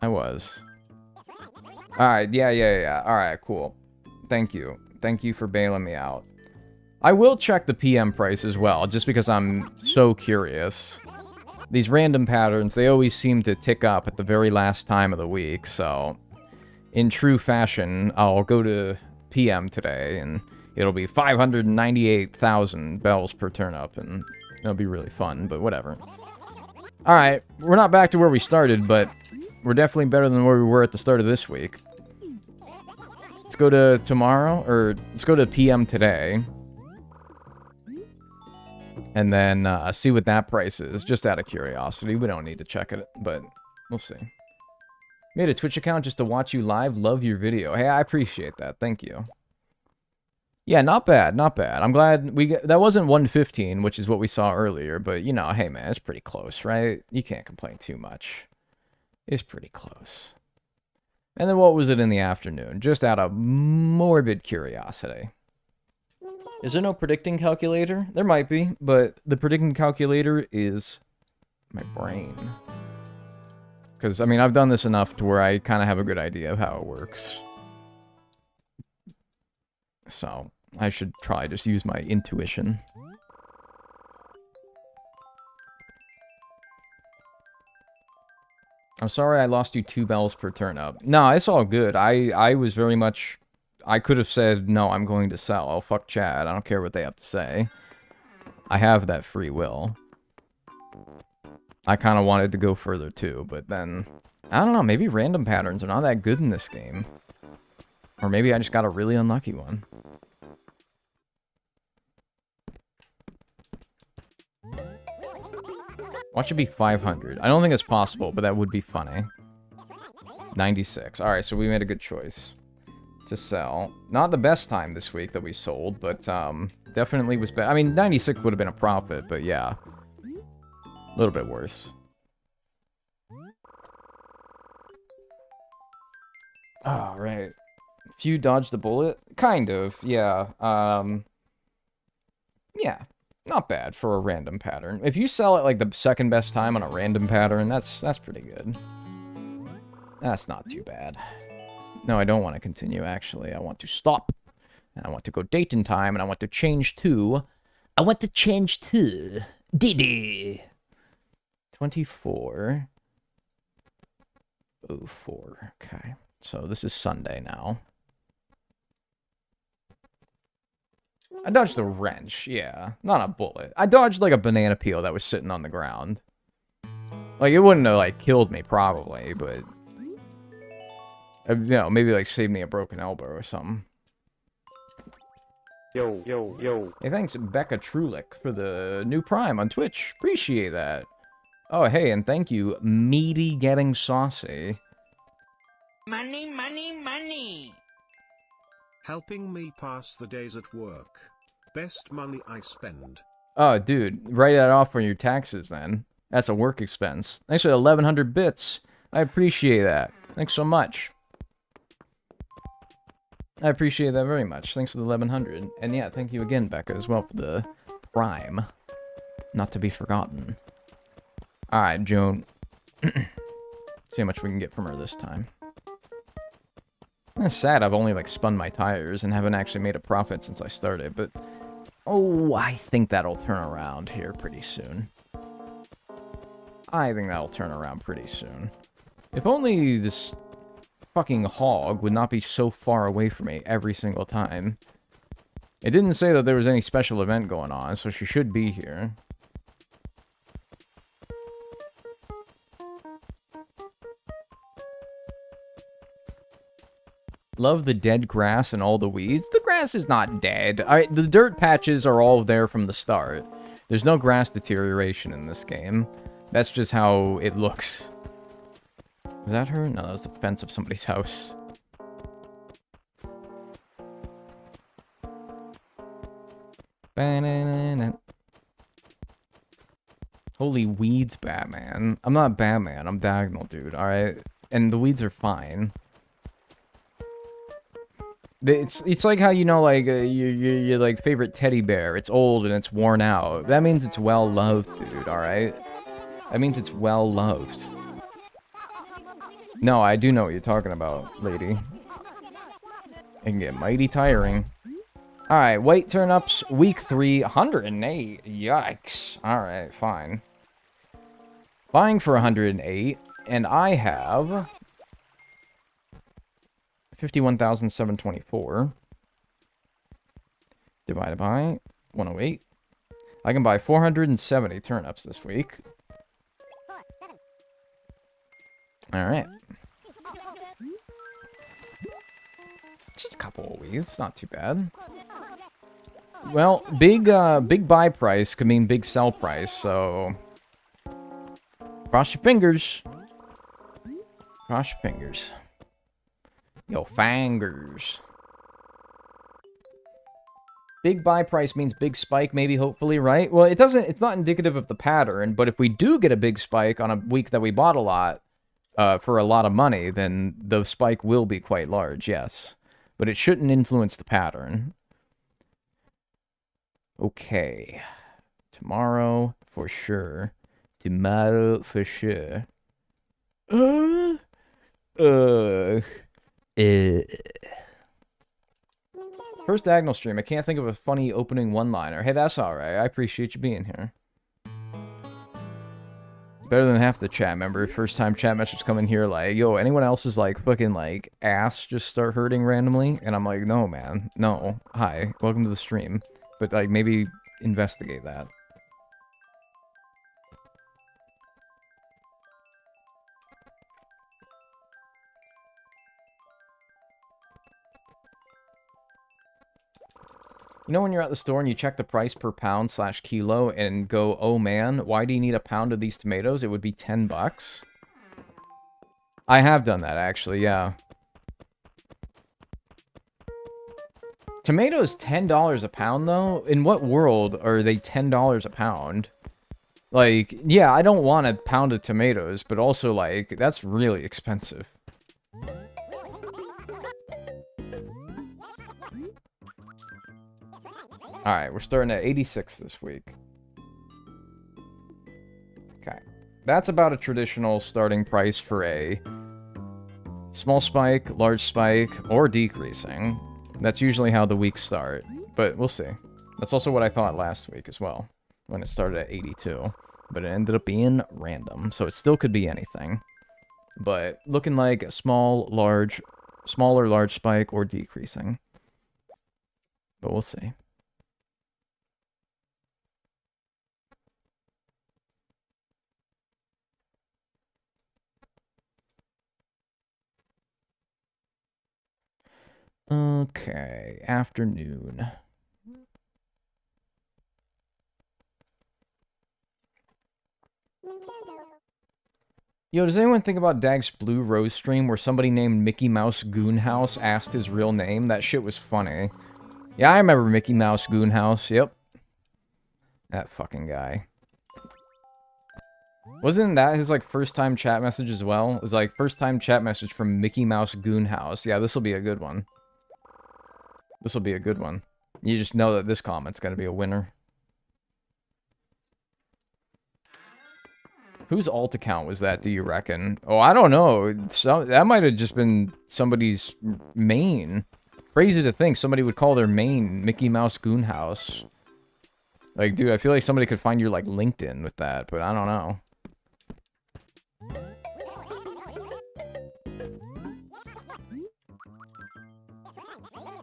I was. Alright, yeah. Alright, cool. Thank you. Thank you for bailing me out. I will check the PM price as well, just because I'm so curious. These random patterns, they always seem to tick up at the very last time of the week, so... in true fashion, I'll go to PM today, and it'll be 598,000 bells per turnip, and it'll be really fun, but whatever. Alright, we're not back to where we started, but... we're definitely better than where we were at the start of this week. Let's go to tomorrow, or let's go to PM today. And then see what that price is, just out of curiosity. We don't need to check it, but we'll see. Made a Twitch account just to watch you live. Love your video. Hey, I appreciate that. Thank you. Yeah, not bad, not bad. I'm glad that wasn't 115, which is what we saw earlier, but you know, hey man, it's pretty close, right? You can't complain too much. It's pretty close. And then what was it in the afternoon? Just out of morbid curiosity. Is there no predicting calculator? There might be, but the predicting calculator is my brain. Because, I mean, I've done this enough to where I kind of have a good idea of how it works. So, I should probably just use my intuition. I'm sorry I lost you 2 bells per turnip. No, it's all good. I was very much... I could have said, no, I'm going to sell. Oh, fuck Chad. I don't care what they have to say. I have that free will. I kind of wanted to go further too, but then... I don't know, maybe random patterns are not that good in this game. Or maybe I just got a really unlucky one. Watch it be 500. I don't think it's possible, but that would be funny. 96. Alright, so we made a good choice. To sell. Not the best time this week that we sold, but definitely was better. I mean, 96 would have been a profit, but yeah. A little bit worse. Oh, right. Few dodged the bullet? Kind of, yeah. Yeah. Not bad for a random pattern. If you sell it like the second best time on a random pattern, that's pretty good. That's not too bad. No, I don't want to continue, actually. I want to stop. And I want to go date in time, and I want to change to... I want to change to... Diddy! 24. 04. Okay. So this is Sunday now. I dodged a wrench, yeah. Not a bullet. I dodged like a banana peel that was sitting on the ground. Like, it wouldn't have, like, killed me, probably, but... you know, maybe, like, save me a broken elbow or something. Yo. Hey, thanks, Becca Trulick, for the new Prime on Twitch. Appreciate that. Oh, hey, and thank you, Meaty Getting Saucy. Money. Helping me pass the days at work. Best money I spend. Oh, dude, write that off on your taxes, then. That's a work expense. Thanks for 1,100 bits. I appreciate that. Thanks so much. I appreciate that very much. Thanks for the 1,100. And yeah, thank you again, Becca, as well for the Prime. Not to be forgotten. Alright, Joan. See how much we can get from her this time. It's sad I've only, like, spun my tires and haven't actually made a profit since I started, but... oh, I think that'll turn around here pretty soon. I think that'll turn around pretty soon. If only this fucking hog would not be so far away from me every single time. It didn't say that there was any special event going on, so she should be here. Love the dead grass and all the weeds. The grass is not dead. The dirt patches are all there from the start. There's no grass deterioration in this game. That's just how it looks. Was that her? No, that was the fence of somebody's house. Holy weeds, Batman. I'm not Batman, I'm Dagnel, dude, alright? And the weeds are fine. It's like how, you know, like, your like, favorite teddy bear. It's old and it's worn out. That means it's well-loved, dude, alright? That means it's well-loved. No, I do know what you're talking about, lady. It can get mighty tiring. Alright, white turnips, week 3, 108. Yikes. Alright, fine. Buying for 108, and I have 51,724 divided by 108. I can buy 470 turnips this week. Alright. Just a couple of weeks, it's not too bad. Well, big buy price could mean big sell price, so cross your fingers. Cross your fingers. Yo, fingers. Big buy price means big spike, maybe, hopefully, right? Well, it's not indicative of the pattern, but if we do get a big spike on a week that we bought a lot, for a lot of money, then the spike will be quite large, yes. But it shouldn't influence the pattern. Okay. Tomorrow, for sure. Tomorrow, for sure. First Dagnel stream. I can't think of a funny opening one-liner. Hey, that's alright. I appreciate you being here. Better than half the chat member. First time chat message come in here like, yo, anyone else is like fucking like ass just start hurting randomly? And I'm like, no, man. No. Hi. Welcome to the stream. But like maybe investigate that. You know when you're at the store and you check the price per pound / kilo and go, oh man, why do you need a pound of these tomatoes? It would be 10 bucks. I have done that, actually, yeah. Tomatoes $10 a pound, though? In what world are they $10 a pound? Like, yeah, I don't want a pound of tomatoes, but also, like, that's really expensive. Alright, we're starting at 86 this week. Okay. That's about a traditional starting price for a small spike, large spike, or decreasing. That's usually how the weeks start, but we'll see. That's also what I thought last week as well, when it started at 82. But it ended up being random, so it still could be anything. But looking like a small, large, smaller, large spike, or decreasing. But we'll see. Okay, afternoon. Yo, does anyone think about Dag's Blue Rose stream where somebody named Mickey Mouse Goonhouse asked his real name? That shit was funny. Yeah, I remember Mickey Mouse Goonhouse, yep. That fucking guy. Wasn't that his, like, first-time chat message as well? It was, like, first-time chat message from Mickey Mouse Goonhouse. Yeah, this'll be a good one. This'll be a good one. You just know that this comment's gonna be a winner. Whose alt account was that, do you reckon? Oh, I don't know. That might have just been somebody's main. Crazy to think somebody would call their main Mickey Mouse Goonhouse. Like, dude, I feel like somebody could find your, like, LinkedIn with that, but I don't know.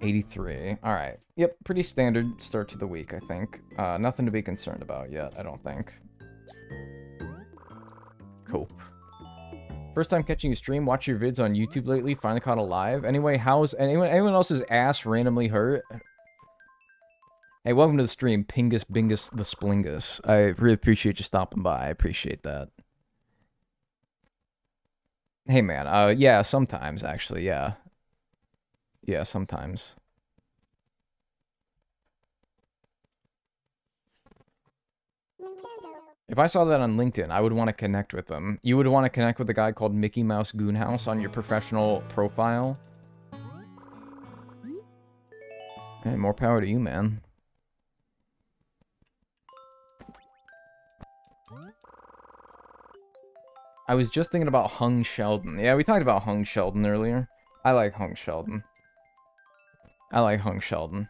$83. Alright. Yep, pretty standard start to the week, I think. Nothing to be concerned about yet, I don't think. Cool. First time catching you stream, watch your vids on YouTube lately, finally caught a live. Anyway, how's anyone else's ass randomly hurt? Hey, welcome to the stream, Pingus Bingus the Splingus. I really appreciate you stopping by, I appreciate that. Hey man, yeah, sometimes actually, yeah. Yeah, sometimes. If I saw that on LinkedIn, I would want to connect with them. You would want to connect with a guy called Mickey Mouse Goonhouse on your professional profile. Hey, more power to you, man. I was just thinking about Hung Sheldon. Yeah, we talked about Hung Sheldon earlier. I like Hung Sheldon. I like Hung Sheldon.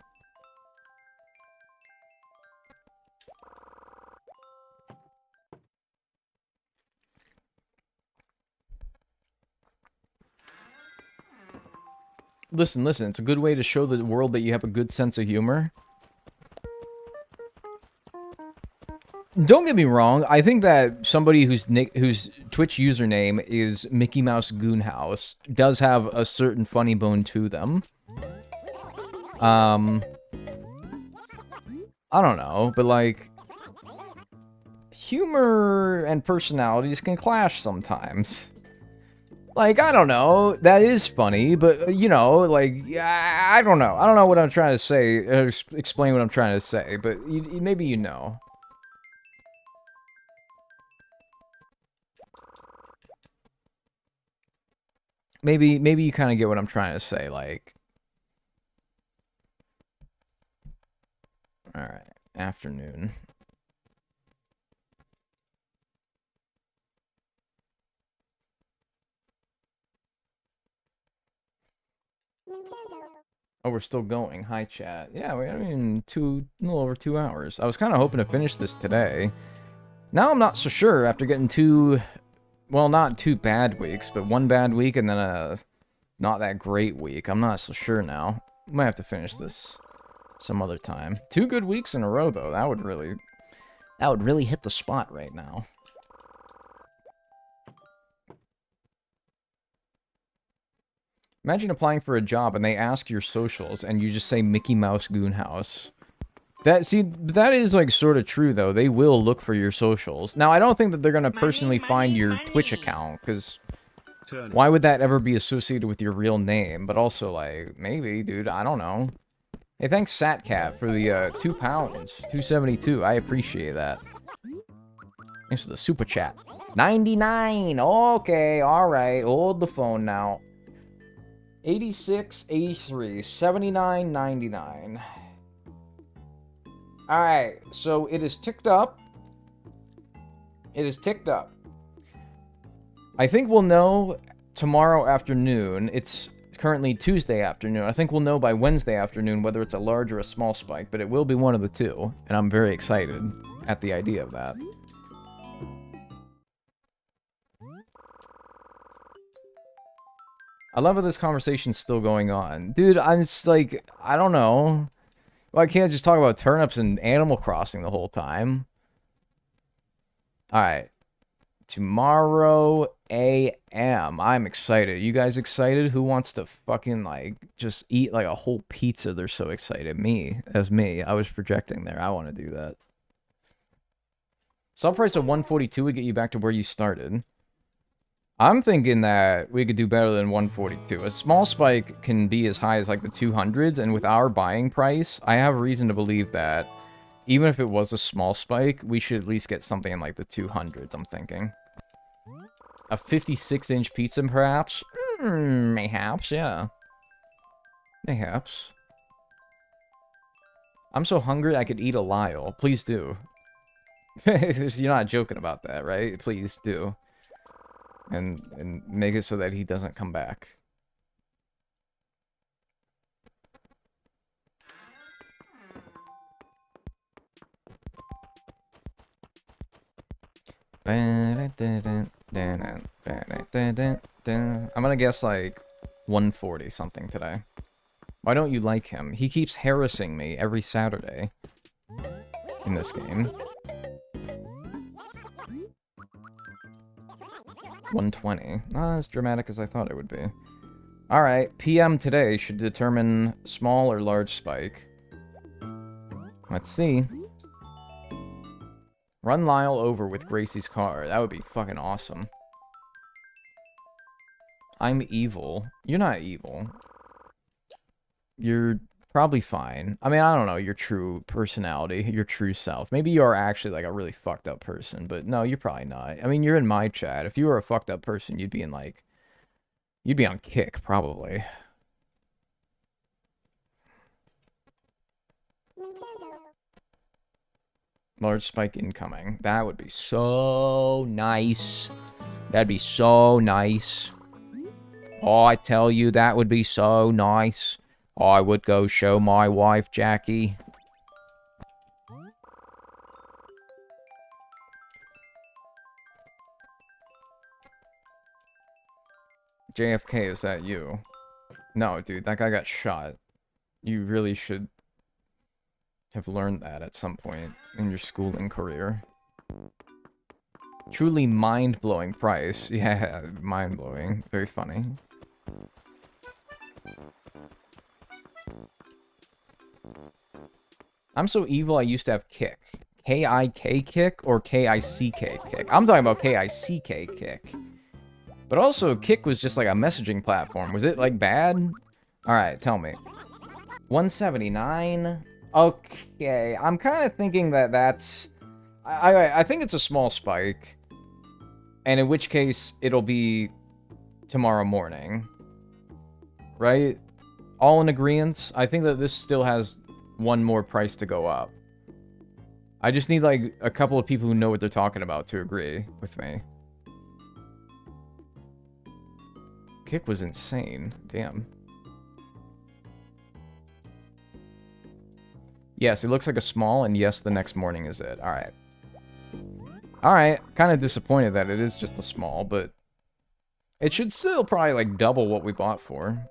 Listen, it's a good way to show the world that you have a good sense of humor. Don't get me wrong, I think that somebody whose Twitch username is Mickey Mouse Goonhouse does have a certain funny bone to them. I don't know, but like, humor and personalities can clash sometimes. Like, I don't know, that is funny, but, you know, like, I don't know. I don't know what I'm trying to say, explain what I'm trying to say, but maybe you know. Maybe you kind of get what I'm trying to say, like... Alright, afternoon. Oh, we're still going. Hi, chat. Yeah, I mean, a little over 2 hours. I was kind of hoping to finish this today. Now I'm not so sure after getting two... Well, not 2 bad weeks, but 1 bad week and then a not that great week. I'm not so sure now. Might have to finish this some other time. 2 good weeks in a row, though. That would really hit the spot right now. Imagine applying for a job and they ask your socials and you just say Mickey Mouse Goonhouse. That is like sort of true though. They will look for your socials. Now, I don't think that they're going to personally find your Twitch account because why would that ever be associated with your real name? But also like, maybe, dude, I don't know. Hey, thanks Satcat for the £2, 272. I appreciate that. Thanks for the super chat. 99. Okay, all right. Hold the phone now. 86, 83, 79, 99. Alright, so it is ticked up. It is ticked up. I think we'll know tomorrow afternoon. It's currently Tuesday afternoon. I think we'll know by Wednesday afternoon whether it's a large or a small spike, but it will be one of the two, and I'm very excited at the idea of that. I love how this conversation's still going on. Dude, I'm just like, I don't know. Well, I can't just talk about turnips and Animal Crossing the whole time. Alright. Tomorrow a.m. I'm excited. You guys excited? Who wants to fucking, like, just eat, like, a whole pizza? They're so excited. Me. As me. I was projecting there. I want to do that. Sub price of 142 would get you back to where you started. I'm thinking that we could do better than 142. A small spike can be as high as like the 200s, and with our buying price, I have reason to believe that even if it was a small spike, we should at least get something in like the 200s, I'm thinking. A 56-inch pizza, perhaps? Mayhaps, yeah. Mayhaps. I'm so hungry I could eat a Lyle. Please do. You're not joking about that, right? Please do. And make it so that he doesn't come back. I'm gonna guess like 140 something today. Why don't you like him? He keeps harassing me every Saturday in this game. 120. Not as dramatic as I thought it would be. Alright, PM today should determine small or large spike. Let's see. Run Lyle over with Gracie's car. That would be fucking awesome. I'm evil. You're not evil. You're probably fine. I mean, I don't know your true personality, your true self. Maybe you are actually like a really fucked up person, but no, you're probably not. I mean, you're in my chat. If you were a fucked up person, you'd be in like, you'd be on kick, probably. Large spike incoming. That would be so nice. That'd be so nice. Oh, I tell you, that would be so nice. I would go show my wife, Jackie. JFK, is that you? No, dude, that guy got shot. You really should have learned that at some point in your schooling career. Truly mind-blowing price. Yeah, mind-blowing. Very funny. I'm so evil I used to have kick. K-I-K kick or K-I-C-K kick? I'm talking about K-I-C-K kick. But also, kick was just like a messaging platform. Was it like bad? Alright, tell me. 179? Okay, I'm kind of thinking that that's... I think it's a small spike. And in which case, it'll be tomorrow morning. Right? All in agreement? I think that this still has one more price to go up. I just need, like, a couple of people who know what they're talking about to agree with me. Kick was insane. Damn. Yes, it looks like a small, and yes, the next morning is it. Alright. Alright, kind of disappointed that it is just a small, but it should still probably, like, double what we bought for.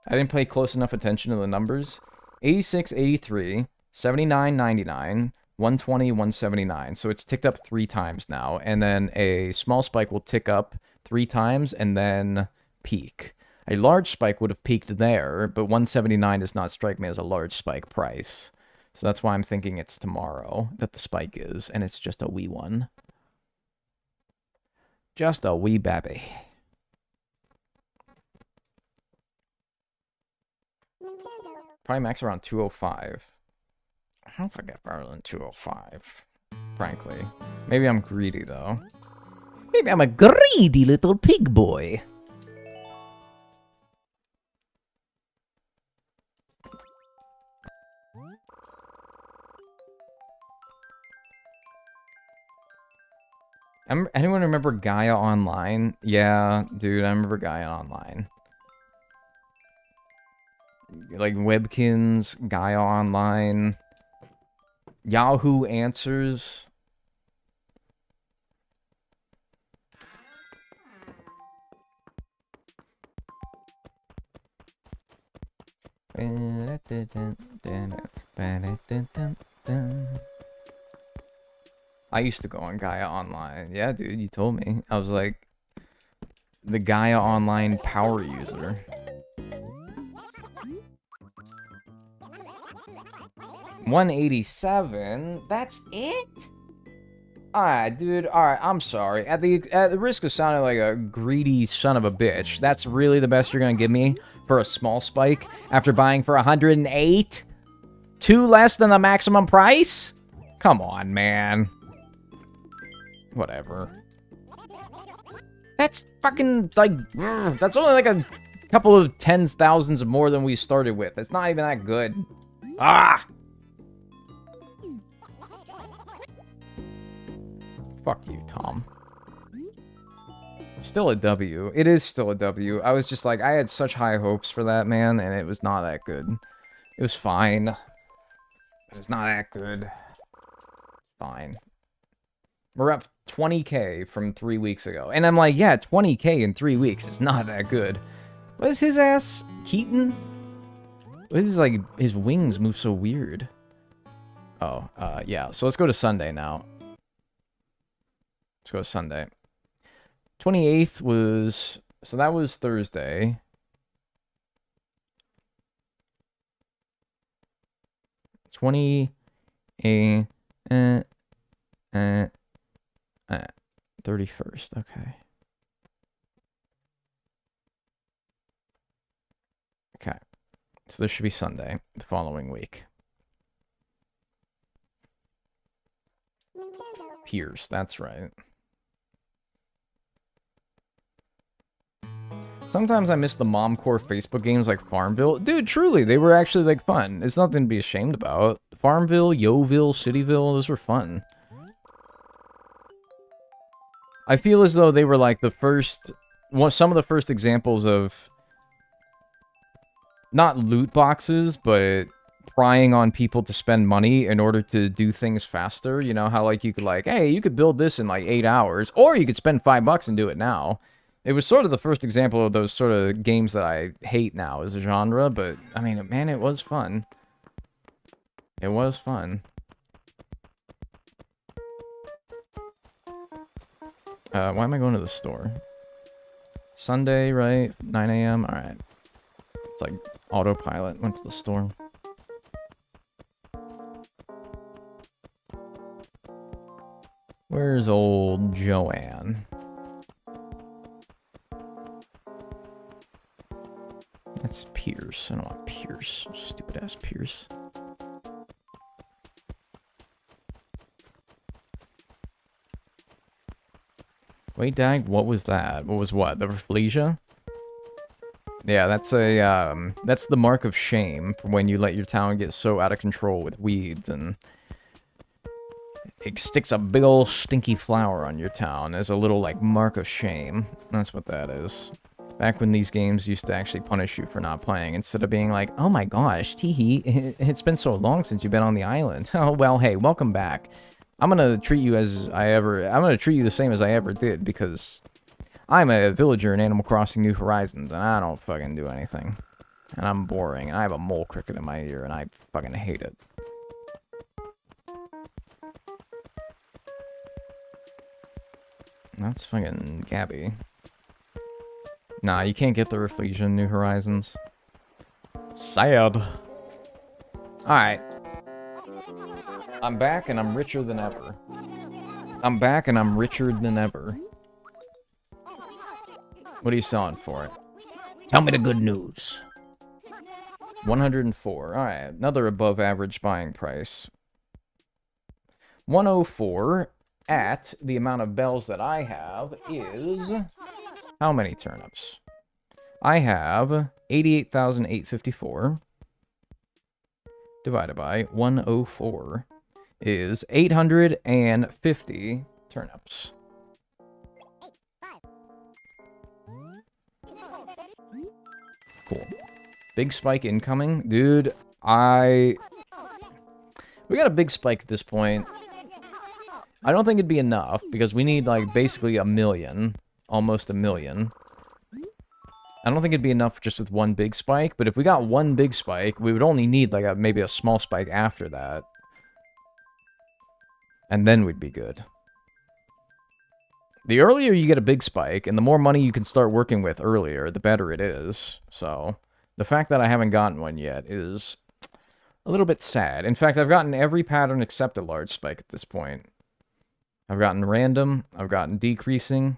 I didn't pay close enough attention to the numbers. 86, 83, 79, 99, 120, 179. So it's ticked up 3 times now, and then a small spike will tick up 3 times and then peak. A large spike would have peaked there, but 179 does not strike me as a large spike price. So that's why I'm thinking it's tomorrow that the spike is, and it's just a wee one. Just a wee baby. Probably max around 205. I don't think I get better than 205, frankly. Maybe I'm greedy, though. Maybe I'm a greedy little pig boy. Anyone remember Gaia Online? Yeah, dude, I remember Gaia Online. Like Webkins, Gaia Online, Yahoo Answers. I used to go on Gaia Online. Yeah, dude, you told me. I was like the Gaia Online power user. $187? That's it? Alright, dude. Alright, I'm sorry. At the risk of sounding like a greedy son of a bitch, that's really the best you're gonna give me for a small spike after buying for 108? 2 less than the maximum price? Come on, man. Whatever. That's fucking, like, that's only like a couple of tens thousands more than we started with. It's not even that good. Ah! Fuck you, Tom. Still a W. It is still a W. I was just like, I had such high hopes for that, man, and it was not that good. It was fine. It's not that good. Fine. We're up 20k from 3 weeks ago. And I'm like, yeah, 20k in 3 weeks is not that good. What is his ass? Keaton? What is, like, his wings move so weird? Oh, yeah. So let's go to Sunday now. Let's go to Sunday. 28th was... So that was Thursday. '31st. Okay. Okay. So this should be Sunday, the following week. Pierce, that's right. Sometimes I miss the mom-core Facebook games like Farmville. Dude, truly, they were actually, like, fun. It's nothing to be ashamed about. Farmville, Yoville, Cityville, those were fun. I feel as though they were, like, the first... Well, some of the first examples of... Not loot boxes, but prying on people to spend money in order to do things faster. You know, how, like, you could, like, hey, you could build this in, like, 8 hours. Or you could spend $5 and do it now. It was sort of the first example of those sort of games that I hate now as a genre, but, I mean, man, it was fun. It was fun. Why am I going to the store? Sunday, right? 9 a.m.? Alright. It's like autopilot. Went to the store. Where's old Joanne? That's Pierce. I don't want Pierce. Stupid ass Pierce. Wait, Dag, what was that? What was what? The Rafflesia? Yeah, that's a that's the mark of shame for when you let your town get so out of control with weeds and it sticks a big old stinky flower on your town as a little like mark of shame. That's what that is. Back when these games used to actually punish you for not playing, instead of being like, oh my gosh, teehee, it's been so long since you've been on the island. Oh, well, hey, welcome back. I'm gonna treat you I'm gonna treat you the same as I ever did, because I'm a villager in Animal Crossing New Horizons, and I don't fucking do anything. And I'm boring, and I have a mole cricket in my ear, and I fucking hate it. That's fucking Gabby. Nah, you can't get the Rafflesia in New Horizons. Sad. Alright. I'm back and I'm richer than ever. I'm back and I'm richer than ever. What are you selling for it? Tell me the good news. 104. Alright, another above average buying price. 104 at the amount of bells that I have is... How many turnips? I have 88,854 divided by 104 is 850 turnips. Cool. Big spike incoming. Dude, we got a big spike at this point. I don't think it'd be enough because we need like basically 1 million. Almost 1 million. I don't think it'd be enough just with one big spike, but if we got one big spike, we would only need like maybe a small spike after that. And then we'd be good. The earlier you get a big spike, and the more money you can start working with earlier, the better it is. So, the fact that I haven't gotten one yet is a little bit sad. In fact, I've gotten every pattern except a large spike at this point. I've gotten random, I've gotten decreasing,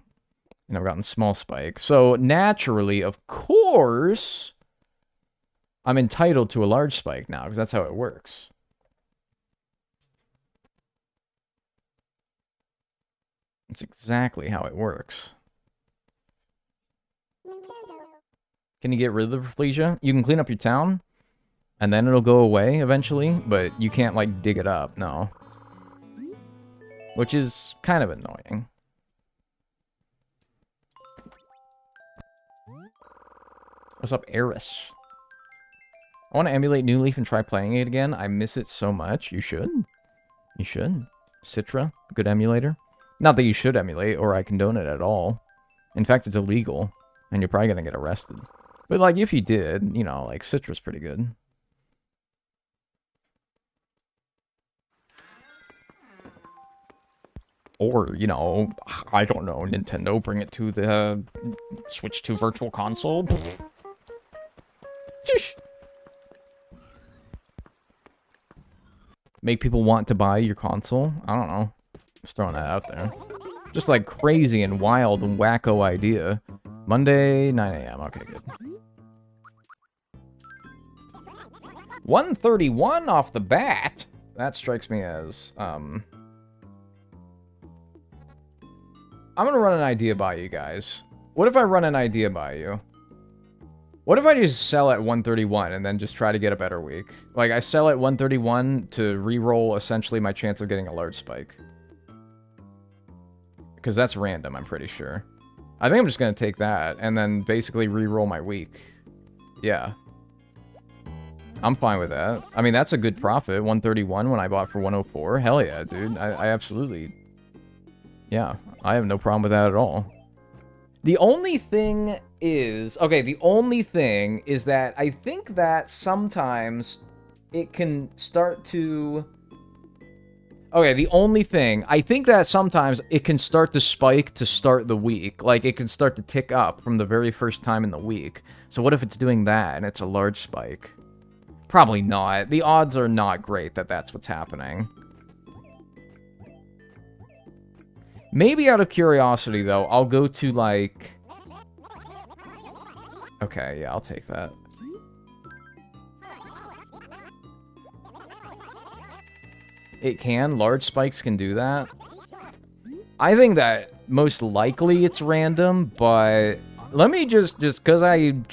and I've gotten small spike. So, naturally, of course, I'm entitled to a large spike now, because that's how it works. It's exactly how it works. Can you get rid of the Rafflesia? You can clean up your town, and then it'll go away eventually, but you can't, like, dig it up, no. Which is kind of annoying. What's up, Eris? I want to emulate New Leaf and try playing it again. I miss it so much. You should. You should. Citra, good emulator. Not that you should emulate, or I condone it at all. In fact, it's illegal, and you're probably going to get arrested. But, like, if you did, you know, like, Citra's pretty good. Or, you know, I don't know, Nintendo, bring it to the Switch 2 Virtual Console. Make people want to buy your console? I don't know. Just throwing that out there. Just like crazy and wild and wacko idea. Monday, 9 a.m. Okay, good. 131 off the bat. That strikes me as, I'm gonna run an idea by you guys. What if I run an idea by you? What if I just sell at 131 and then just try to get a better week? Like, I sell at 131 to re-roll essentially my chance of getting a large spike. Because that's random, I'm pretty sure. I think I'm just gonna take that and then basically re-roll my week. Yeah. I'm fine with that. I mean, that's a good profit. 131 when I bought for 104. Hell yeah, dude. I absolutely... Yeah, I have no problem with that at all. The only thing is... Okay, the only thing is that I think that sometimes it can start to... Okay, the only thing... I think that sometimes it can start to spike to start the week. Like, it can start to tick up from the very first time in the week. So what if it's doing that and it's a large spike? Probably not. The odds are not great that that's what's happening. Maybe out of curiosity, though, I'll go to, like... Okay, yeah, I'll take that. It can? Large spikes can do that? I think that most likely it's random, but... Let me just because man,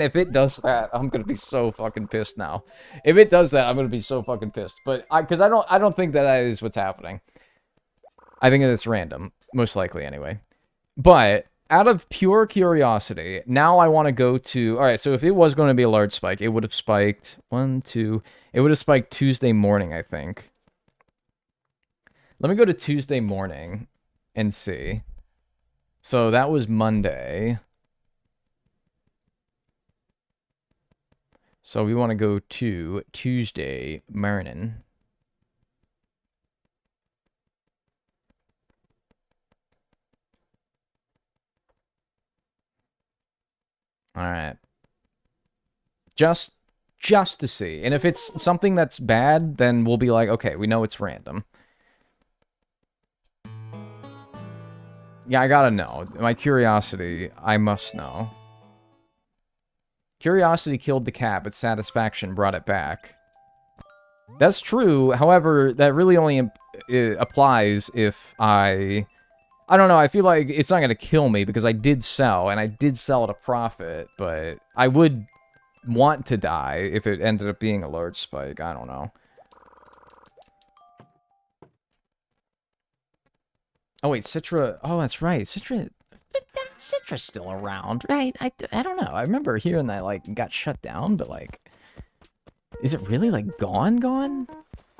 if it does that, I'm gonna be so fucking pissed now. If it does that, I'm gonna be so fucking pissed. But because I don't think that is what's happening. I think it's random, most likely anyway. But out of pure curiosity, now I want to go to... Alright, so if it was going to be a large spike, it would have spiked... It would have spiked Tuesday morning, I think. Let me go to Tuesday morning and see. So that was Monday. So we want to go to Tuesday morning. All right. Just to see. And if it's something that's bad, then we'll be like, okay, we know it's random. Yeah, I gotta know. My curiosity, I must know. Curiosity killed the cat, but satisfaction brought it back. That's true. However, that really only applies if I don't know, I feel like it's not gonna kill me because I did sell, and I did sell at a profit, but I would want to die if it ended up being a large spike. I don't know. Oh, wait, Citra... Oh, that's right. Citra... But Citra's still around, right? I don't know. I remember hearing that, like, got shut down, but, like... Is it really, like, gone?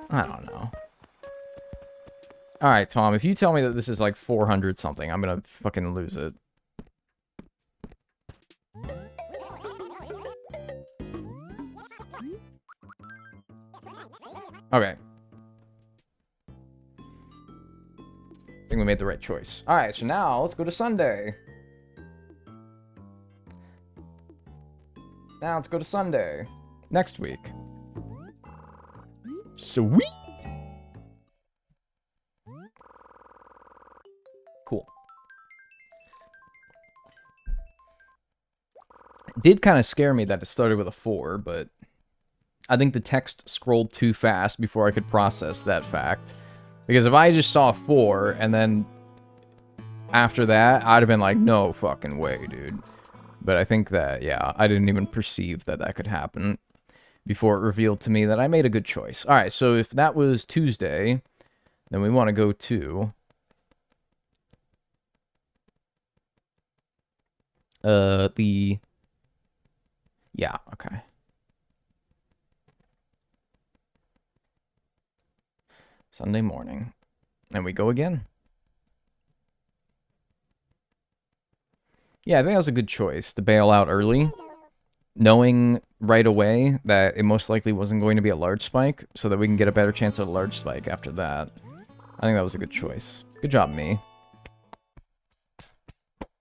I don't know. Alright, Tom, if you tell me that this is, like, 400 something, I'm gonna fucking lose it. Okay. I think we made the right choice. Alright, so now let's go to Sunday. Now let's go to Sunday. Next week. Sweet! Cool. It did kind of scare me that it started with a 4, but I think the text scrolled too fast before I could process that fact. Because if I just saw 4, and then after that, I'd have been like, no fucking way, dude. But I think that, yeah, I didn't even perceive that that could happen before it revealed to me that I made a good choice. Alright, so if that was Tuesday, then we want to go to... Yeah, okay. Sunday morning. And we go again. Yeah, I think that was a good choice to bail out early, knowing right away that it most likely wasn't going to be a large spike, so that we can get a better chance at a large spike after that. I think that was a good choice. Good job, me.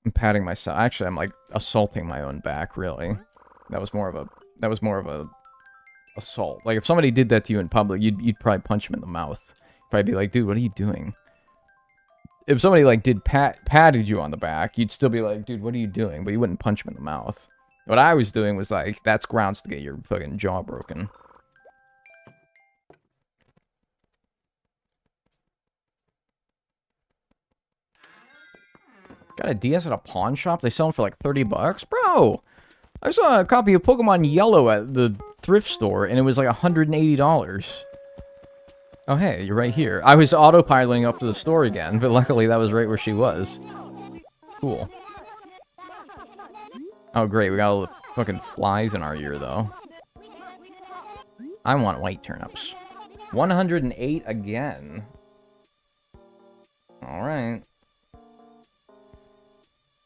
I'm patting myself. Actually, I'm like assaulting my own back, really. That was more of a assault. Like if somebody did that to you in public, you'd probably punch him in the mouth. Probably be like, dude, what are you doing? If somebody like patted you on the back, you'd still be like, dude, what are you doing? But you wouldn't punch him in the mouth. What I was doing was like, that's grounds to get your fucking jaw broken. Got a DS at a pawn shop? They sell them for like 30 bucks? Bro! I saw a copy of Pokemon Yellow at the thrift store, and it was like $180. Oh, hey, you're right here. I was autopiloting up to the store again, but luckily that was right where she was. Cool. Oh, great, we got all the fucking flies in our ear, though. I want white turnips. 108 again. Alright.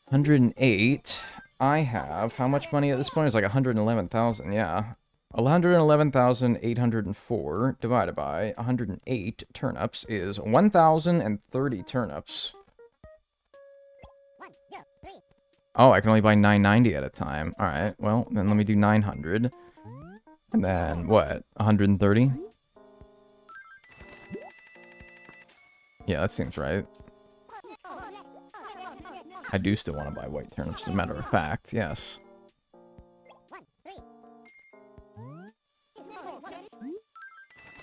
108. I have... How much money at this point? It's like 111,000, yeah. 111,804 divided by 108 turnips is 1,030 turnips. Oh, I can only buy 990 at a time. Alright, well, then let me do 900. And then, what? 130? Yeah, that seems right. I do still want to buy white turnips, as a matter of fact, yes.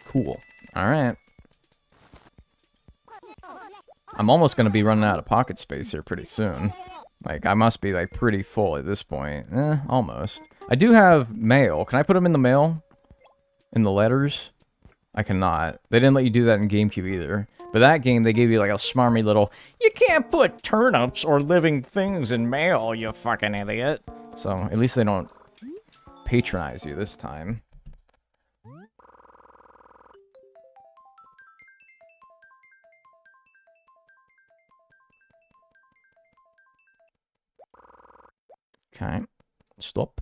Cool. Alright. I'm almost going to be running out of pocket space here pretty soon. Like, I must be, like, pretty full at this point. Almost. I do have mail. Can I put them in the mail? In the letters? I cannot. They didn't let you do that in GameCube either. But that game, they gave you, like, a smarmy little, you can't put turnips or living things in mail, you fucking idiot. So, at least they don't patronize you this time. Okay. Stop.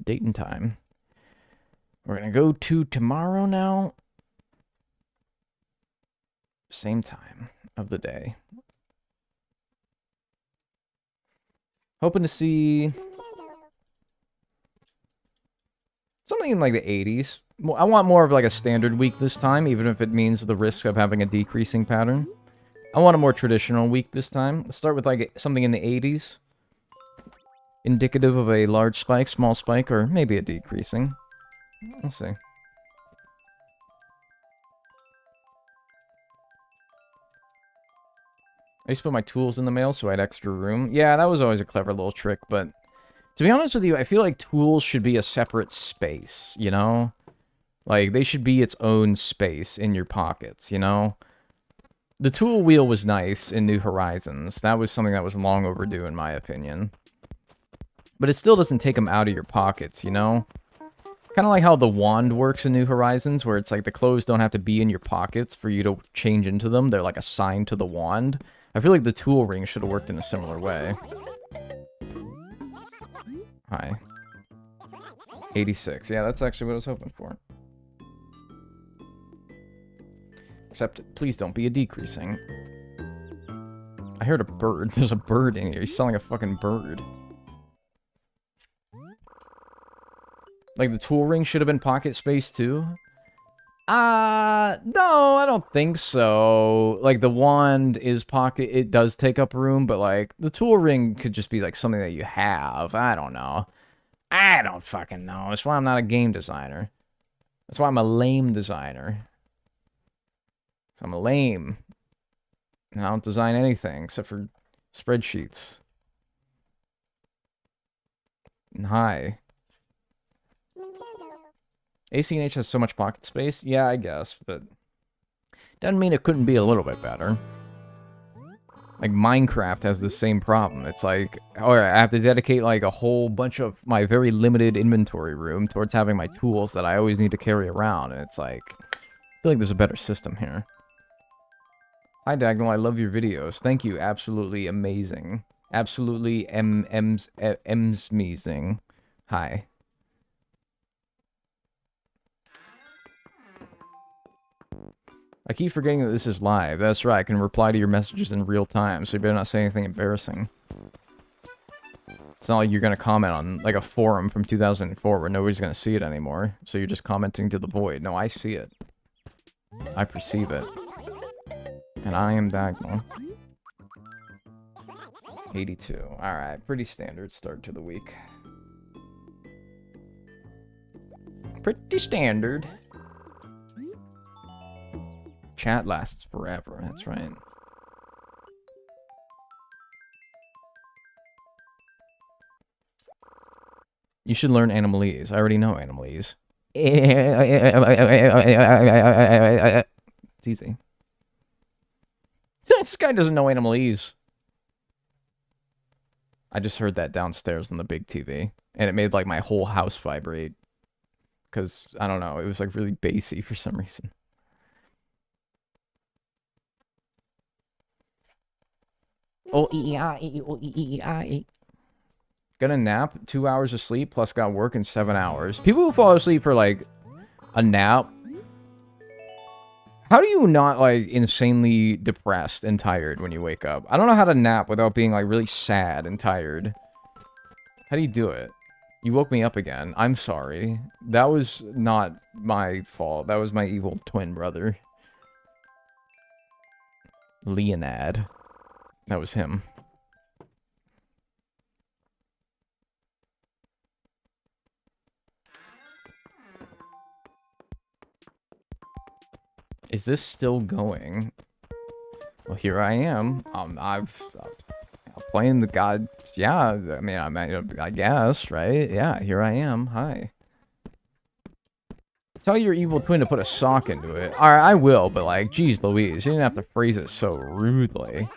Date and time. We're gonna go to tomorrow now. Same time of the day. Hoping to see something in like the 80s. I want more of like a standard week this time, even if it means the risk of having a decreasing pattern. I want a more traditional week this time. Let's start with like something in the 80s. Indicative of a large spike, small spike, or maybe a decreasing. We'll see. I used to put my tools in the mail so I had extra room. Yeah, that was always a clever little trick, but to be honest with you, I feel like tools should be a separate space, you know? Like, they should be its own space in your pockets, you know? The tool wheel was nice in New Horizons. That was something that was long overdue, in my opinion. But it still doesn't take them out of your pockets, you know? Kind of like how the wand works in New Horizons, where it's like the clothes don't have to be in your pockets for you to change into them. They're like assigned to the wand. I feel like the tool ring should have worked in a similar way. Hi. 86. Yeah, that's actually what I was hoping for. Except, please don't be a decreasing. I heard a bird. There's a bird in here. He's selling a fucking bird. Like, the tool ring should have been pocket space, too? No, I don't think so. Like, the wand is pocket... It does take up room, but, like, the tool ring could just be, like, something that you have. I don't know. I don't fucking know. That's why I'm not a game designer. That's why I'm a lame designer. I'm a lame. I don't design anything except for spreadsheets. And hi. AC&H has so much pocket space? Yeah, I guess, but doesn't mean it couldn't be a little bit better. Like, Minecraft has the same problem. It's like, alright, I have to dedicate, like, a whole bunch of my very limited inventory room towards having my tools that I always need to carry around, and it's like, I feel like there's a better system here. Hi, Dagnel, I love your videos. Thank you, absolutely amazing. Absolutely amazing. Hi. I keep forgetting that this is live. That's right, I can reply to your messages in real time, so you better not say anything embarrassing. It's not like you're going to comment on, like, a forum from 2004 where nobody's going to see it anymore, so you're just commenting to the void. No, I see it. I perceive it. And I am Dagnel. 82. Alright, pretty standard start to the week. Pretty standard. Chat lasts forever, that's right. You should learn Animalese. I already know Animalese. It's easy. This guy doesn't know Animalese. I just heard that downstairs on the big TV, and it made like my whole house vibrate. Because, I don't know, it was like really bassy for some reason. Got a nap, 2 hours of sleep, plus got work in 7 hours. People who fall asleep for like a nap, how do you not like insanely depressed and tired when you wake up? I don't know how to nap without being like really sad and tired. How do you do it? You woke me up again. I'm sorry. That was not my fault. That was my evil twin brother. Leonad. That was him. Is this still going? Well, here I am. I'm playing the god. Yeah, I mean, I guess, right? Yeah, here I am. Hi. Tell your evil twin to put a sock into it. Alright, I will, but like, geez Louise, you didn't have to phrase it so rudely.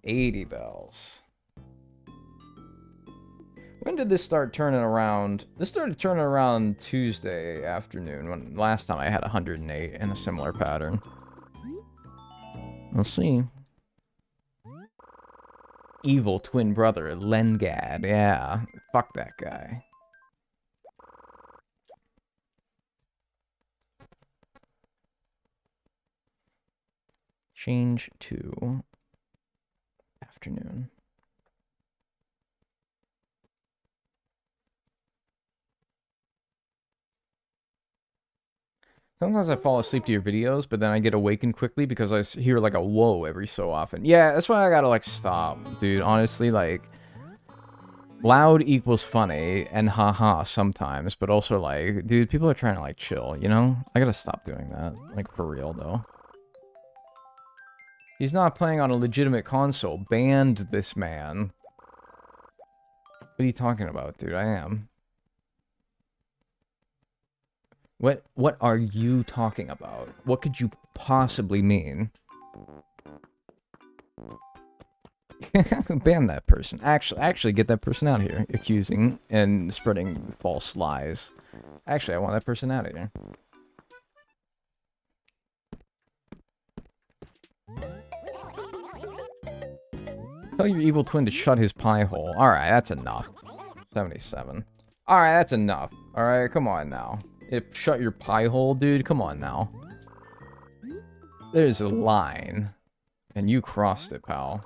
80 bells. When did this start turning around? This started turning around Tuesday afternoon, when last time I had 108 in a similar pattern. We'll see. Evil twin brother, Lengad. Yeah, fuck that guy. Change to afternoon. Sometimes I fall asleep to your videos, but then I get awakened quickly because I hear like a whoa every so often. Yeah, that's why I gotta like stop, dude. Honestly, like, loud equals funny and haha sometimes, but also like, dude, people are trying to like chill, you know? I gotta stop doing that, like for real though. He's not playing on a legitimate console. Banned this man. What are you talking about, dude? I am. What are you talking about? What could you possibly mean? Ban that person. Actually get that person out of here. Accusing and spreading false lies. Actually, I want that person out of here. Tell your evil twin to shut his pie hole. Alright, that's enough. 77. Alright, that's enough. Alright, come on now. Shut your pie hole, dude. Come on now. There's a line. And you crossed it, pal.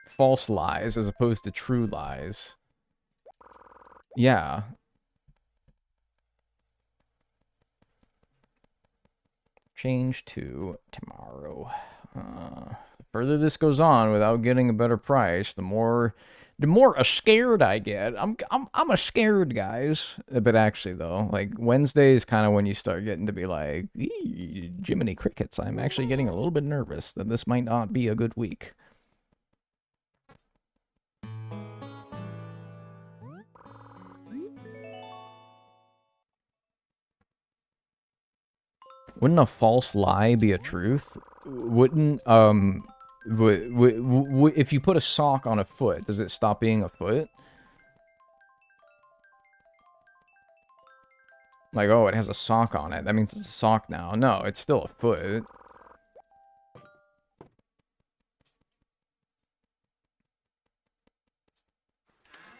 False lies as opposed to true lies. Yeah. Change to tomorrow. The further this goes on without getting a better price, the more scared I get. I'm a scared, guys. But actually, though, like, Wednesday is kind of when you start getting to be like, Jiminy Crickets, I'm actually getting a little bit nervous that this might not be a good week. Wouldn't a false lie be a truth? Wouldn't, if you put a sock on a foot, does it stop being a foot? Like, oh, it has a sock on it. That means it's a sock now. No, it's still a foot.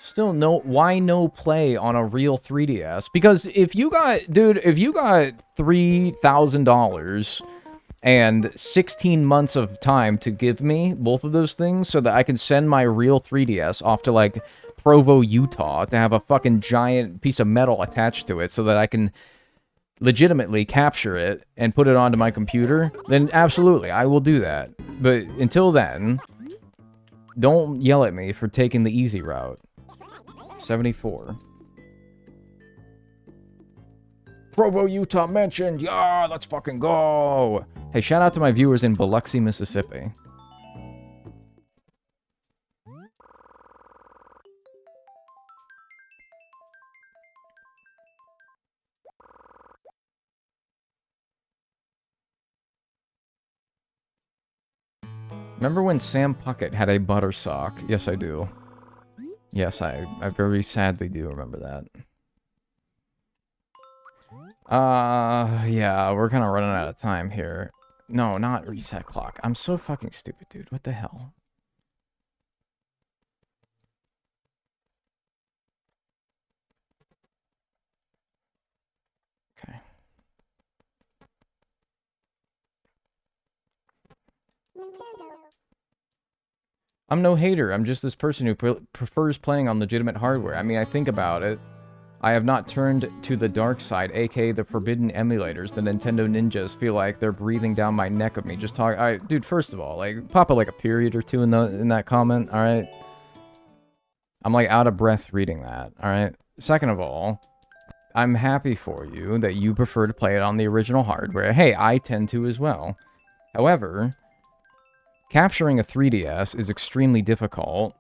Still no, why no play on a real 3DS? Because if you got, dude, if you got $3,000 and 16 months of time to give me both of those things so that I can send my real 3DS off to, like, Provo, Utah to have a fucking giant piece of metal attached to it so that I can legitimately capture it and put it onto my computer, then absolutely, I will do that. But until then, Don't yell at me for taking the easy route. 74. Provo, Utah mentioned. Yeah, let's fucking go. Hey, shout out to my viewers in Biloxi, Mississippi. Remember when Sam Puckett had a butter sock? Yes, I do. Yes, I very sadly do remember that. Yeah, we're kind of running out of time here. No, not reset clock. I'm so fucking stupid, dude. What the hell? Okay. I'm no hater. I'm just this person who prefers playing on legitimate hardware. I mean, I think about it. I have not turned to the dark side, aka the forbidden emulators. The Nintendo ninjas feel like they're breathing down my neck of me. Just talk. Dude, first of all, like, pop like a period or two in that comment. All right. I'm like out of breath reading that. All right. Second of all, I'm happy for you that you prefer to play it on the original hardware. Hey, I tend to as well. However, capturing a 3DS is extremely difficult,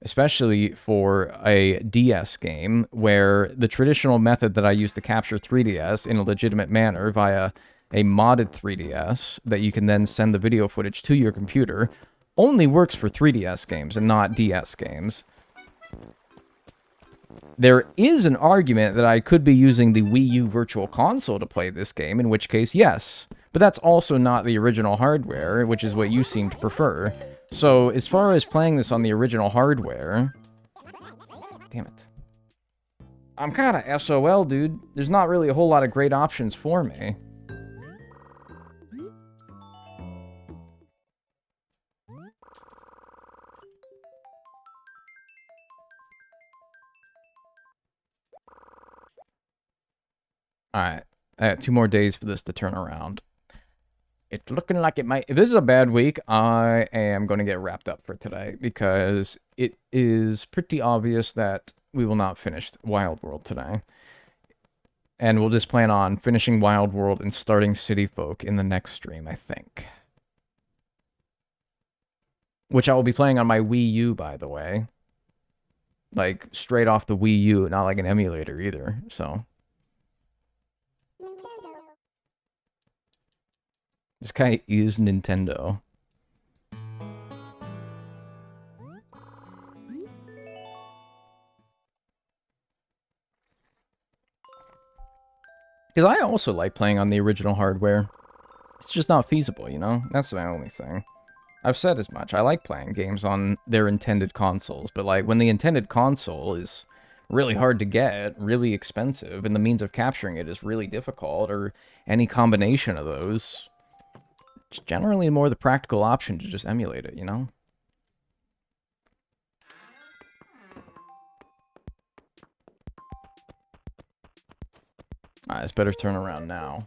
especially for a DS game, where the traditional method that I use to capture 3DS in a legitimate manner via a modded 3DS that you can then send the video footage to your computer only works for 3DS games and not DS games. There is an argument that I could be using the Wii U Virtual Console to play this game, in which case, yes. But that's also not the original hardware, which is what you seem to prefer. So, as far as playing this on the original hardware... Damn it. I'm kind of SOL, dude. There's not really a whole lot of great options for me. Alright. I got 2 more days for this to turn around. It's looking like it might... If this is a bad week, I am going to get wrapped up for today, because it is pretty obvious that we will not finish Wild World today. And we'll just plan on finishing Wild World and starting City Folk in the next stream, I think. Which I will be playing on my Wii U, by the way. Like, straight off the Wii U, not like an emulator either, so... This guy is Nintendo. Because I also like playing on the original hardware. It's just not feasible, you know? That's my only thing. I've said as much. I like playing games on their intended consoles, but like when the intended console is really hard to get, really expensive, and the means of capturing it is really difficult, or any combination of those... It's generally more the practical option to just emulate it, you know? Alright, it's better turn around now,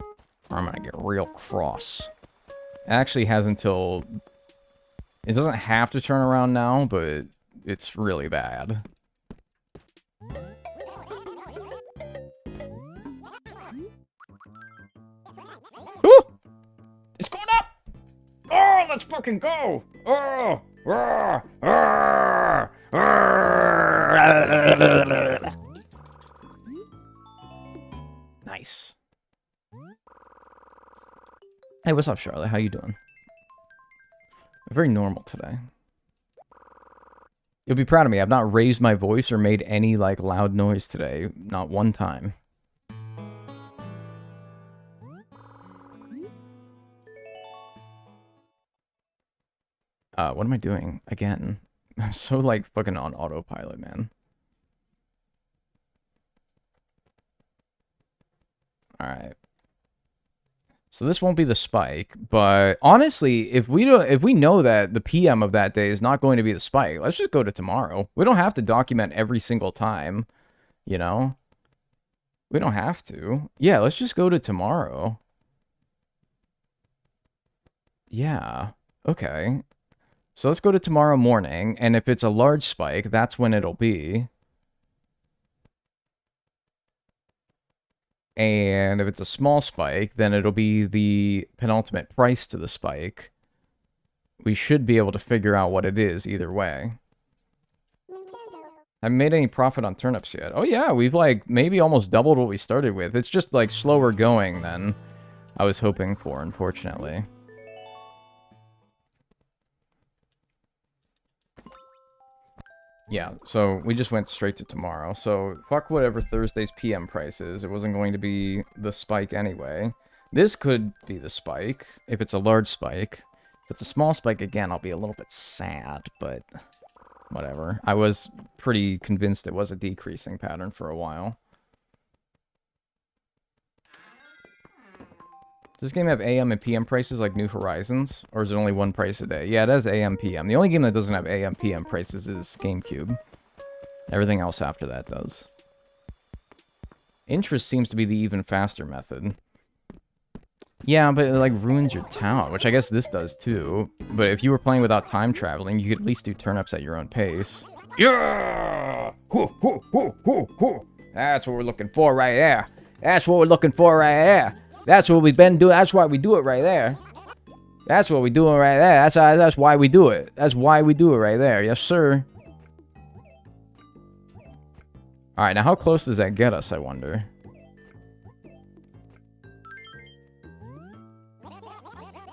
or I'm gonna get real cross. It actually has until... It doesn't have to turn around now, but it's really bad. Ooh! It's going up! Oh, let's fucking go! Oh! Nice. Hey, what's up, Charlotte? How you doing? Very normal today. You'll be proud of me. I've not raised my voice or made any, like, loud noise today. Not one time. What am I doing? Again. I'm so, like, fucking on autopilot, man. Alright. So this won't be the spike, but honestly, if we know that the PM of that day is not going to be the spike, let's just go to tomorrow. We don't have to document every single time, you know? We don't have to. Yeah, let's just go to tomorrow. Yeah. Okay. So let's go to tomorrow morning, and if it's a large spike, that's when it'll be. And if it's a small spike, then it'll be the penultimate price to the spike. We should be able to figure out what it is either way. I haven't made any profit on turnips yet. Oh yeah, we've like maybe almost doubled what we started with. It's just like slower going than I was hoping for, unfortunately. Yeah, so we just went straight to tomorrow. So fuck whatever Thursday's PM price is. It wasn't going to be the spike anyway. This could be the spike, if it's a large spike. If it's a small spike, again, I'll be a little bit sad, but whatever. I was pretty convinced it was a decreasing pattern for a while. Does this game have AM and PM prices like New Horizons? Or is it only one price a day? Yeah, it has AM, PM. The only game that doesn't have AM, PM prices is GameCube. Everything else after that does. Interest seems to be the even faster method. Yeah, but it like ruins your town, which I guess this does too. But if you were playing without time traveling, you could at least do turnips at your own pace. Yeah! That's what we're looking for right there. That's what we're looking for right there. That's what we've been doing. That's why we do it right there. That's what we're doing right there. That's why we do it. That's why we do it right there. Yes, sir. Alright, now how close does that get us, I wonder?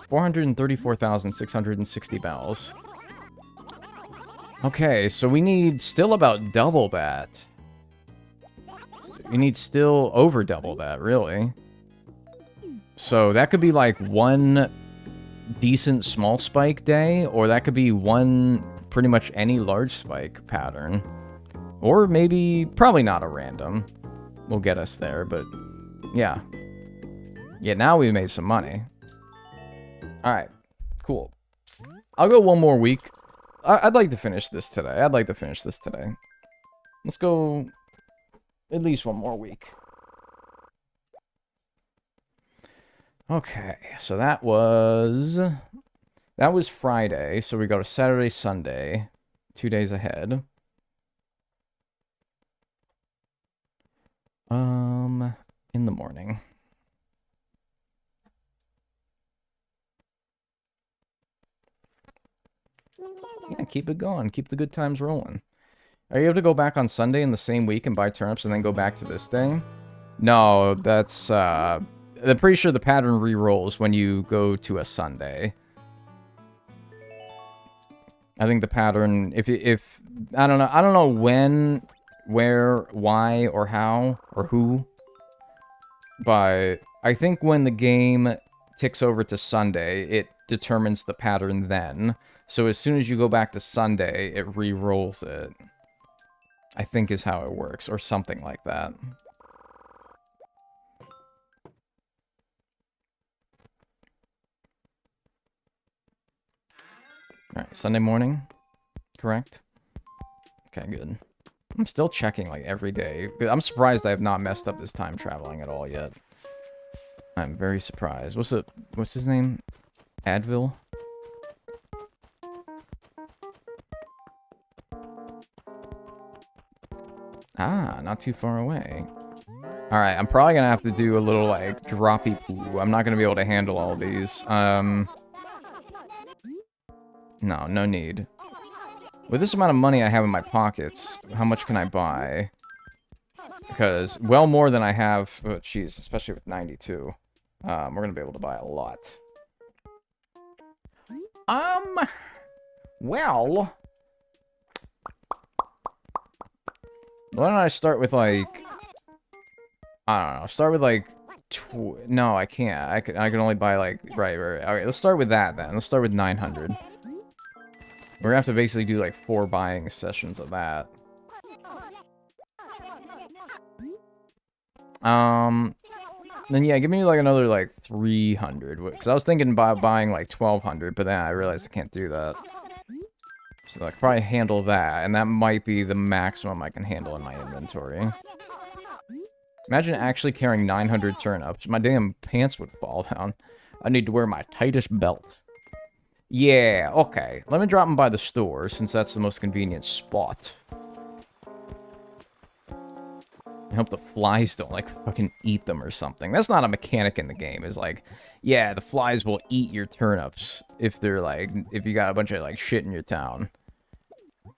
$434,660 bells. Okay, so we need still about double that. We need still over double that, really. So that could be like one decent small spike day, or that could be one pretty much any large spike pattern. Or maybe, probably not a random. Will get us there, but yeah. Yeah, now we made some money. Alright, cool. I'll go one more week. I'd like to finish this today. Let's go at least one more week. Okay, so that was Friday. So we go to Saturday, Sunday, 2 days ahead. In the morning. Yeah, keep it going. Keep the good times rolling. Are you able to go back on Sunday in the same week and buy turnips and then go back to this thing? No, that's, I'm pretty sure the pattern re-rolls when you go to a Sunday. I think the pattern, if I don't know when, where, why, or how, or who. But I think when the game ticks over to Sunday, it determines the pattern then. So as soon as you go back to Sunday, it re-rolls it. I think is how it works, or something like that. Alright, Sunday morning? Correct? Okay, good. I'm still checking, like, every day. I'm surprised I have not messed up this time traveling at all yet. I'm very surprised. What's his name? Advil? Ah, not too far away. Alright, I'm probably gonna have to do a little, like, droppy poo. I'm not gonna be able to handle all these. No, no need. With this amount of money I have in my pockets, how much can I buy? Because, well more than I have... Oh, jeez, especially with 92. We're gonna be able to buy a lot. Well... Why don't I start with, like... I don't know, start with, like... No, I can't. I can only buy, like... Right. Okay, let's start with that, then. Let's start with 900. We're gonna have to basically do, like, 4 buying sessions of that. Then, yeah, give me, like, another, like, 300. Because I was thinking about buying, like, 1,200, but then I realized I can't do that. So I could probably handle that, and that might be the maximum I can handle in my inventory. Imagine actually carrying 900 turnips. My damn pants would fall down. I need to wear my tightest belt. Yeah, okay. Let me drop them by the store, since that's the most convenient spot. I hope the flies don't, like, fucking eat them or something. That's not a mechanic in the game. It's like, yeah, the flies will eat your turnips if they're, like, if you got a bunch of, like, shit in your town.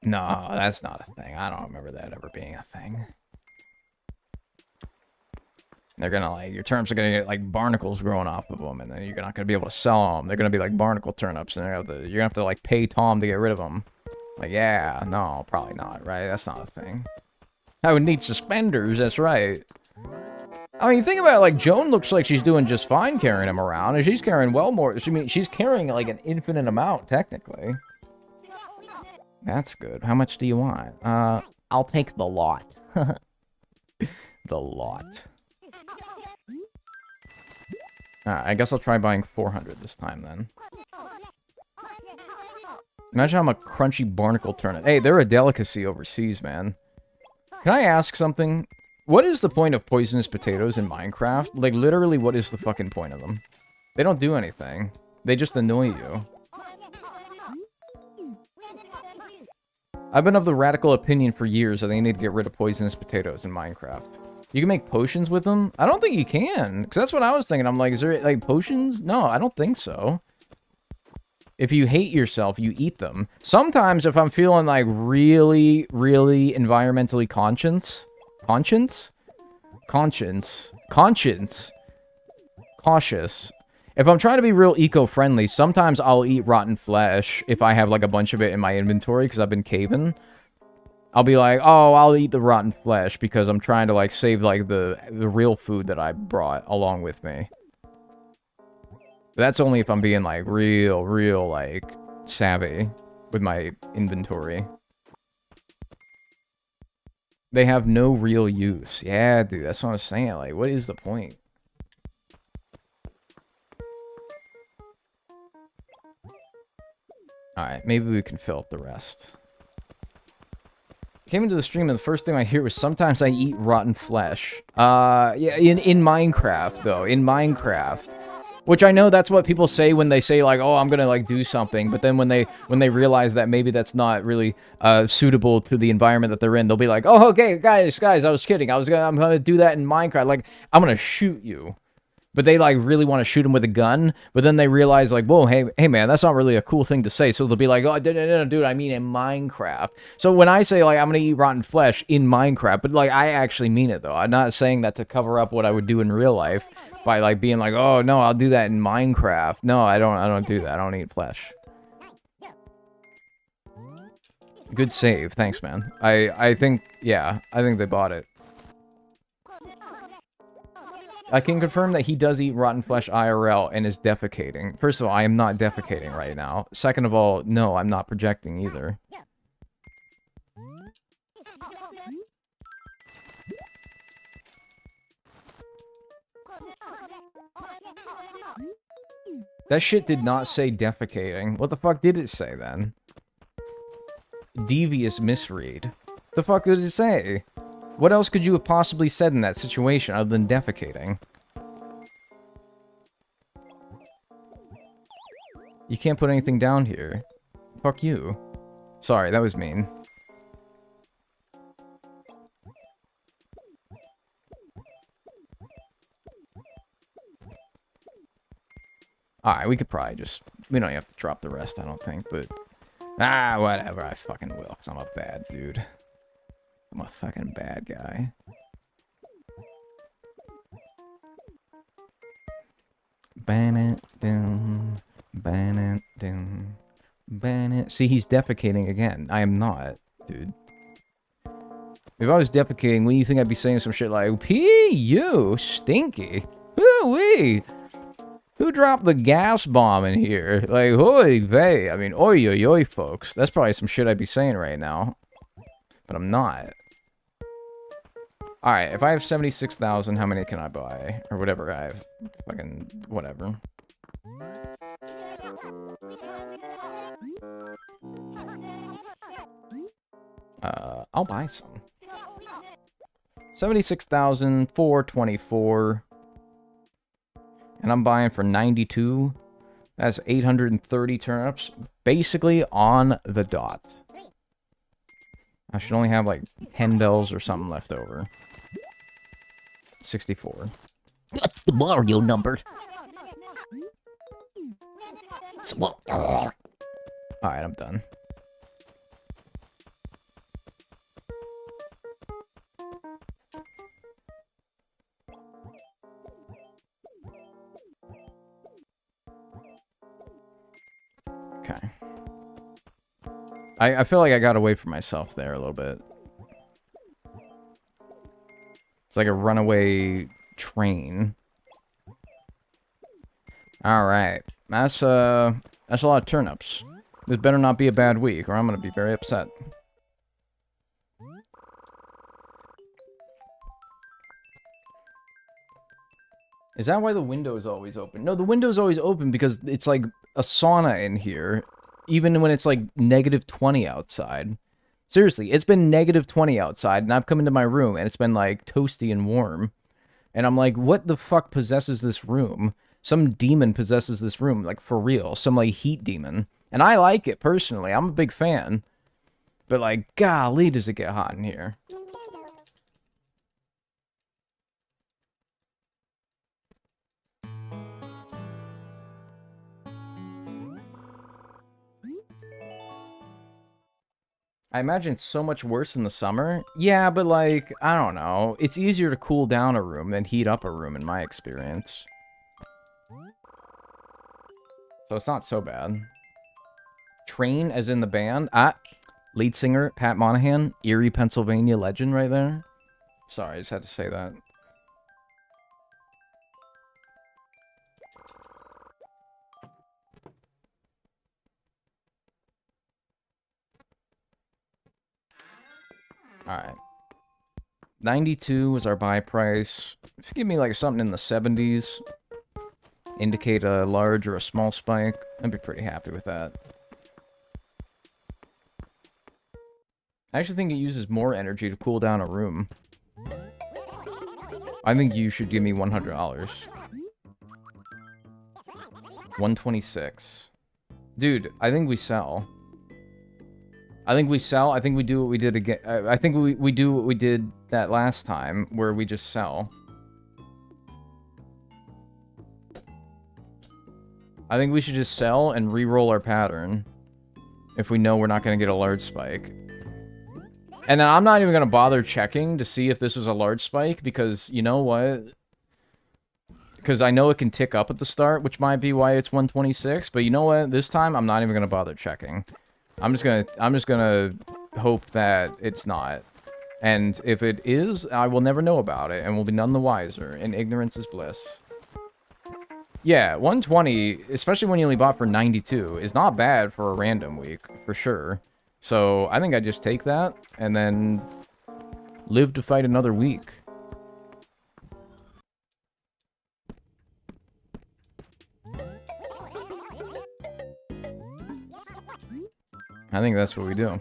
No, that's not a thing. I don't remember that ever being a thing. They're gonna, like, your turnips are gonna get, like, barnacles growing off of them, and then you're not gonna be able to sell them. They're gonna be, like, barnacle turnips, and you're gonna have to, like, pay Tom to get rid of them. Like, yeah, no, probably not, right? That's not a thing. I would need suspenders, that's right. I mean, think about it, like, Joan looks like she's doing just fine carrying him around, and she's carrying well more. I mean, she's carrying, like, an infinite amount, technically. That's good. How much do you want? I'll take the lot. The lot. Alright, I guess I'll try buying 400 this time, then. Imagine how a crunchy barnacle turnip. Hey, they're a delicacy overseas, man. Can I ask something? What is the point of poisonous potatoes in Minecraft? Like, literally, what is the fucking point of them? They don't do anything. They just annoy you. I've been of the radical opinion for years that they need to get rid of poisonous potatoes in Minecraft. You can make potions with them? I don't think you can. Because that's what I was thinking. I'm like, is there, like, potions? No, I don't think so. If you hate yourself, you eat them. Sometimes if I'm feeling, like, really, really environmentally cautious, if I'm trying to be real eco-friendly, sometimes I'll eat rotten flesh if I have, like, a bunch of it in my inventory because I've been caving. I'll be like, oh, I'll eat the rotten flesh because I'm trying to, like, save, like, the real food that I brought along with me. But that's only if I'm being, like, real, like, savvy with my inventory. They have no real use. Yeah, dude, that's what I'm saying. Like, what is the point? Alright, maybe we can fill up the rest. Came into the stream and the first thing I hear was sometimes I eat rotten flesh. Yeah, in Minecraft, though. In Minecraft. Which I know that's what people say when they say, like, oh, I'm gonna, like, do something. But then when they realize that maybe that's not really suitable to the environment that they're in, they'll be like, oh, okay, guys, I was kidding. I'm gonna do that in Minecraft. Like, I'm gonna shoot you. But they, like, really want to shoot him with a gun. But then they realize, like, whoa, hey, man, that's not really a cool thing to say. So they'll be like, oh, no, dude, I mean in Minecraft. So when I say, like, I'm going to eat rotten flesh in Minecraft, but, like, I actually mean it, though. I'm not saying that to cover up what I would do in real life by, like, being like, oh, no, I'll do that in Minecraft. No, I don't do that. I don't eat flesh. Good save. Thanks, man. I think, yeah, I think they bought it. I can confirm that he does eat rotten flesh IRL and is defecating. First of all, I am not defecating right now. Second of all, no, I'm not projecting either. That shit did not say defecating. What the fuck did it say then? Devious misread. The fuck did it say? What else could you have possibly said in that situation other than defecating? You can't put anything down here. Fuck you. Sorry, that was mean. Alright, we could probably just... We don't have to drop the rest, I don't think, but... Ah, whatever, I fucking will, because I'm a bad dude. I'm a fucking bad guy. Ban it down. Ban it down. Ban it. See, he's defecating again. I am not, dude. If I was defecating, wouldn't you think I'd be saying some shit like, P, you, stinky. Woo-wee. Who dropped the gas bomb in here? Like, hoy vey. I mean, oi, oi, oi, folks. That's probably some shit I'd be saying right now. But I'm not. Alright, if I have 76,000, how many can I buy? Or whatever I have. Fucking whatever. I'll buy some. 76,424. And I'm buying for 92. That's 830 turnips, basically on the dot. I should only have like 10 bells or something left over. 64. That's the Mario number. Alright, I'm done. Okay. I feel like I got away from myself there a little bit. It's like a runaway train. Alright. That's a lot of turnips. This better not be a bad week, or I'm gonna be very upset. Is that why the window is always open? No, the window's always open because it's like a sauna in here, even when it's like -20 outside. Seriously, it's been -20 outside, and I've come into my room, and it's been like toasty and warm. And I'm like, what the fuck possesses this room? Some demon possesses this room, like for real. Some like heat demon. And I like it personally. I'm a big fan. But like, golly, does it get hot in here. I imagine it's so much worse in the summer. Yeah, but like, I don't know. It's easier to cool down a room than heat up a room in my experience. So it's not so bad. Train, as in the band. Lead singer, Pat Monahan. Erie, Pennsylvania legend right there. Sorry, I just had to say that. Alright. 92 was our buy price. Just give me like something in the 70s. Indicate a large or a small spike. I'd be pretty happy with that. I actually think it uses more energy to cool down a room. I think you should give me $100. 126. Dude, I think we sell. I think we sell. I think we do what we did again. I think we do what we did that last time, where we just sell. I think we should just sell and re-roll our pattern if we know we're not going to get a large spike. And then I'm not even going to bother checking to see if this was a large spike, because you know what? Because I know it can tick up at the start, which might be why it's 126. But you know what? This time I'm not even going to bother checking. I'm just gonna hope that it's not. And if it is, I will never know about it, and will be none the wiser, and ignorance is bliss. Yeah, 120, especially when you only bought for 92, is not bad for a random week, for sure. So, I think I just take that, and then live to fight another week. I think that's what we do.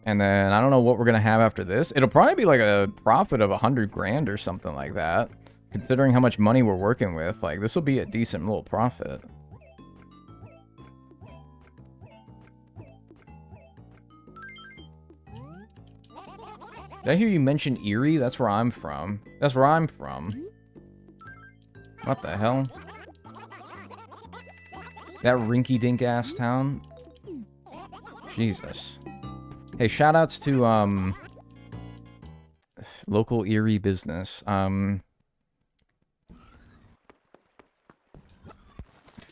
And then, I don't know what we're going to have after this. It'll probably be like a profit of 100 grand or something like that. Considering how much money we're working with, like, this will be a decent little profit. Did I hear you mention Erie? That's where I'm from. That's where I'm from. What the hell? That rinky-dink ass town? Jesus. Hey, shoutouts to, local Erie business.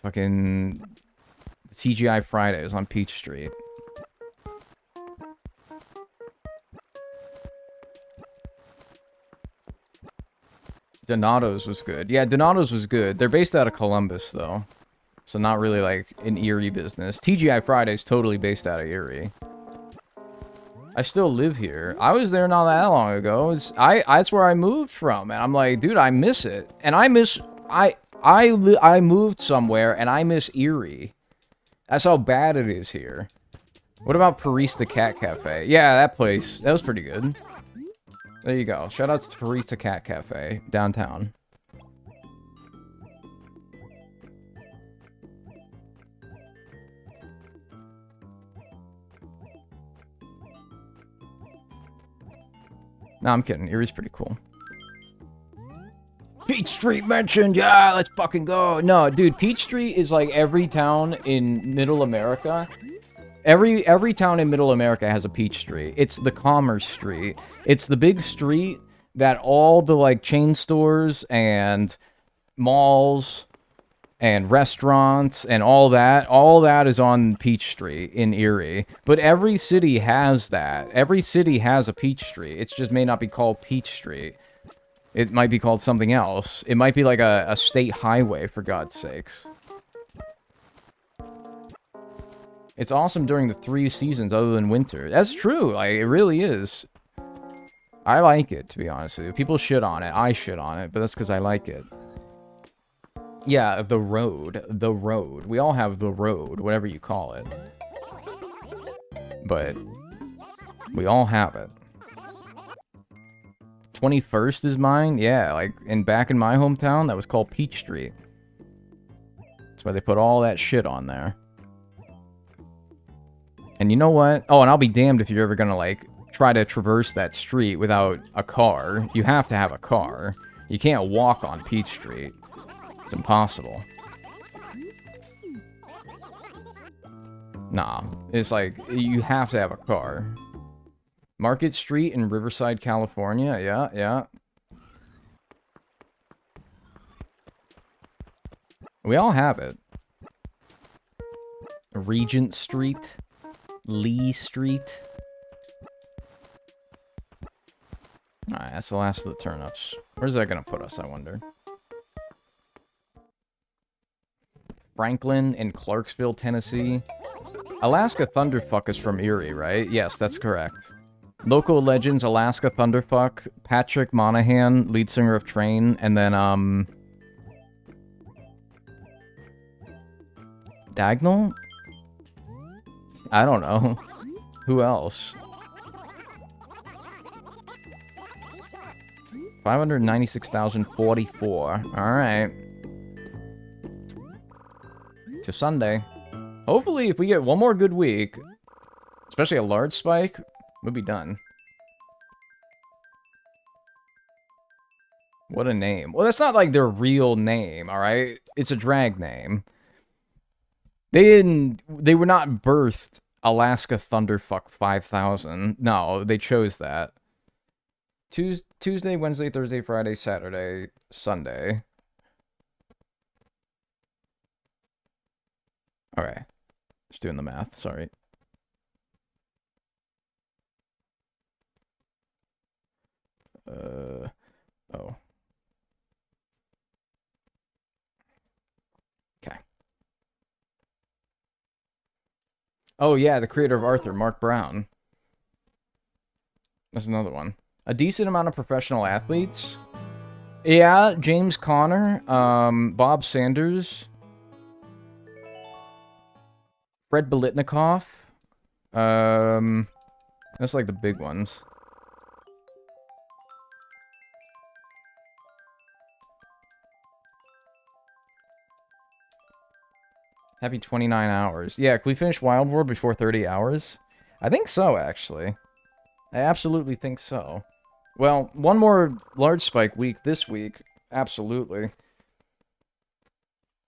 Fucking TGI Fridays on Peach Street. Donato's was good. Yeah, Donato's was good. They're based out of Columbus, though. So not really, like, an Erie business. TGI Fridays totally based out of Erie. I still live here. I was there not that long ago. That's where I moved from. And I'm like, dude, I miss it. And I miss... I moved somewhere, and I miss Erie. That's how bad it is here. What about Paris the Cat Cafe? Yeah, that place. That was pretty good. There you go. Shoutouts to Paris the Cat Cafe, downtown. No, I'm kidding. Erie's pretty cool. Peach Street mentioned, yeah, let's fucking go. No, dude, Peach Street is like every town in Middle America. Every town in Middle America has a Peach Street. It's the Commerce Street. It's the big street that all the like chain stores and malls and restaurants and all that is on Peach Street in Erie. But every city has that. Every city has a Peach Street. It just may not be called Peach Street. It might be called something else. It might be like a state highway, for God's sakes. It's awesome during the 3 seasons other than winter. That's true. Like, it really is. I like it, to be honest with you. People shit on it. I shit on it, but that's because I like it. Yeah, the road. The road. We all have the road, whatever you call it. But we all have it. 21st is mine? Yeah, like, back in my hometown, that was called Peach Street. That's why they put all that shit on there. And you know what? Oh, and I'll be damned if you're ever gonna, like, try to traverse that street without a car. You have to have a car. You can't walk on Peach Street. It's impossible. Nah, it's like, you have to have a car. Market Street in Riverside, California. Yeah, yeah. We all have it. Regent Street. Lee Street. Alright, that's the last of the turnips. Where's that gonna put us, I wonder? Franklin in Clarksville, Tennessee. Alaska Thunderfuck is from Erie, right? Yes, that's correct. Local legends, Alaska Thunderfuck, Patrick Monahan, lead singer of Train, and then, Dagnel? I don't know. Who else? 596,044. Alright. To Sunday. Hopefully, if we get one more good week, especially a large spike, we'll be done. What a name. Well, that's not like their real name, alright? It's a drag name. They were not birthed Alaska Thunderfuck 5000. No, they chose that. Tuesday, Wednesday, Thursday, Friday, Saturday, Sunday. Okay. Just doing the math, sorry. Oh. Okay. Oh yeah, the creator of Arthur, Mark Brown. That's another one. A decent amount of professional athletes. Yeah, James Conner, Bob Sanders, Fred Biletnikoff. That's like the big ones. Happy 29 hours. Yeah, can we finish Wild War before 30 hours? I think so, actually. I absolutely think so. Well, one more large spike week this week. Absolutely.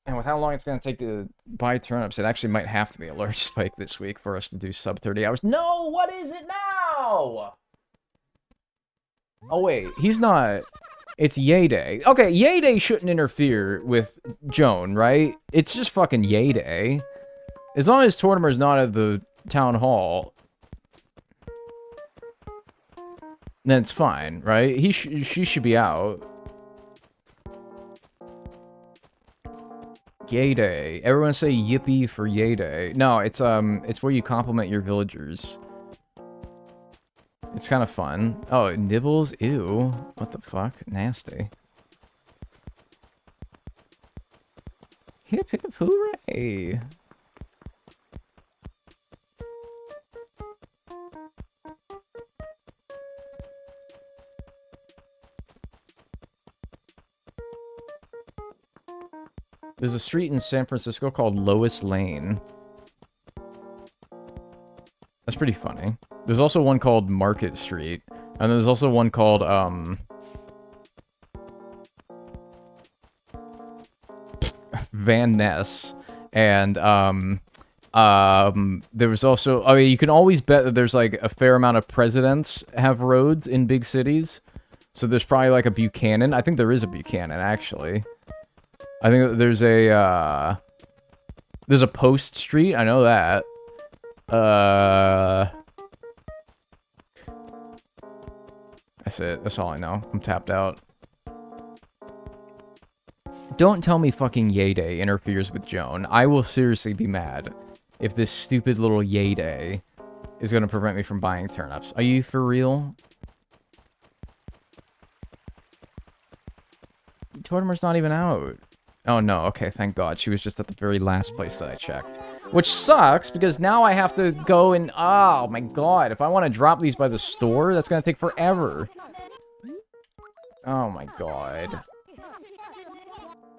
And with how long it's going to take to buy turnips, it actually might have to be a large spike this week for us to do sub 30 hours. No! What is it now? Oh, wait. He's not... It's Yay Day. Okay, Yay Day shouldn't interfere with Joan, right? It's just fucking Yay Day. As long as Tortimer's not at the town hall, then it's fine, right? She should be out. Yay Day. Everyone say yippee for Yay Day. No, it's where you compliment your villagers. It's kind of fun. Oh, nibbles? Ew. What the fuck? Nasty. Hip hip hooray! There's a street in San Francisco called Lois Lane. That's pretty funny. There's also one called Market Street. And there's also one called, Van Ness. And, there was also, I mean, you can always bet that there's, like, a fair amount of presidents have roads in big cities. So there's probably, like, a Buchanan. I think there is a Buchanan, actually. I think there's a Post Street. I know that. That's it. That's all I know. I'm tapped out. Don't tell me fucking Yay Day interferes with Joan. I will seriously be mad if this stupid little Yay Day is going to prevent me from buying turnips. Are you for real? Tortimer's not even out. Oh no, okay, thank God. She was just at the very last place that I checked. Which sucks, because now I have to go and... Oh my God, if I want to drop these by the store, that's going to take forever. Oh my God.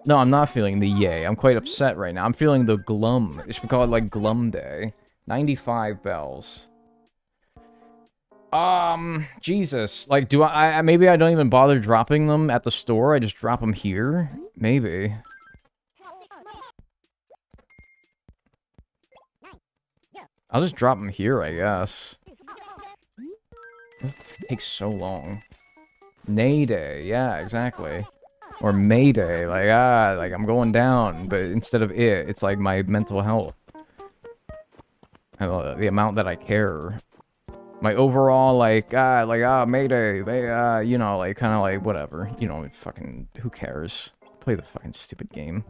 No, I'm not feeling the yay. I'm quite upset right now. I'm feeling the glum. They should call it, like, Glum Day. 95 bells. Jesus. Like, do I... Maybe I don't even bother dropping them at the store. I just drop them here? Maybe. I'll just drop them here, I guess. This takes so long. Nay Day. Yeah, exactly. Or Mayday, like I'm going down, but instead of it's like my mental health. The amount that I care. My overall, Mayday, you know, like, kind of like, whatever. You know, fucking, who cares? Play the fucking stupid game.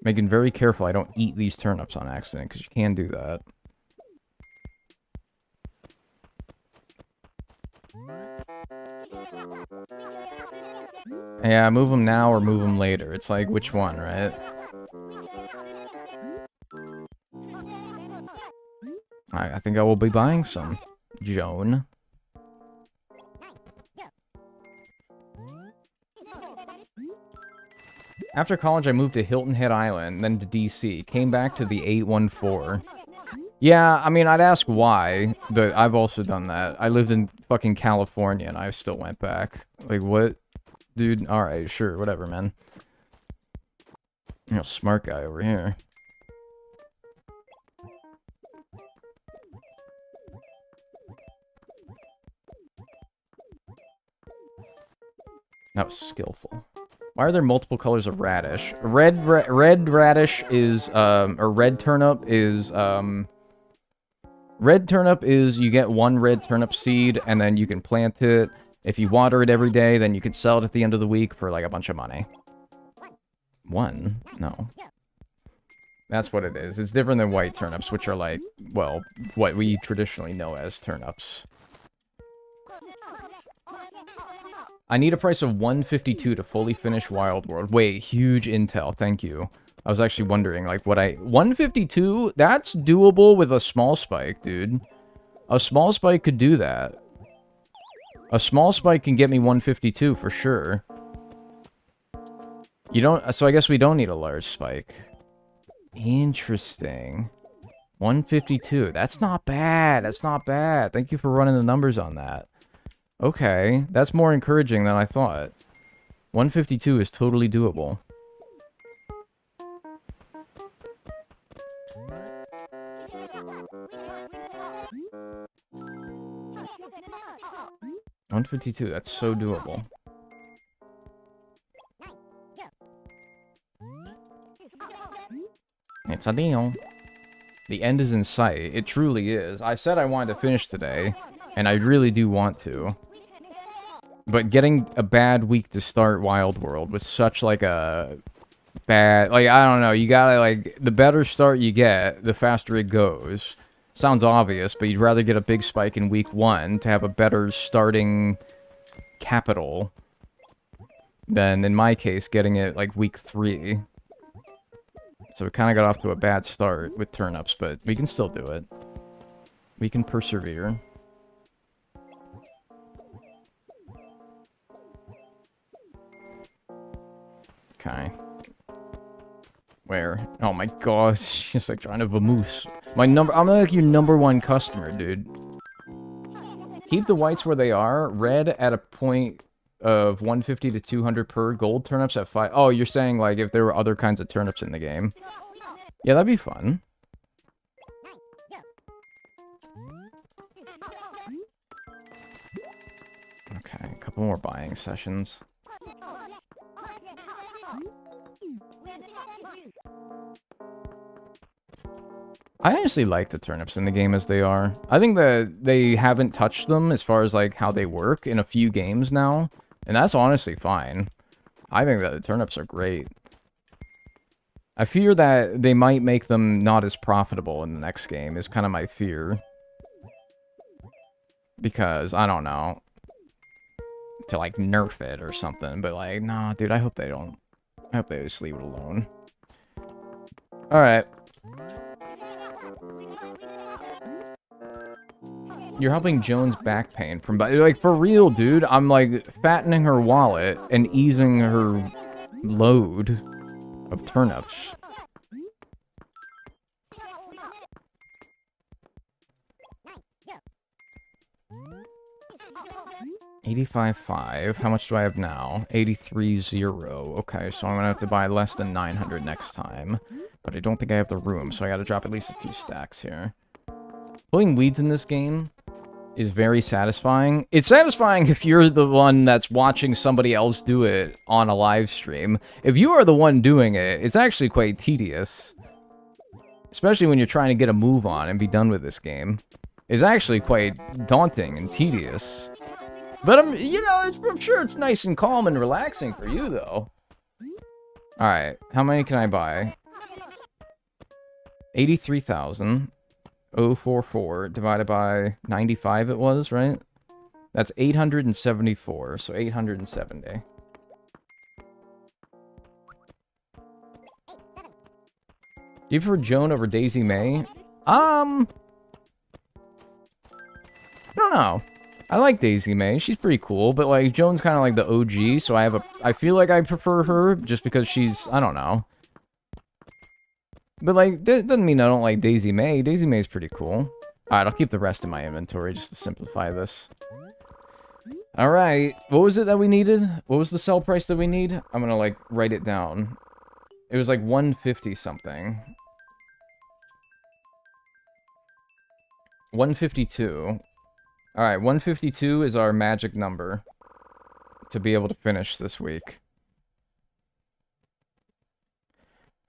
Making very careful I don't eat these turnips on accident, because you can do that. Yeah, move them now or move them later. It's like, which one, right? I think I will be buying some, Joan. After college, I moved to Hilton Head Island, then to DC. Came back to the 814. Yeah, I mean, I'd ask why, but I've also done that. I lived in fucking California, and I still went back. Like, what? Dude, alright, sure, whatever, man. You know, smart guy over here. That was skillful. Why are there multiple colors of radish? Red radish is, or red turnip is, red turnip is you get one red turnip seed, and then you can plant it. If you water it every day, then you can sell it at the end of the week for, like, a bunch of money. One? No. That's what it is. It's different than white turnips, which are, like, well, what we traditionally know as turnips. I need a price of 152 to fully finish Wild World. Wait, huge intel. Thank you. I was actually wondering, like, 152? That's doable with a small spike, dude. A small spike could do that. A small spike can get me 152 for sure. You don't... So I guess we don't need a large spike. Interesting. 152. That's not bad. That's not bad. Thank you for running the numbers on that. Okay. That's more encouraging than I thought. 152 is totally doable. $152, that's so doable. It's a deal. The end is in sight. It truly is. I said I wanted to finish today, and I really do want to. But getting a bad week to start Wild World was such, like, a bad... Like, I don't know, you gotta, like... The better start you get, the faster it goes. Sounds obvious, but you'd rather get a big spike in week 1 to have a better starting capital than, in my case, getting it, like, week 3. So we kind of got off to a bad start with turnips, but we can still do it. We can persevere. Okay. Where? Oh my gosh, she's like trying to vamoose. I'm like your #1 customer, dude. Keep the whites where they are. Red at a point of 150 to 200 per. Gold turnips at 5. Oh, you're saying like if there were other kinds of turnips in the game. Yeah, that'd be fun. Okay, a couple more buying sessions. I honestly like the turnips in the game as they are. I think that they haven't touched them as far as like how they work in a few games now, and that's honestly fine. I think that the turnips are great. I fear that they might make them not as profitable in the next game is kind of my fear. Because, I don't know, to like nerf it or something, but like, nah, dude, I hope they don't. I hope they just leave it alone. Alright. You're helping Joan's back pain from... Like, for real, dude. I'm, like, fattening her wallet and easing her load of turnips. $85.5. How much do I have now? $83.0. Okay, so I'm gonna have to buy less than 900 next time. But I don't think I have the room, so I gotta drop at least a few stacks here. Pulling weeds in this game is very satisfying. It's satisfying if you're the one that's watching somebody else do it on a live stream. If you are the one doing it, it's actually quite tedious. Especially when you're trying to get a move on and be done with this game. It's actually quite daunting and tedious. But I'm sure it's nice and calm and relaxing for you, though. Alright, how many can I buy? 83,000. 044 divided by 95 it was, right? That's 874, so 870. Do you prefer Joan over Daisy May? I don't know. I like Daisy May. She's pretty cool, but like Joan's kind of like the OG, so I feel like I prefer her just because she's, I don't know. But, like, that doesn't mean I don't like Daisy May. Daisy May's pretty cool. Alright, I'll keep the rest in my inventory just to simplify this. Alright, what was it that we needed? What was the sell price that we need? I'm gonna, like, write it down. It was, like, 150 something. 152. Alright, 152 is our magic number to be able to finish this week.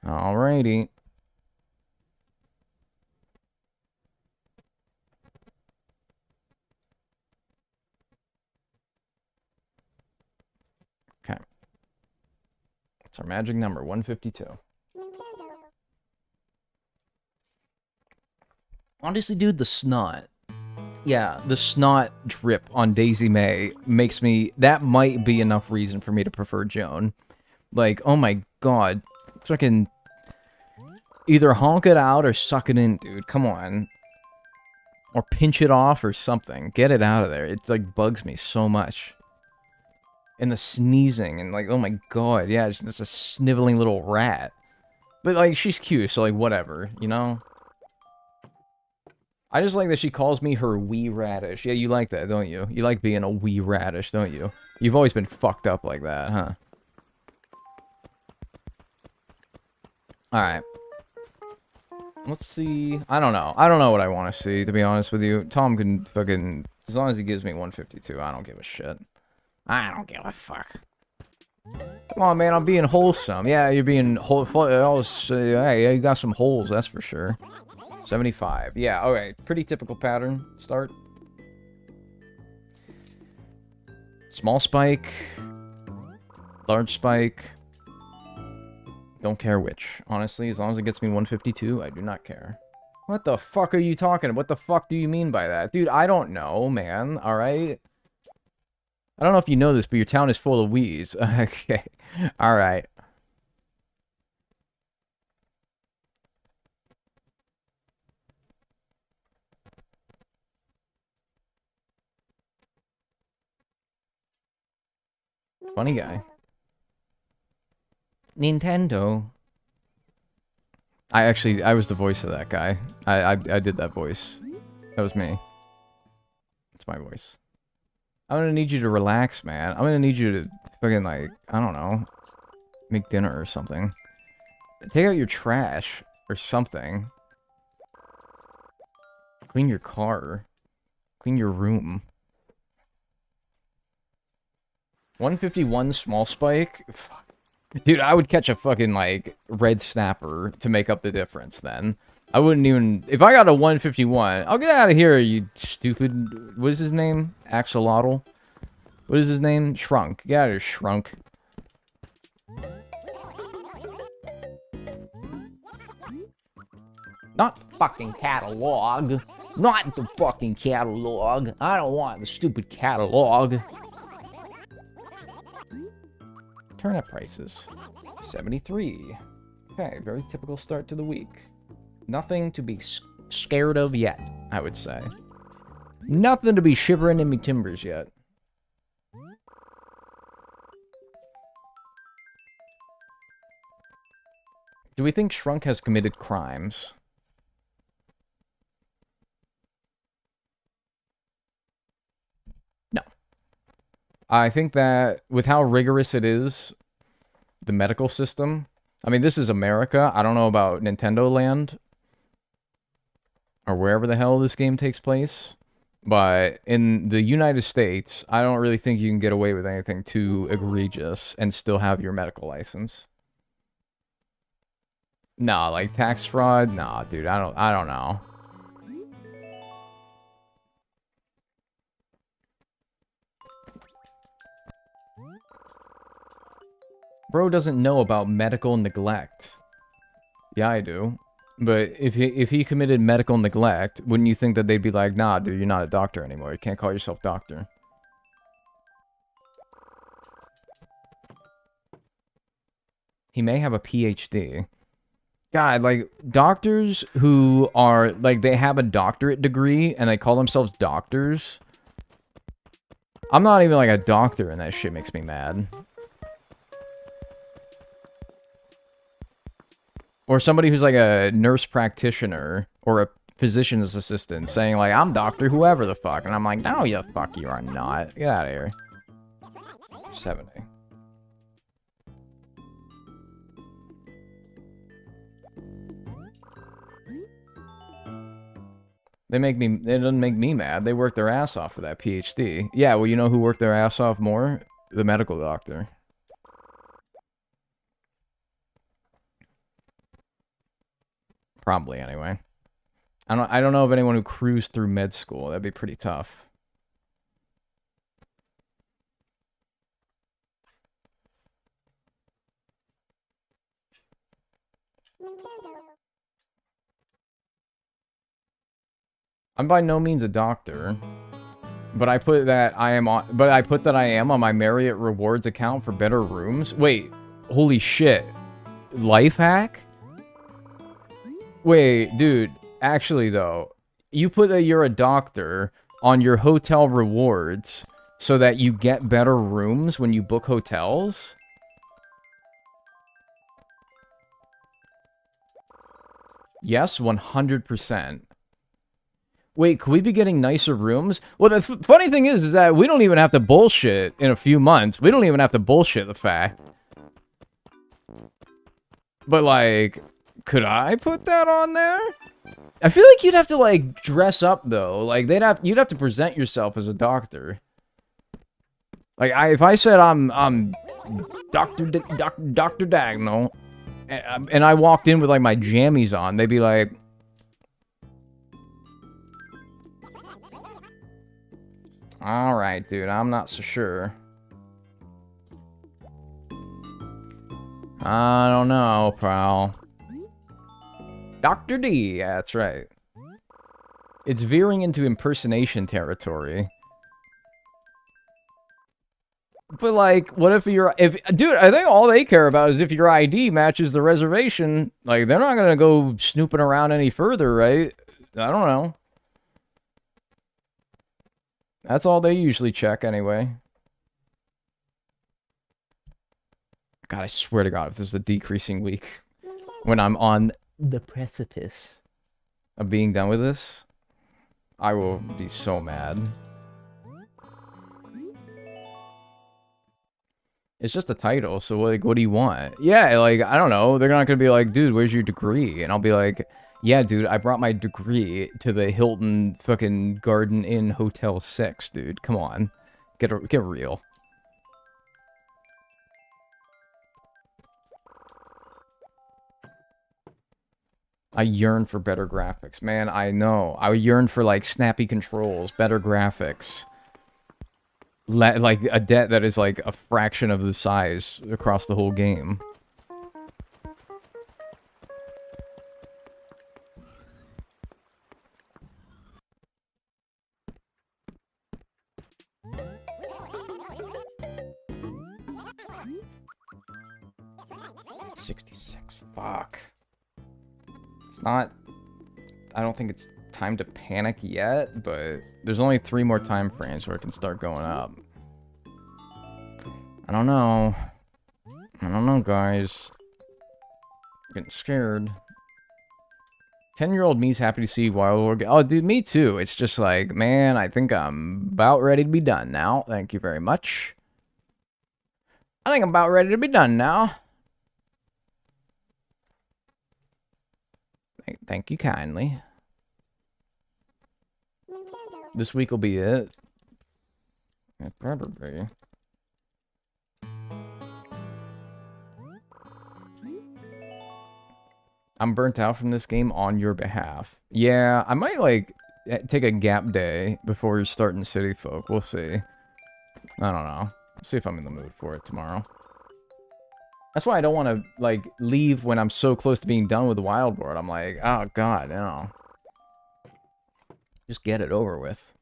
Alrighty. Okay. That's our magic number, 152. Honestly, dude, the snot. Yeah, the snot drip on Daisy May makes me... That might be enough reason for me to prefer Joan. Like, oh my god. Fucking... Either honk it out or suck it in, dude. Come on. Or pinch it off or something. Get it out of there. It, like, bugs me so much. And the sneezing, and like, oh my god, yeah, it's just a sniveling little rat. But like, she's cute, so like, whatever, you know? I just like that she calls me her wee radish. Yeah, you like that, don't you? You like being a wee radish, don't you? You've always been fucked up like that, huh? Alright. Let's see. I don't know. I don't know what I want to see, to be honest with you. Tom can fucking... As long as he gives me 152, I don't give a shit. I don't give a fuck. Come on, man, I'm being wholesome. Yeah, you're being hey, you got some holes, that's for sure. 75. Yeah, okay. Pretty typical pattern. Start. Small spike. Large spike. Don't care which. Honestly, as long as it gets me 152, I do not care. What the fuck are you talking about? What the fuck do you mean by that? Dude, I don't know, man. Alright? I don't know if you know this, but your town is full of weeds. Okay. Alright. Funny guy. Nintendo. I was the voice of that guy. I did that voice. That was me. It's my voice. I'm gonna need you to relax, man. I'm gonna need you to fucking, like, I don't know, make dinner or something. Take out your trash or something. Clean your car. Clean your room. 151 small spike? Fuck. Dude, I would catch a fucking, like, red snapper to make up the difference then. I wouldn't even... If I got a 151, I'll get out of here, you stupid... What is his name? Axolotl? What is his name? Shrunk. Get out of here, Shrunk. Not fucking catalog. Not the fucking catalog. I don't want the stupid catalog. Turnip prices. 73. Okay, very typical start to the week. Nothing to be scared of yet, I would say. Nothing to be shivering in me timbers yet. Do we think Shrunk has committed crimes? No. I think that with how rigorous it is, the medical system... I mean, this is America. I don't know about Nintendo Land. Or wherever the hell this game takes place. But in the United States, I don't really think you can get away with anything too egregious and still have your medical license. Nah, like tax fraud? Nah, dude, I don't know. Bro doesn't know about medical neglect. Yeah, I do. But if he committed medical neglect, wouldn't you think that they'd be like, nah, dude, you're not a doctor anymore. You can't call yourself doctor. He may have a PhD. God, like, doctors who are, like, they have a doctorate degree and they call themselves doctors. I'm not even, like, a doctor and that shit makes me mad. Or somebody who's, like, a nurse practitioner or a physician's assistant saying, like, I'm Dr. Whoever the fuck. And I'm like, no, you fuck, you are not. Get out of here. 70. It doesn't make me mad. They work their ass off for that PhD. Yeah, well, you know who worked their ass off more? The medical doctor. Probably, anyway. I don't know of anyone who cruised through med school. That'd be pretty tough. I'm by no means a doctor, but I put that I am on my Marriott rewards account for better rooms. Wait, holy shit. Life hack? Wait, dude, actually though, you put that you're a doctor on your hotel rewards so that you get better rooms when you book hotels? Yes, 100%. Wait, could we be getting nicer rooms? Well, the funny thing is that we don't even have to bullshit in a few months. We don't even have to bullshit the fact. But, like, could I put that on there? I feel like you'd have to, like, dress up, though. Like, you'd have to present yourself as a doctor. Like, if I said I'm Dr. Dagnel, and I walked in with, like, my jammies on, they'd be like... Alright, dude, I'm not so sure. I don't know, pal. Dr. D, yeah, that's right. It's veering into impersonation territory. But, like, what if dude, I think all they care about is if your ID matches the reservation. Like, they're not gonna go snooping around any further, right? I don't know. That's all they usually check, anyway. God, I swear to God, if this is a decreasing week, when I'm on the precipice of being done with this, I will be so mad. It's just a title, so like, what do you want? Yeah, like, I don't know. They're not gonna be like, dude, where's your degree? And I'll be like, yeah, dude, I brought my degree to the Hilton fucking Garden Inn Hotel 6, dude. Come on. Get real. I yearn for better graphics. Man, I know. I yearn for, like, snappy controls, better graphics. Like, a debt that is, like, a fraction of the size across the whole game. $66. Fuck. It's not... I don't think it's time to panic yet, but there's only 3 more time frames where it can start going up. I don't know. I don't know, guys. I'm getting scared. 10-year-old me's happy to see Wild War. Oh, dude, me too. It's just like, man, I think I'm about ready to be done now. Thank you very much. I think I'm about ready to be done now. Thank you kindly. This week will be it. It better be. I'm burnt out from this game on your behalf. Yeah, I might, like, take a gap day before starting City Folk. We'll see. I don't know. See if I'm in the mood for it tomorrow. That's why I don't want to, like, leave when I'm so close to being done with the Wild Board. I'm like, oh, God, no. Just get it over with.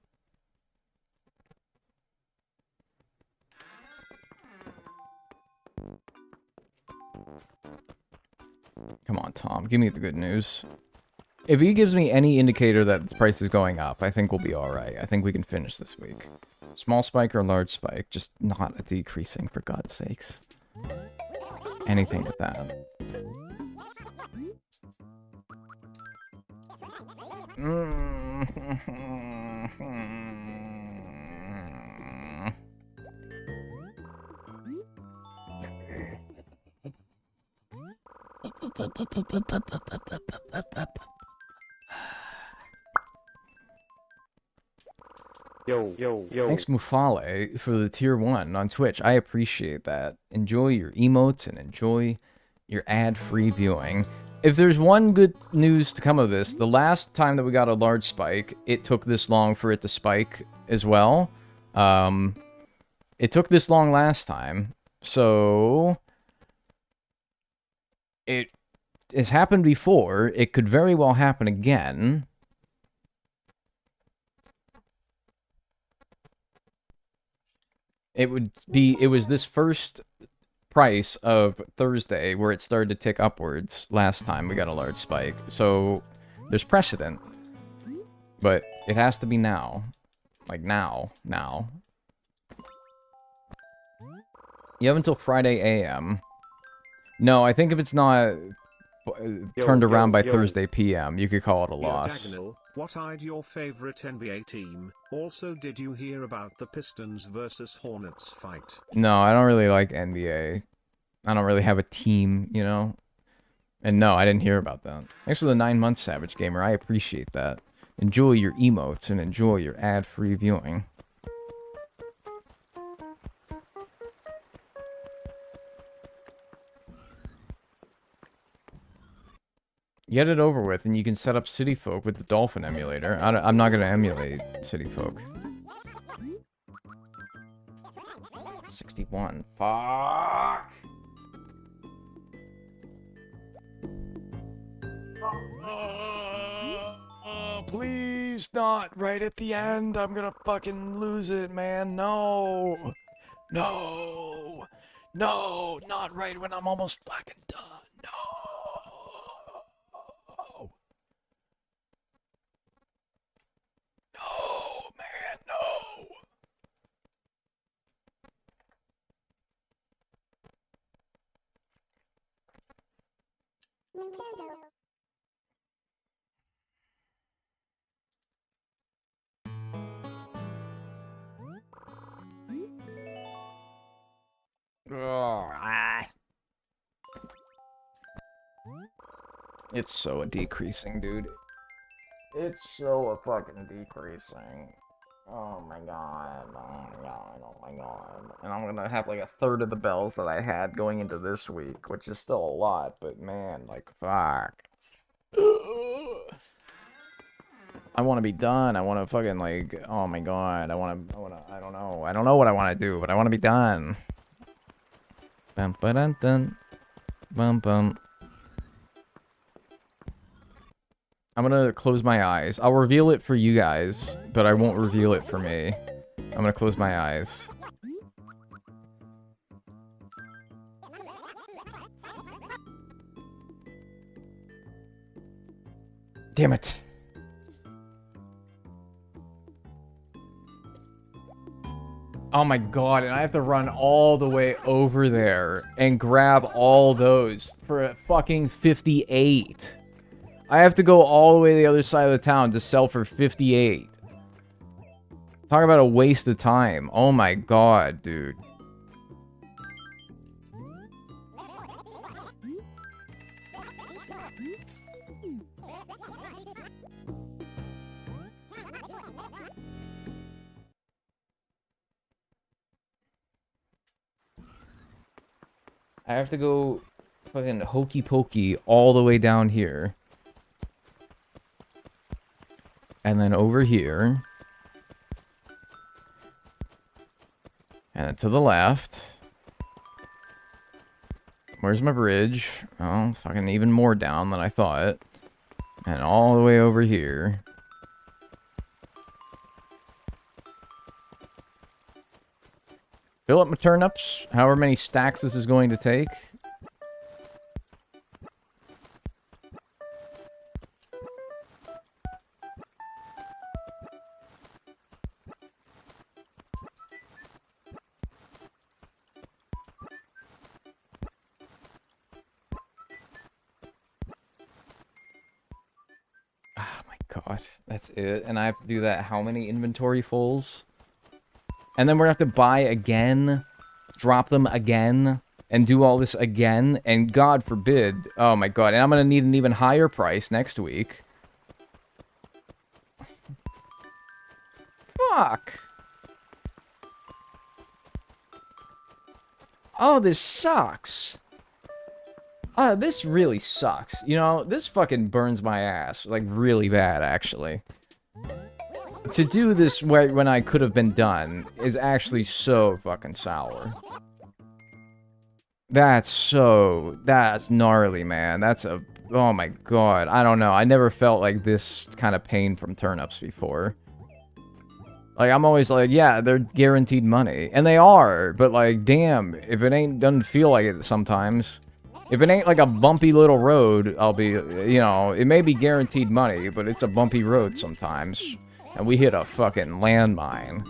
Come on, Tom. Give me the good news. If he gives me any indicator that the price is going up, I think we'll be alright. I think we can finish this week. Small spike or large spike, just not a decreasing, for God's sakes. Anything with that. Yo. Thanks, Mufale, for the tier 1 on Twitch. I appreciate that. Enjoy your emotes and enjoy your ad-free viewing. If there's one good news to come of this, the last time that we got a large spike, it took this long for it to spike as well. It took this long last time, so it has happened before. It could very well happen again. It was this first price of Thursday where it started to tick upwards last time we got a large spike. So there's precedent. But it has to be now. Like now. You have until Friday AM. No, I think if it's not turned around by Thursday PM, you could call it a loss. Dagnel, what eyed your favorite NBA team? Also, did you hear about the Pistons versus Hornets fight? No, I don't really like NBA. I don't really have a team, you know? And no, I didn't hear about that. Thanks for the 9 months, Savage Gamer. I appreciate that. Enjoy your emotes and enjoy your ad-free viewing. Get it over with, and you can set up City Folk with the Dolphin emulator. I'm not going to emulate City Folk. 61. Fuck! Please not right at the end. I'm gonna fucking lose it, man. No! No! No! Not right when I'm almost fucking done. No! No, man, no! It's so decreasing, dude. It's so fucking decreasing. Oh my god, oh my god, oh my god. And I'm gonna have like a third of the bells that I had going into this week, which is still a lot, but man, like, fuck. I want to be done. I want to fucking, like, oh my god. I don't know. I don't know what I want to do, but I want to be done. Bum, ba, dun, dun. Bum, bum. I'm gonna close my eyes. I'll reveal it for you guys, but I won't reveal it for me. I'm gonna close my eyes. Damn it. Oh my god, and I have to run all the way over there and grab all those for a fucking 58. I have to go all the way to the other side of the town to sell for 58. Talk about a waste of time. Oh my god, dude. I have to go fucking hokey pokey all the way down here. And then over here. And then to the left. Where's my bridge? Oh, fucking even more down than I thought. And all the way over here. Fill up my turnips, however many stacks this is going to take. Oh my god, that's it. And I have to do that how many inventory fulls? And then we're going to have to buy again, drop them again, and do all this again. And God forbid, oh my god, and I'm going to need an even higher price next week. Fuck. Oh, this sucks. This really sucks. You know, this fucking burns my ass. Like, really bad, actually. To do this when I could have been done is actually so fucking sour. That's gnarly, man. Oh my god. I don't know. I never felt like this kind of pain from turnips before. Like, I'm always like, yeah, they're guaranteed money. And they are, but like, damn, if it doesn't feel like it sometimes. If it ain't like a bumpy little road, I'll be, you know, it may be guaranteed money, but it's a bumpy road sometimes. And we hit a fucking landmine.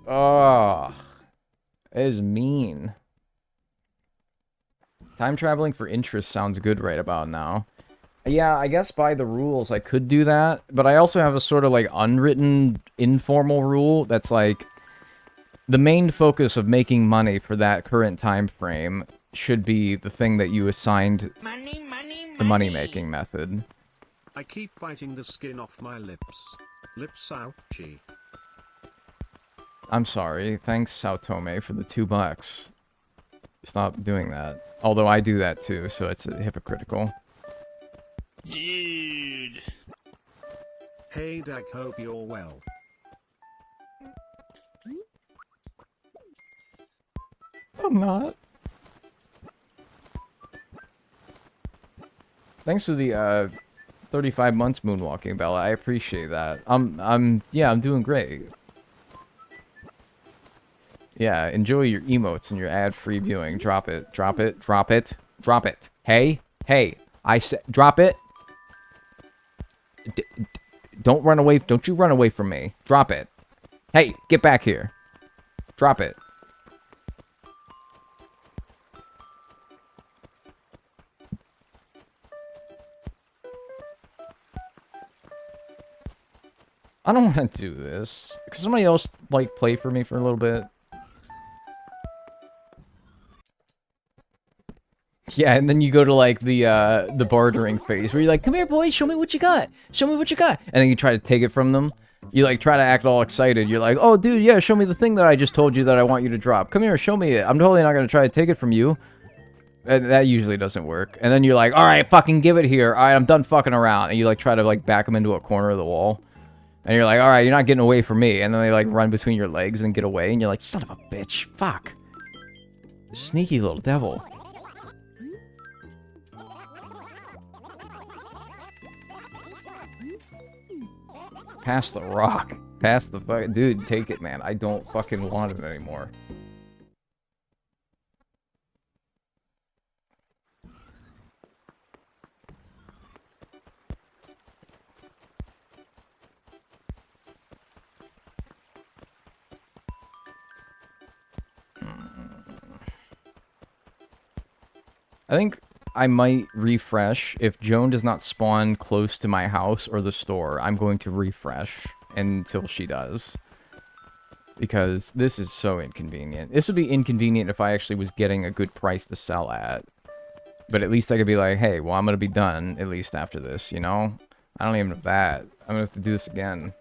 Oh, it is mean. Time traveling for interest sounds good right about now. Yeah, I guess by the rules I could do that, but I also have a sort of like unwritten informal rule that's like the main focus of making money for that current time frame should be the thing that you assigned the money-making method. I keep biting the skin off my lips. Lips ouchie. I'm sorry. Thanks, Sao Tome, for the $2. Stop doing that. Although I do that too, so it's hypocritical. Dude. Hey Dag, hope you're well. I'm not. Thanks for the 35 months moonwalking, Bella. I appreciate that. I'm doing great. Yeah, enjoy your emotes and your ad-free viewing. Drop it, drop it, drop it, drop it. Hey, I said drop it. Don't run away. Don't you run away from me. Drop it. Hey, get back here. Drop it. I don't want to do this. Can somebody else, like, play for me for a little bit? Yeah, and then you go to like the bartering phase where you're like, "Come here, boy, show me what you got. Show me what you got." And then you try to take it from them. You like try to act all excited. You're like, "Oh, dude, yeah, show me the thing that I just told you that I want you to drop. Come here, show me it. I'm totally not gonna try to take it from you." And that usually doesn't work. And then you're like, "All right, fucking give it here. All right, I'm done fucking around." And you like try to like back them into a corner of the wall. And you're like, "All right, you're not getting away from me." And then they like run between your legs and get away. And you're like, "Son of a bitch, fuck, sneaky little devil." Pass the rock. Pass the fuck. Dude, take it, man. I don't fucking want it anymore. I think I might refresh. If Joan does not spawn close to my house or the store, I'm going to refresh until she does. Because this is so inconvenient. This would be inconvenient if I actually was getting a good price to sell at. But at least I could be like, hey, well, I'm going to be done at least after this, you know? I don't even have that. I'm going to have to do this again.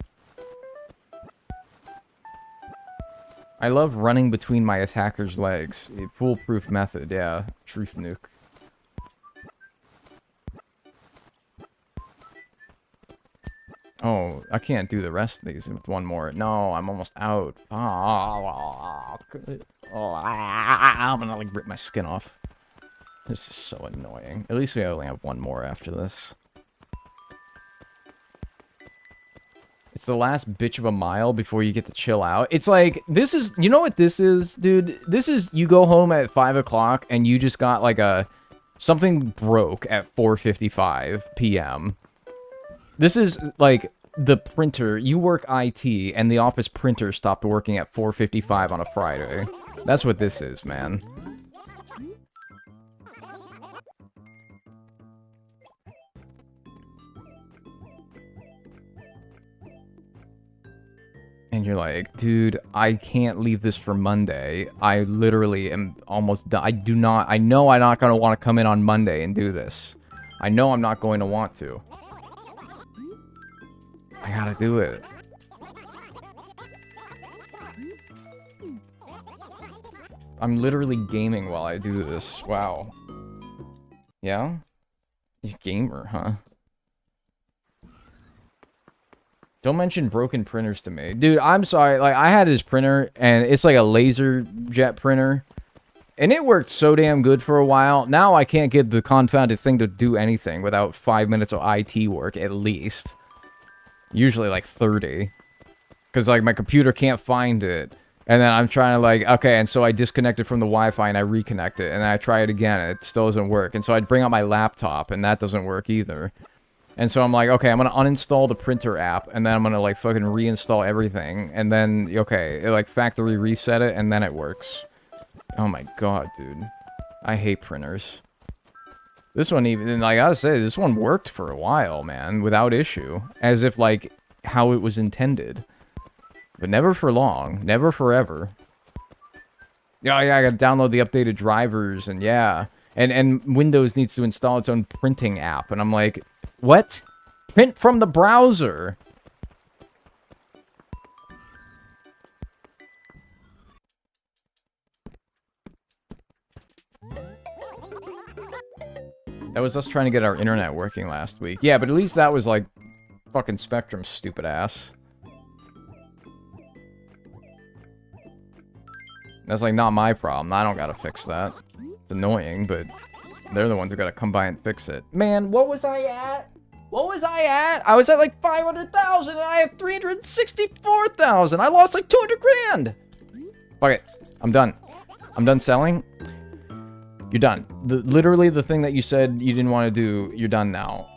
I love running between my attacker's legs. A foolproof method, yeah. Truth nuke. Oh, I can't do the rest of these with one more. No, I'm almost out. Oh, I'm gonna like rip my skin off. This is so annoying. At least we only have one more after this. It's the last bitch of a mile before you get to chill out. It's like, this is, you know what this is, dude? This is, you go home at 5 o'clock and you just got like something broke at 4:55 p.m. This is like the printer. You work IT, and the office printer stopped working at 4:55 on a Friday. That's what this is, man. And you're like, dude, I can't leave this for Monday. I literally am almost done. I know I'm not going to want to come in on Monday and do this. I know I'm not going to want to. I gotta do it. I'm literally gaming while I do this. Wow. Yeah? You're a gamer, huh? Don't mention broken printers to me. Dude, I'm sorry. Like, I had this printer, and it's like a laser jet printer. And it worked so damn good for a while. Now I can't get the confounded thing to do anything without 5 minutes of IT work, at least. Usually like 30. Because like my computer can't find it. And then I'm trying to like, okay, and so I disconnect it from the Wi-Fi and I reconnect it. And then I try it again and it still doesn't work. And so I'd bring out my laptop and that doesn't work either. And so I'm like, okay, I'm going to uninstall the printer app. And then I'm going to like fucking reinstall everything. And then, okay, like factory reset it and then it works. Oh my god, dude. I hate printers. This one even, like I gotta say, this one worked for a while, man, without issue. As if, like, how it was intended. But never for long. Never forever. Yeah, I gotta download the updated drivers, and yeah. And Windows needs to install its own printing app. And I'm like, what? Print from the browser! That was us trying to get our internet working last week. Yeah, but at least that was like fucking Spectrum, stupid ass. That's like not my problem. I don't gotta fix that. It's annoying, but they're the ones who gotta come by and fix it. Man, what was I at? What was I at? I was at like 500,000 and I have 364,000. I lost like 200 grand. Fuck it. I'm done. I'm done selling. You're done. Literally the thing that you said you didn't want to do, you're done now.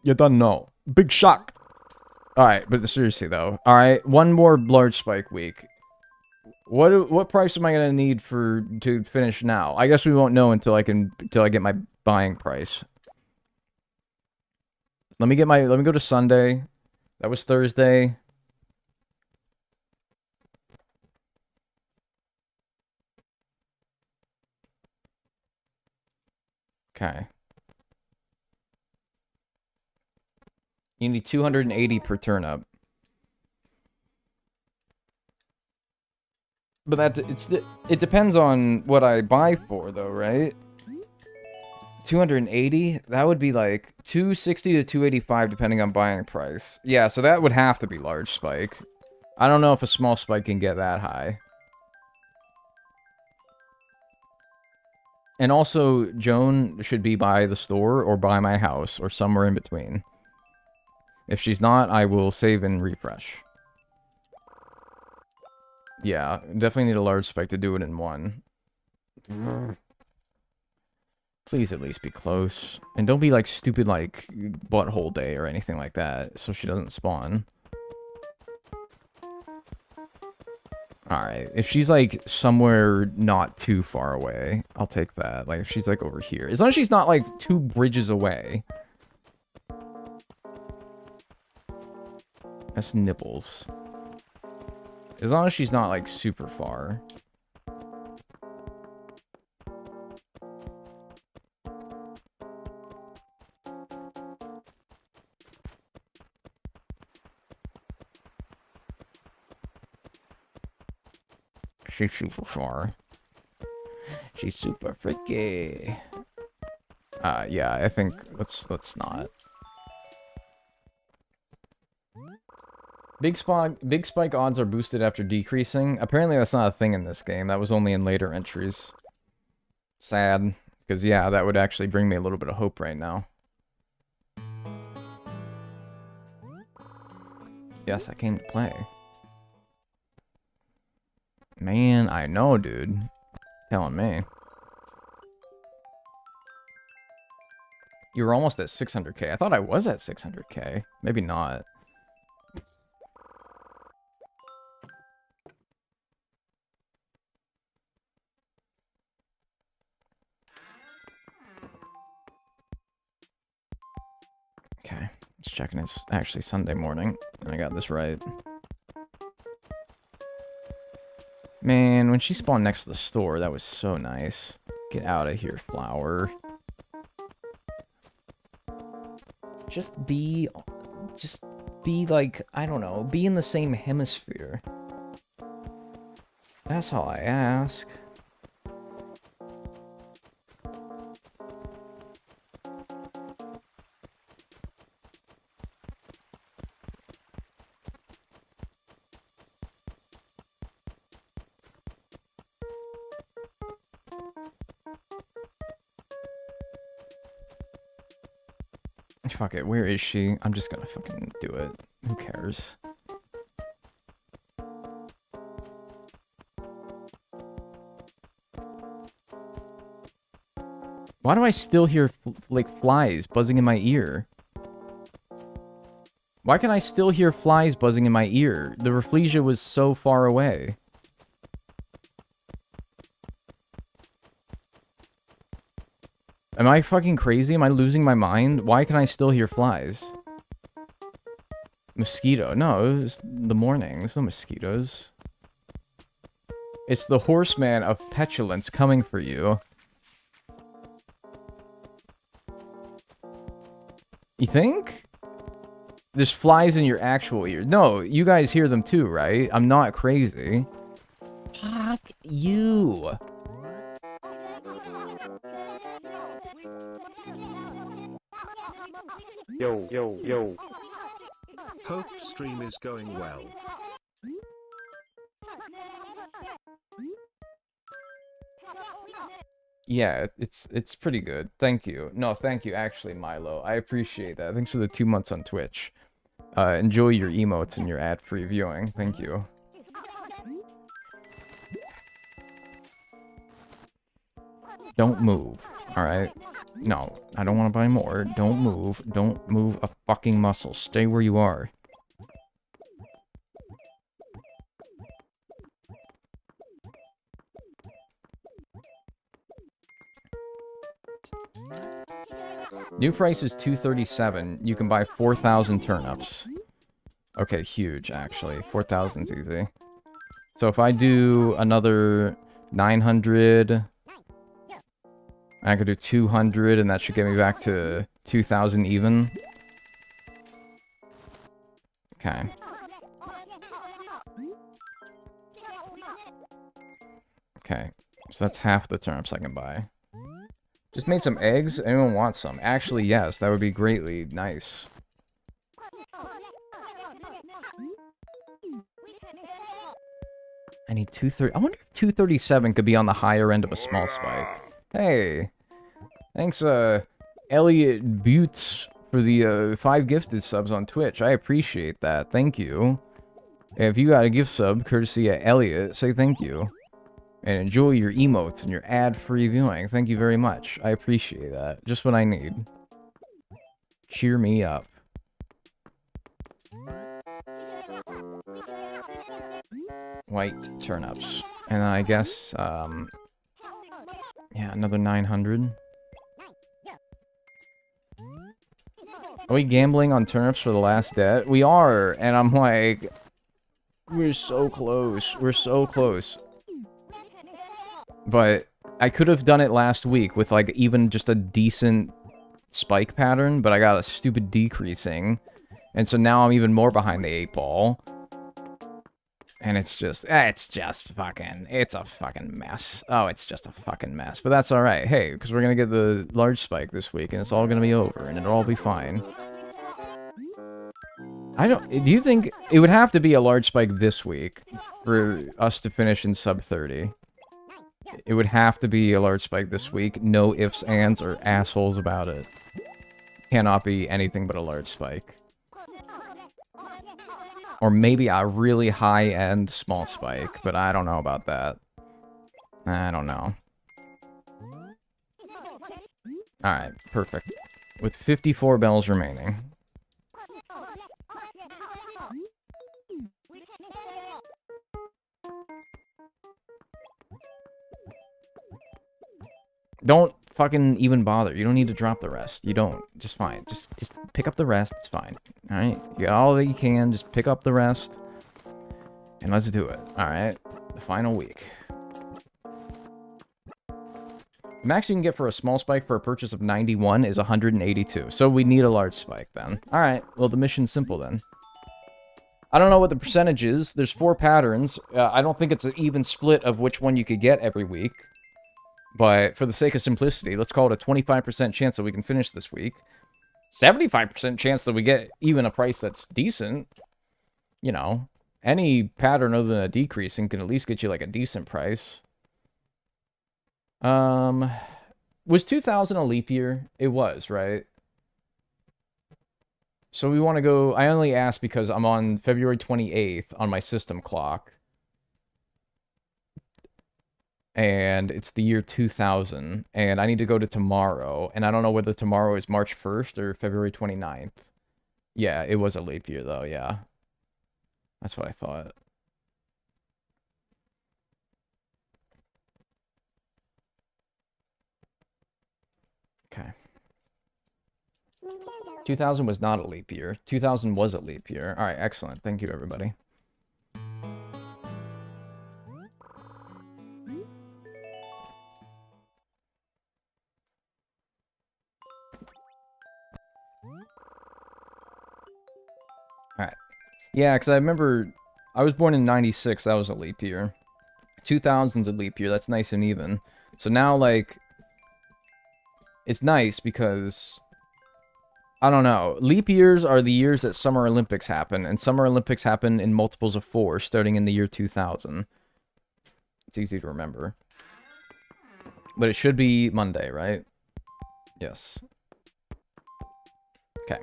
You're done now. Big shock. Alright, but seriously though. Alright, one more large spike week. What price am I gonna need to finish now? I guess we won't know until I get my buying price. Let me go to Sunday. That was Thursday. Okay. You need 280 per turnip. But it depends on what I buy for though, right? 280? That would be like 260 to 285 depending on buying price. Yeah, so that would have to be large spike. I don't know if a small spike can get that high. And also, Joan should be by the store or by my house or somewhere in between. If she's not, I will save and refresh. Yeah, definitely need a large spike to do it in one. Please at least be close. And don't be like stupid like butthole day or anything like that, so she doesn't spawn. Alright, if she's like somewhere not too far away, I'll take that. Like if she's like over here. As long as she's not like 2 bridges away. That's nibbles. As long as she's not, like, super far. She's super far. She's super freaky. Yeah, I think let's not. Big spike odds are boosted after decreasing. Apparently that's not a thing in this game. That was only in later entries. Sad. Because, yeah, that would actually bring me a little bit of hope right now. Yes, I came to play. Man, I know, dude. Telling me. You were almost at 600k. I thought I was at 600k. Maybe not. Okay, just checking it's actually Sunday morning, and I got this right. Man, when she spawned next to the store, that was so nice. Get out of here, flower. Just be like, I don't know, be in the same hemisphere. That's all I ask. Fuck it, where is she? I'm just gonna fucking do it. Who cares? Why do I still hear, like, flies buzzing in my ear? Why can I still hear flies buzzing in my ear? The Rafflesia was so far away. Am I fucking crazy? Am I losing my mind? Why can I still hear flies? Mosquito. No, it was the morning. There's no mosquitoes. It's the horseman of petulance coming for you. You think? There's flies in your actual ear. No, you guys hear them too, right? I'm not crazy. Fuck you. Yo, yo, yo. Hope stream is going well. Yeah, it's pretty good. Thank you. No, thank you, actually, Milo. I appreciate that. Thanks for the 2 months on Twitch. Enjoy your emotes and your ad-free viewing. Thank you. Don't move, alright? No, I don't want to buy more. Don't move. Don't move a fucking muscle. Stay where you are. New price is $237. You can buy 4,000 turnips. Okay, huge, actually. 4,000's easy. So if I do another 900... I could do 200, and that should get me back to 2,000 even. Okay. Okay, so that's half the turnips I can buy. Just made some eggs. Anyone want some? Actually, yes, that would be greatly nice. I need 230. I wonder if 237 could be on the higher end of a small spike. Hey, thanks, Elliot Butts for the 5 gifted subs on Twitch. I appreciate that. Thank you. If you got a gift sub courtesy of Elliot, say thank you. And enjoy your emotes and your ad-free viewing. Thank you very much. I appreciate that. Just what I need. Cheer me up. White turnips. And I guess, yeah, another 900. Are we gambling on turnips for the last debt? We are, and I'm like, we're so close. We're so close. But I could have done it last week with, like, even just a decent spike pattern, but I got a stupid decreasing. And so now I'm even more behind the 8 ball. And it's just fucking, it's a fucking mess. Oh, it's just a fucking mess. But that's alright. Hey, because we're going to get the large spike this week, and it's all going to be over, and it'll all be fine. Do you think it would have to be a large spike this week for us to finish in sub 30? It would have to be a large spike this week. No ifs, ands, or assholes about it. Cannot be anything but a large spike. Or maybe a really high-end small spike, but I don't know about that. I don't know. Alright, perfect. With 54 bells remaining. Don't fucking even bother. You don't need to drop the rest. You don't. Just fine. Just pick up the rest. It's fine. Alright? You got all that you can. Just pick up the rest. And let's do it. Alright? The final week. The max you can get for a small spike for a purchase of 91 is 182. So we need a large spike then. Alright. Well, the mission's simple then. I don't know what the percentage is. There's 4 patterns. I don't think it's an even split of which one you could get every week. But for the sake of simplicity, let's call it a 25% chance that we can finish this week. 75% chance that we get even a price that's decent. You know, any pattern other than a decreasing can at least get you like a decent price. Was 2000 a leap year? It was, right? So we want to go... I only asked because I'm on February 28th on my system clock. And it's the year 2000, and I need to go to tomorrow, and I don't know whether tomorrow is March 1st or February 29th. Yeah, it was a leap year, though, yeah. That's what I thought. Okay. 2000 was not a leap year. 2000 was a leap year. Alright, excellent. Thank you, everybody. Alright. Yeah, because I remember I was born in 96. That was a leap year. 2000's a leap year. That's nice and even. So now, like, it's nice because, I don't know. Leap years are the years that Summer Olympics happen, and Summer Olympics happen in multiples of 4, starting in the year 2000. It's easy to remember. But it should be Monday, right? Yes. Okay.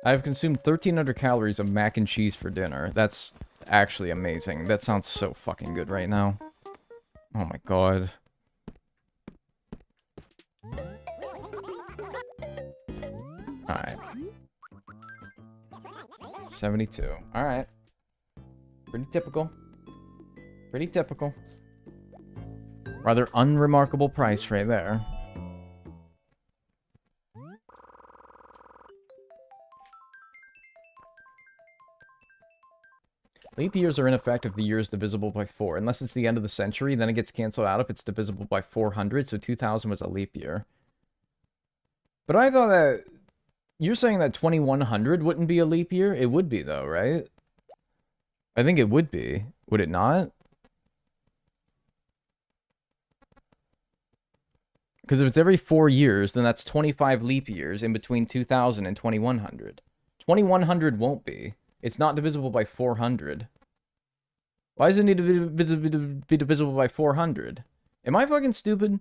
I've consumed 1,300 calories of mac and cheese for dinner. That's actually amazing. That sounds so fucking good right now. Oh my god. Alright. 72. Alright. Pretty typical. Pretty typical. Rather unremarkable price right there. Leap years are in effect if the year is divisible by 4. Unless it's the end of the century, then it gets canceled out if it's divisible by 400, so 2000 was a leap year. But I thought that... You're saying that 2100 wouldn't be a leap year? It would be, though, right? I think it would be. Would it not? Because if it's every 4 years, then that's 25 leap years in between 2000 and 2100. 2100 won't be. It's not divisible by 400. Why does it need to be divisible by 400? Am I fucking stupid?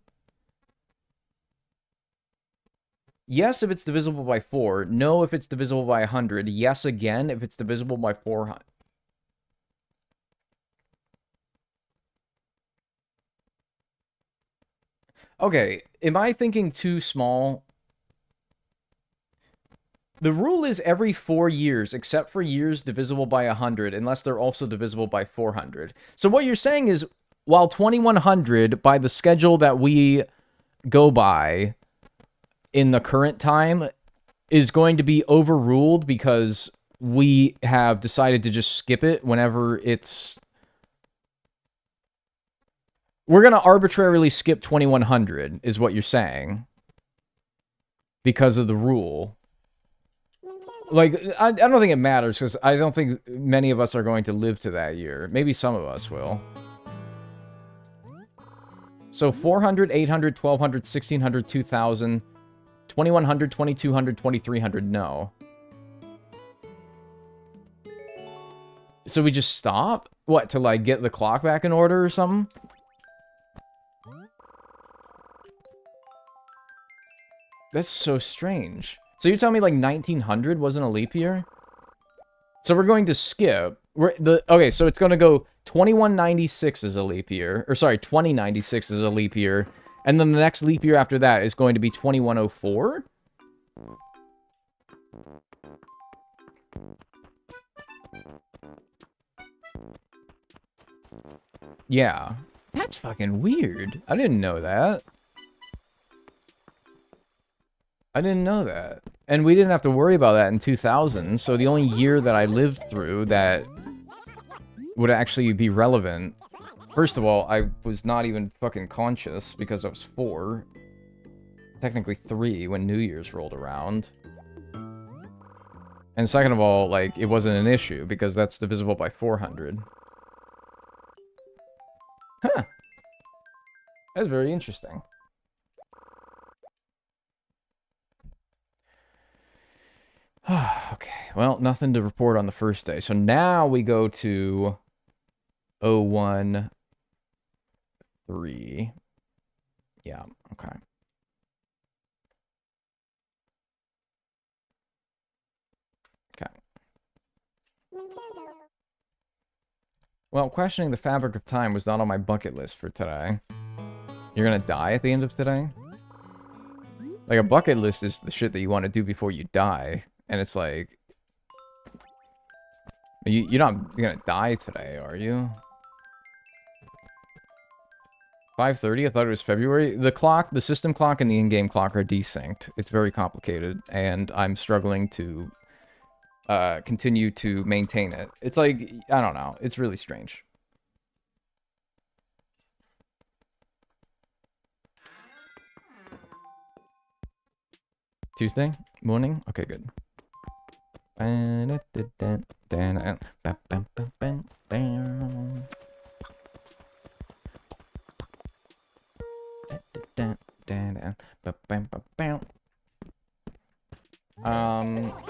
Yes, if it's divisible by 4. No, if it's divisible by 100. Yes, again, if it's divisible by 400. Okay, am I thinking too small? The rule is every 4 years, except for years divisible by 100, unless they're also divisible by 400. So what you're saying is, while 2100, by the schedule that we go by in the current time, is going to be overruled because we have decided to just skip it whenever it's... We're going to arbitrarily skip 2100, is what you're saying. Because of the rule. Like, I don't think it matters, because I don't think many of us are going to live to that year. Maybe some of us will. So 400, 800, 1200, 1600, 2000, 2100, 2200, 2300, no. So we just stop? What, to like get the clock back in order or something? That's so strange. So you're telling me like 1900 wasn't a leap year? So we're going to skip. Okay, so it's going to go 2196 is a leap year. Or sorry, 2096 is a leap year. And then the next leap year after that is going to be 2104? Yeah. That's fucking weird. I didn't know that. I didn't know that. And we didn't have to worry about that in 2000, so the only year that I lived through that would actually be relevant... First of all, I was not even fucking conscious because I was 4. Technically 3 when New Year's rolled around. And second of all, like, it wasn't an issue because that's divisible by 400. Huh. That's very interesting. Okay, well, nothing to report on the first day. So now we go to 01-3. Yeah, okay. Okay. Well, questioning the fabric of time was not on my bucket list for today. You're gonna die at the end of today? Like, a bucket list is the shit that you want to do before you die. And it's like... You're not gonna die today, are you? 5:30? I thought it was February. The clock, the system clock and the in-game clock are desynced. It's very complicated, and I'm struggling to continue to maintain it. It's like, I don't know. It's really strange. Tuesday morning? Okay, good. Can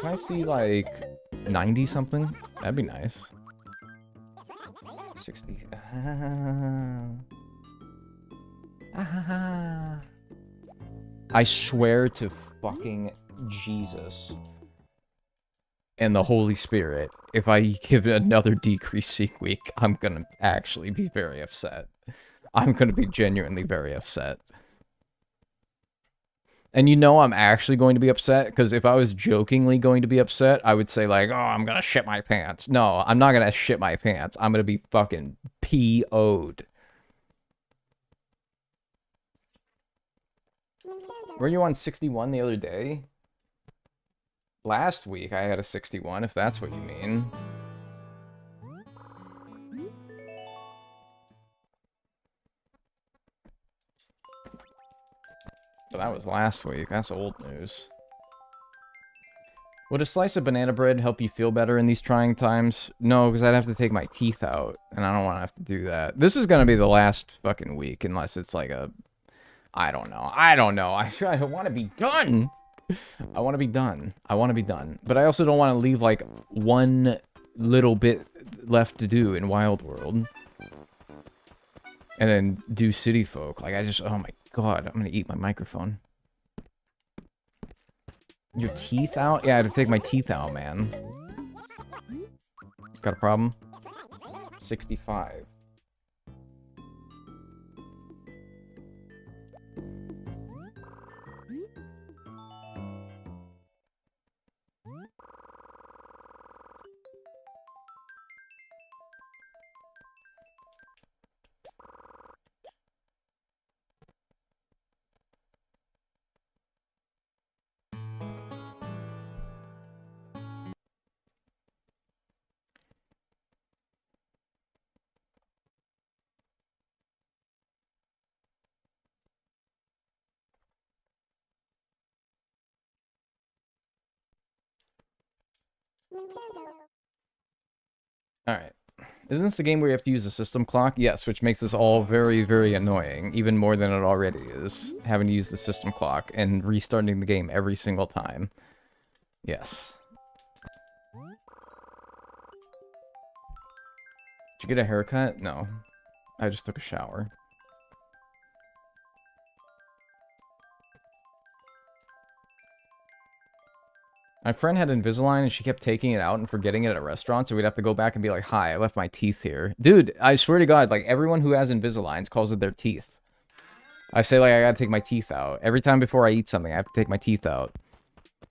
I see like 90 something? That'd be nice. 60. I swear to fucking Jesus and the Holy Spirit, if I give it another decreasing week, I'm gonna actually be very upset. I'm gonna be genuinely very upset. And you know I'm actually going to be upset, because if I was jokingly going to be upset, I would say like, oh, I'm gonna shit my pants. No, I'm not gonna shit my pants. I'm gonna be fucking PO'd. Were you on 61 the other day? Last week I had a 61, if that's what you mean. But that was last week. That's old news. Would a slice of banana bread help you feel better in these trying times? No, because I'd have to take my teeth out, and I don't want to have to do that. This is going to be the last fucking week, unless it's like a... I don't know. I want to be done. I want to be done. I want to be done. But I also don't want to leave, like, one little bit left to do in Wild World. And then do City Folk. Like, I just... Oh my god, I'm going to eat my microphone. Your teeth out? Yeah, I had to take my teeth out, man. Got a problem? 65. Alright. Isn't this the game where you have to use the system clock? Yes, which makes this all very, very annoying. Even more than it already is. Having to use the system clock and restarting the game every single time. Yes. Did you get a haircut? No. I just took a shower. My friend had Invisalign and she kept taking it out and forgetting it at restaurants, so we'd have to go back and be like, hi, I left my teeth here. Dude, I swear to God, like, everyone who has Invisaligns calls it their teeth. I say, like, I gotta take my teeth out. Every time before I eat something, I have to take my teeth out.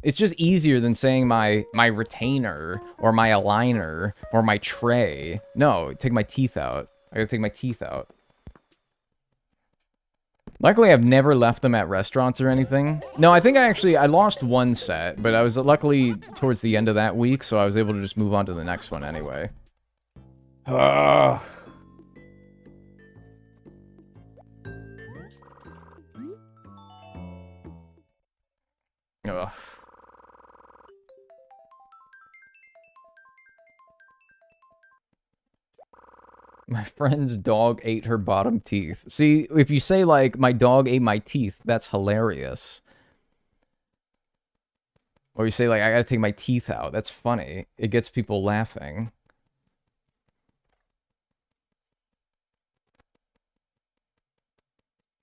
It's just easier than saying my retainer, or my aligner, or my tray. No, take my teeth out. I gotta take my teeth out. Luckily, I've never left them at restaurants or anything. No, I think I lost one set, but I was luckily towards the end of that week, so I was able to just move on to the next one anyway. Ugh. Ugh. My friend's dog ate her bottom teeth. See, if you say, like, my dog ate my teeth, that's hilarious. Or you say, like, I gotta take my teeth out. That's funny. It gets people laughing.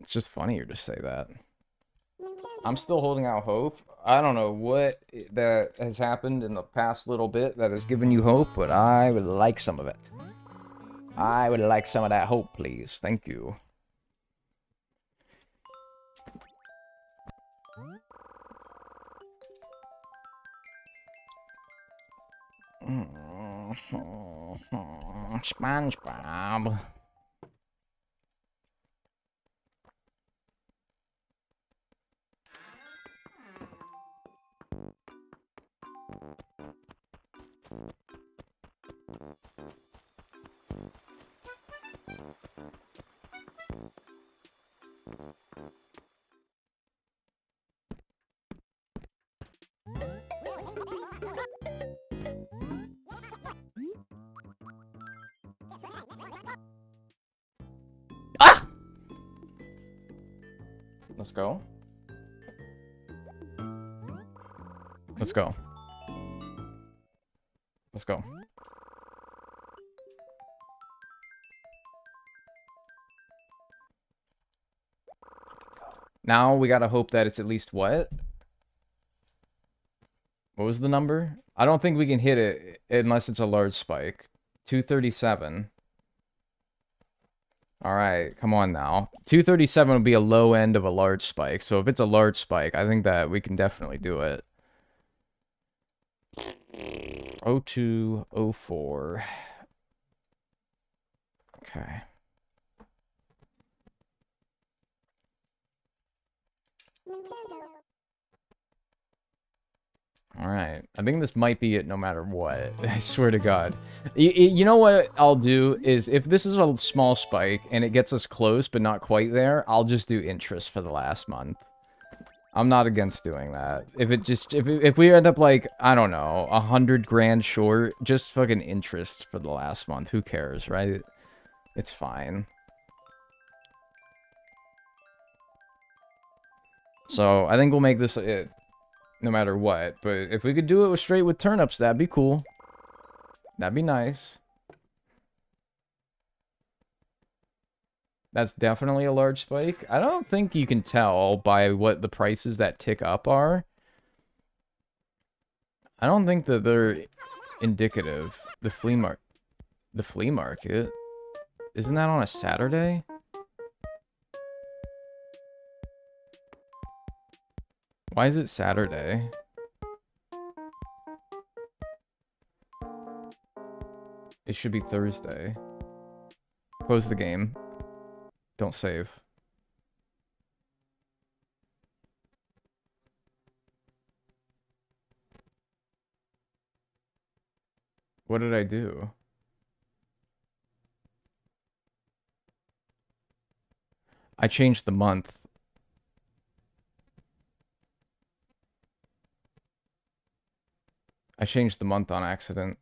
It's just funnier to say that. I'm still holding out hope. I don't know what that has happened in the past little bit that has given you hope, but I would like some of it. I would like some of that hope, please. Thank you. SpongeBob. Ah! Let's go. Let's go. Let's go. Now we gotta hope that it's at least what? What was the number? I don't think we can hit it unless it's a large spike. 237. Alright, come on now. 237 would be a low end of a large spike. So if it's a large spike, I think that we can definitely do it. 0204. Okay. Alright, I think this might be it no matter what. I swear to God. You know what I'll do is, if this is a small spike and it gets us close but not quite there, I'll just do interest for the last month. I'm not against doing that. If we end up like, I don't know, 100 grand short, just fucking interest for the last month. Who cares, right? It's fine. So I think we'll make this it, no matter what. But if we could do it straight with turnips, that'd be cool. That'd be nice. That's definitely a large spike. I don't think you can tell by what the prices that tick up are. I don't think that they're indicative. The flea market? Isn't that on a Saturday? Why is it Saturday? It should be Thursday. Close the game. Don't save. What did I do? I changed the month. I changed the month on accident.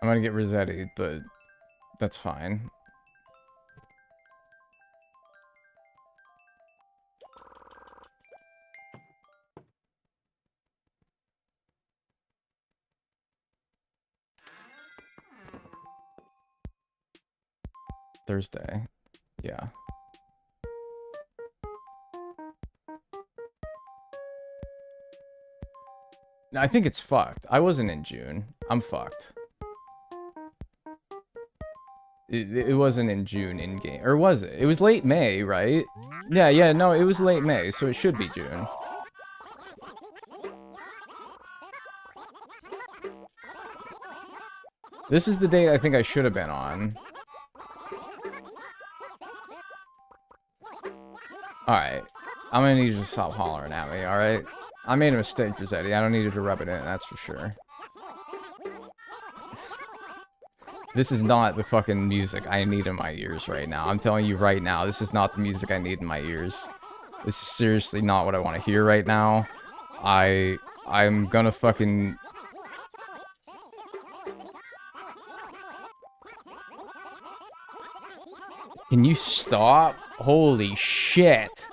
I'm gonna get Rossetti, but that's fine. Thursday. Yeah. No, I think it's fucked. I wasn't in June. I'm fucked. It wasn't in June in game, or was it? It was late May, right? Yeah, no, it was late May, so it should be June. This is the date I think I should have been on. Alright. I'm gonna need you to stop hollering at me, alright? I made a mistake, Rossetti. I don't need you to rub it in, that's for sure. This is not the fucking music I need in my ears right now. I'm telling you right now, this is not the music I need in my ears. This is seriously not what I want to hear right now. I'm gonna fucking... Can you stop? Holy shit.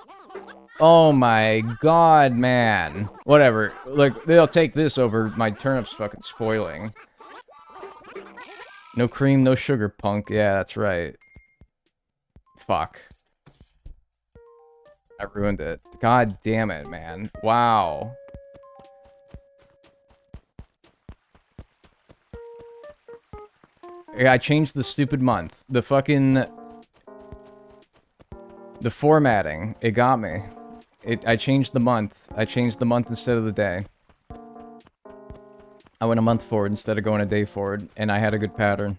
Oh my god, man. Whatever. Like, they'll take this over my turnips fucking spoiling. No cream, no sugar, punk. Yeah, that's right. Fuck. I ruined it. God damn it, man. Wow. Yeah, I changed the stupid month. The fucking... The formatting. It got me. I changed the month. I changed the month instead of the day. I went a month forward instead of going a day forward, and I had a good pattern.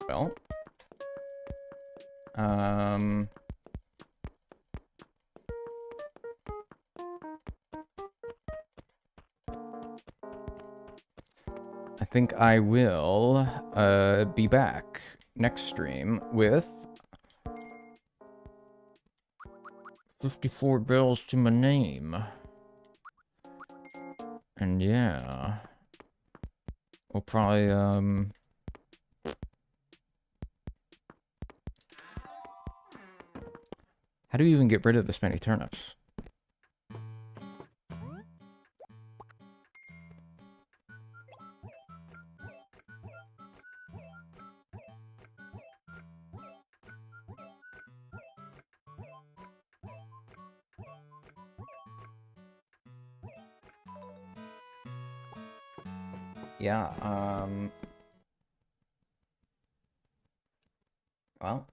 Well. I think I will be back next stream with 54 bells to my name. And yeah, we'll probably how do you even get rid of this many turnips? Yeah, well,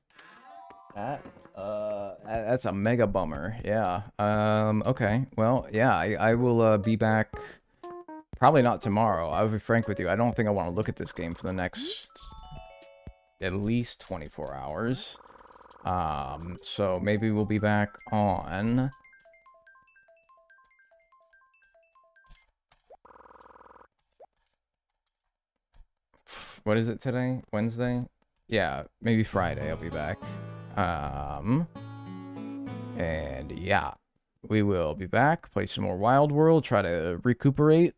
that's a mega bummer. Yeah. Okay. Well, yeah, I will be back. Probably not tomorrow. I'll be frank with you. I don't think I want to look at this game for the next at least 24 hours. So maybe we'll be back on. What is it today? Wednesday? Yeah, maybe Friday I'll be back. And yeah, we will be back, play some more Wild World, try to recuperate,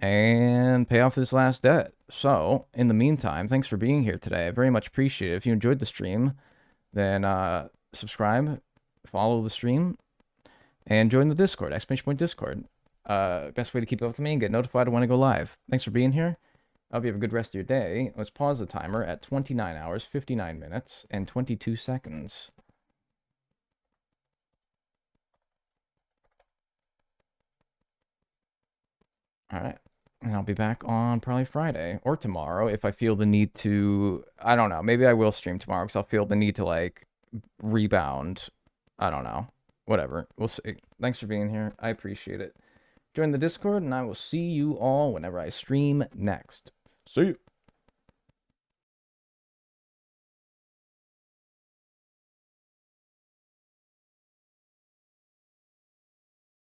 and pay off this last debt. So, in the meantime, thanks for being here today. I very much appreciate it. If you enjoyed the stream, then subscribe, follow the stream, and join the Discord, !Discord. Best way to keep up with me and get notified when I go live. Thanks for being here. I hope you have a good rest of your day. Let's pause the timer at 29 hours, 59 minutes, and 22 seconds. Alright. And I'll be back on probably Friday or tomorrow if I feel the need to... I don't know. Maybe I will stream tomorrow because I'll feel the need to, like, rebound. I don't know. Whatever. We'll see. Thanks for being here. I appreciate it. Join the Discord, and I will see you all whenever I stream next. See you.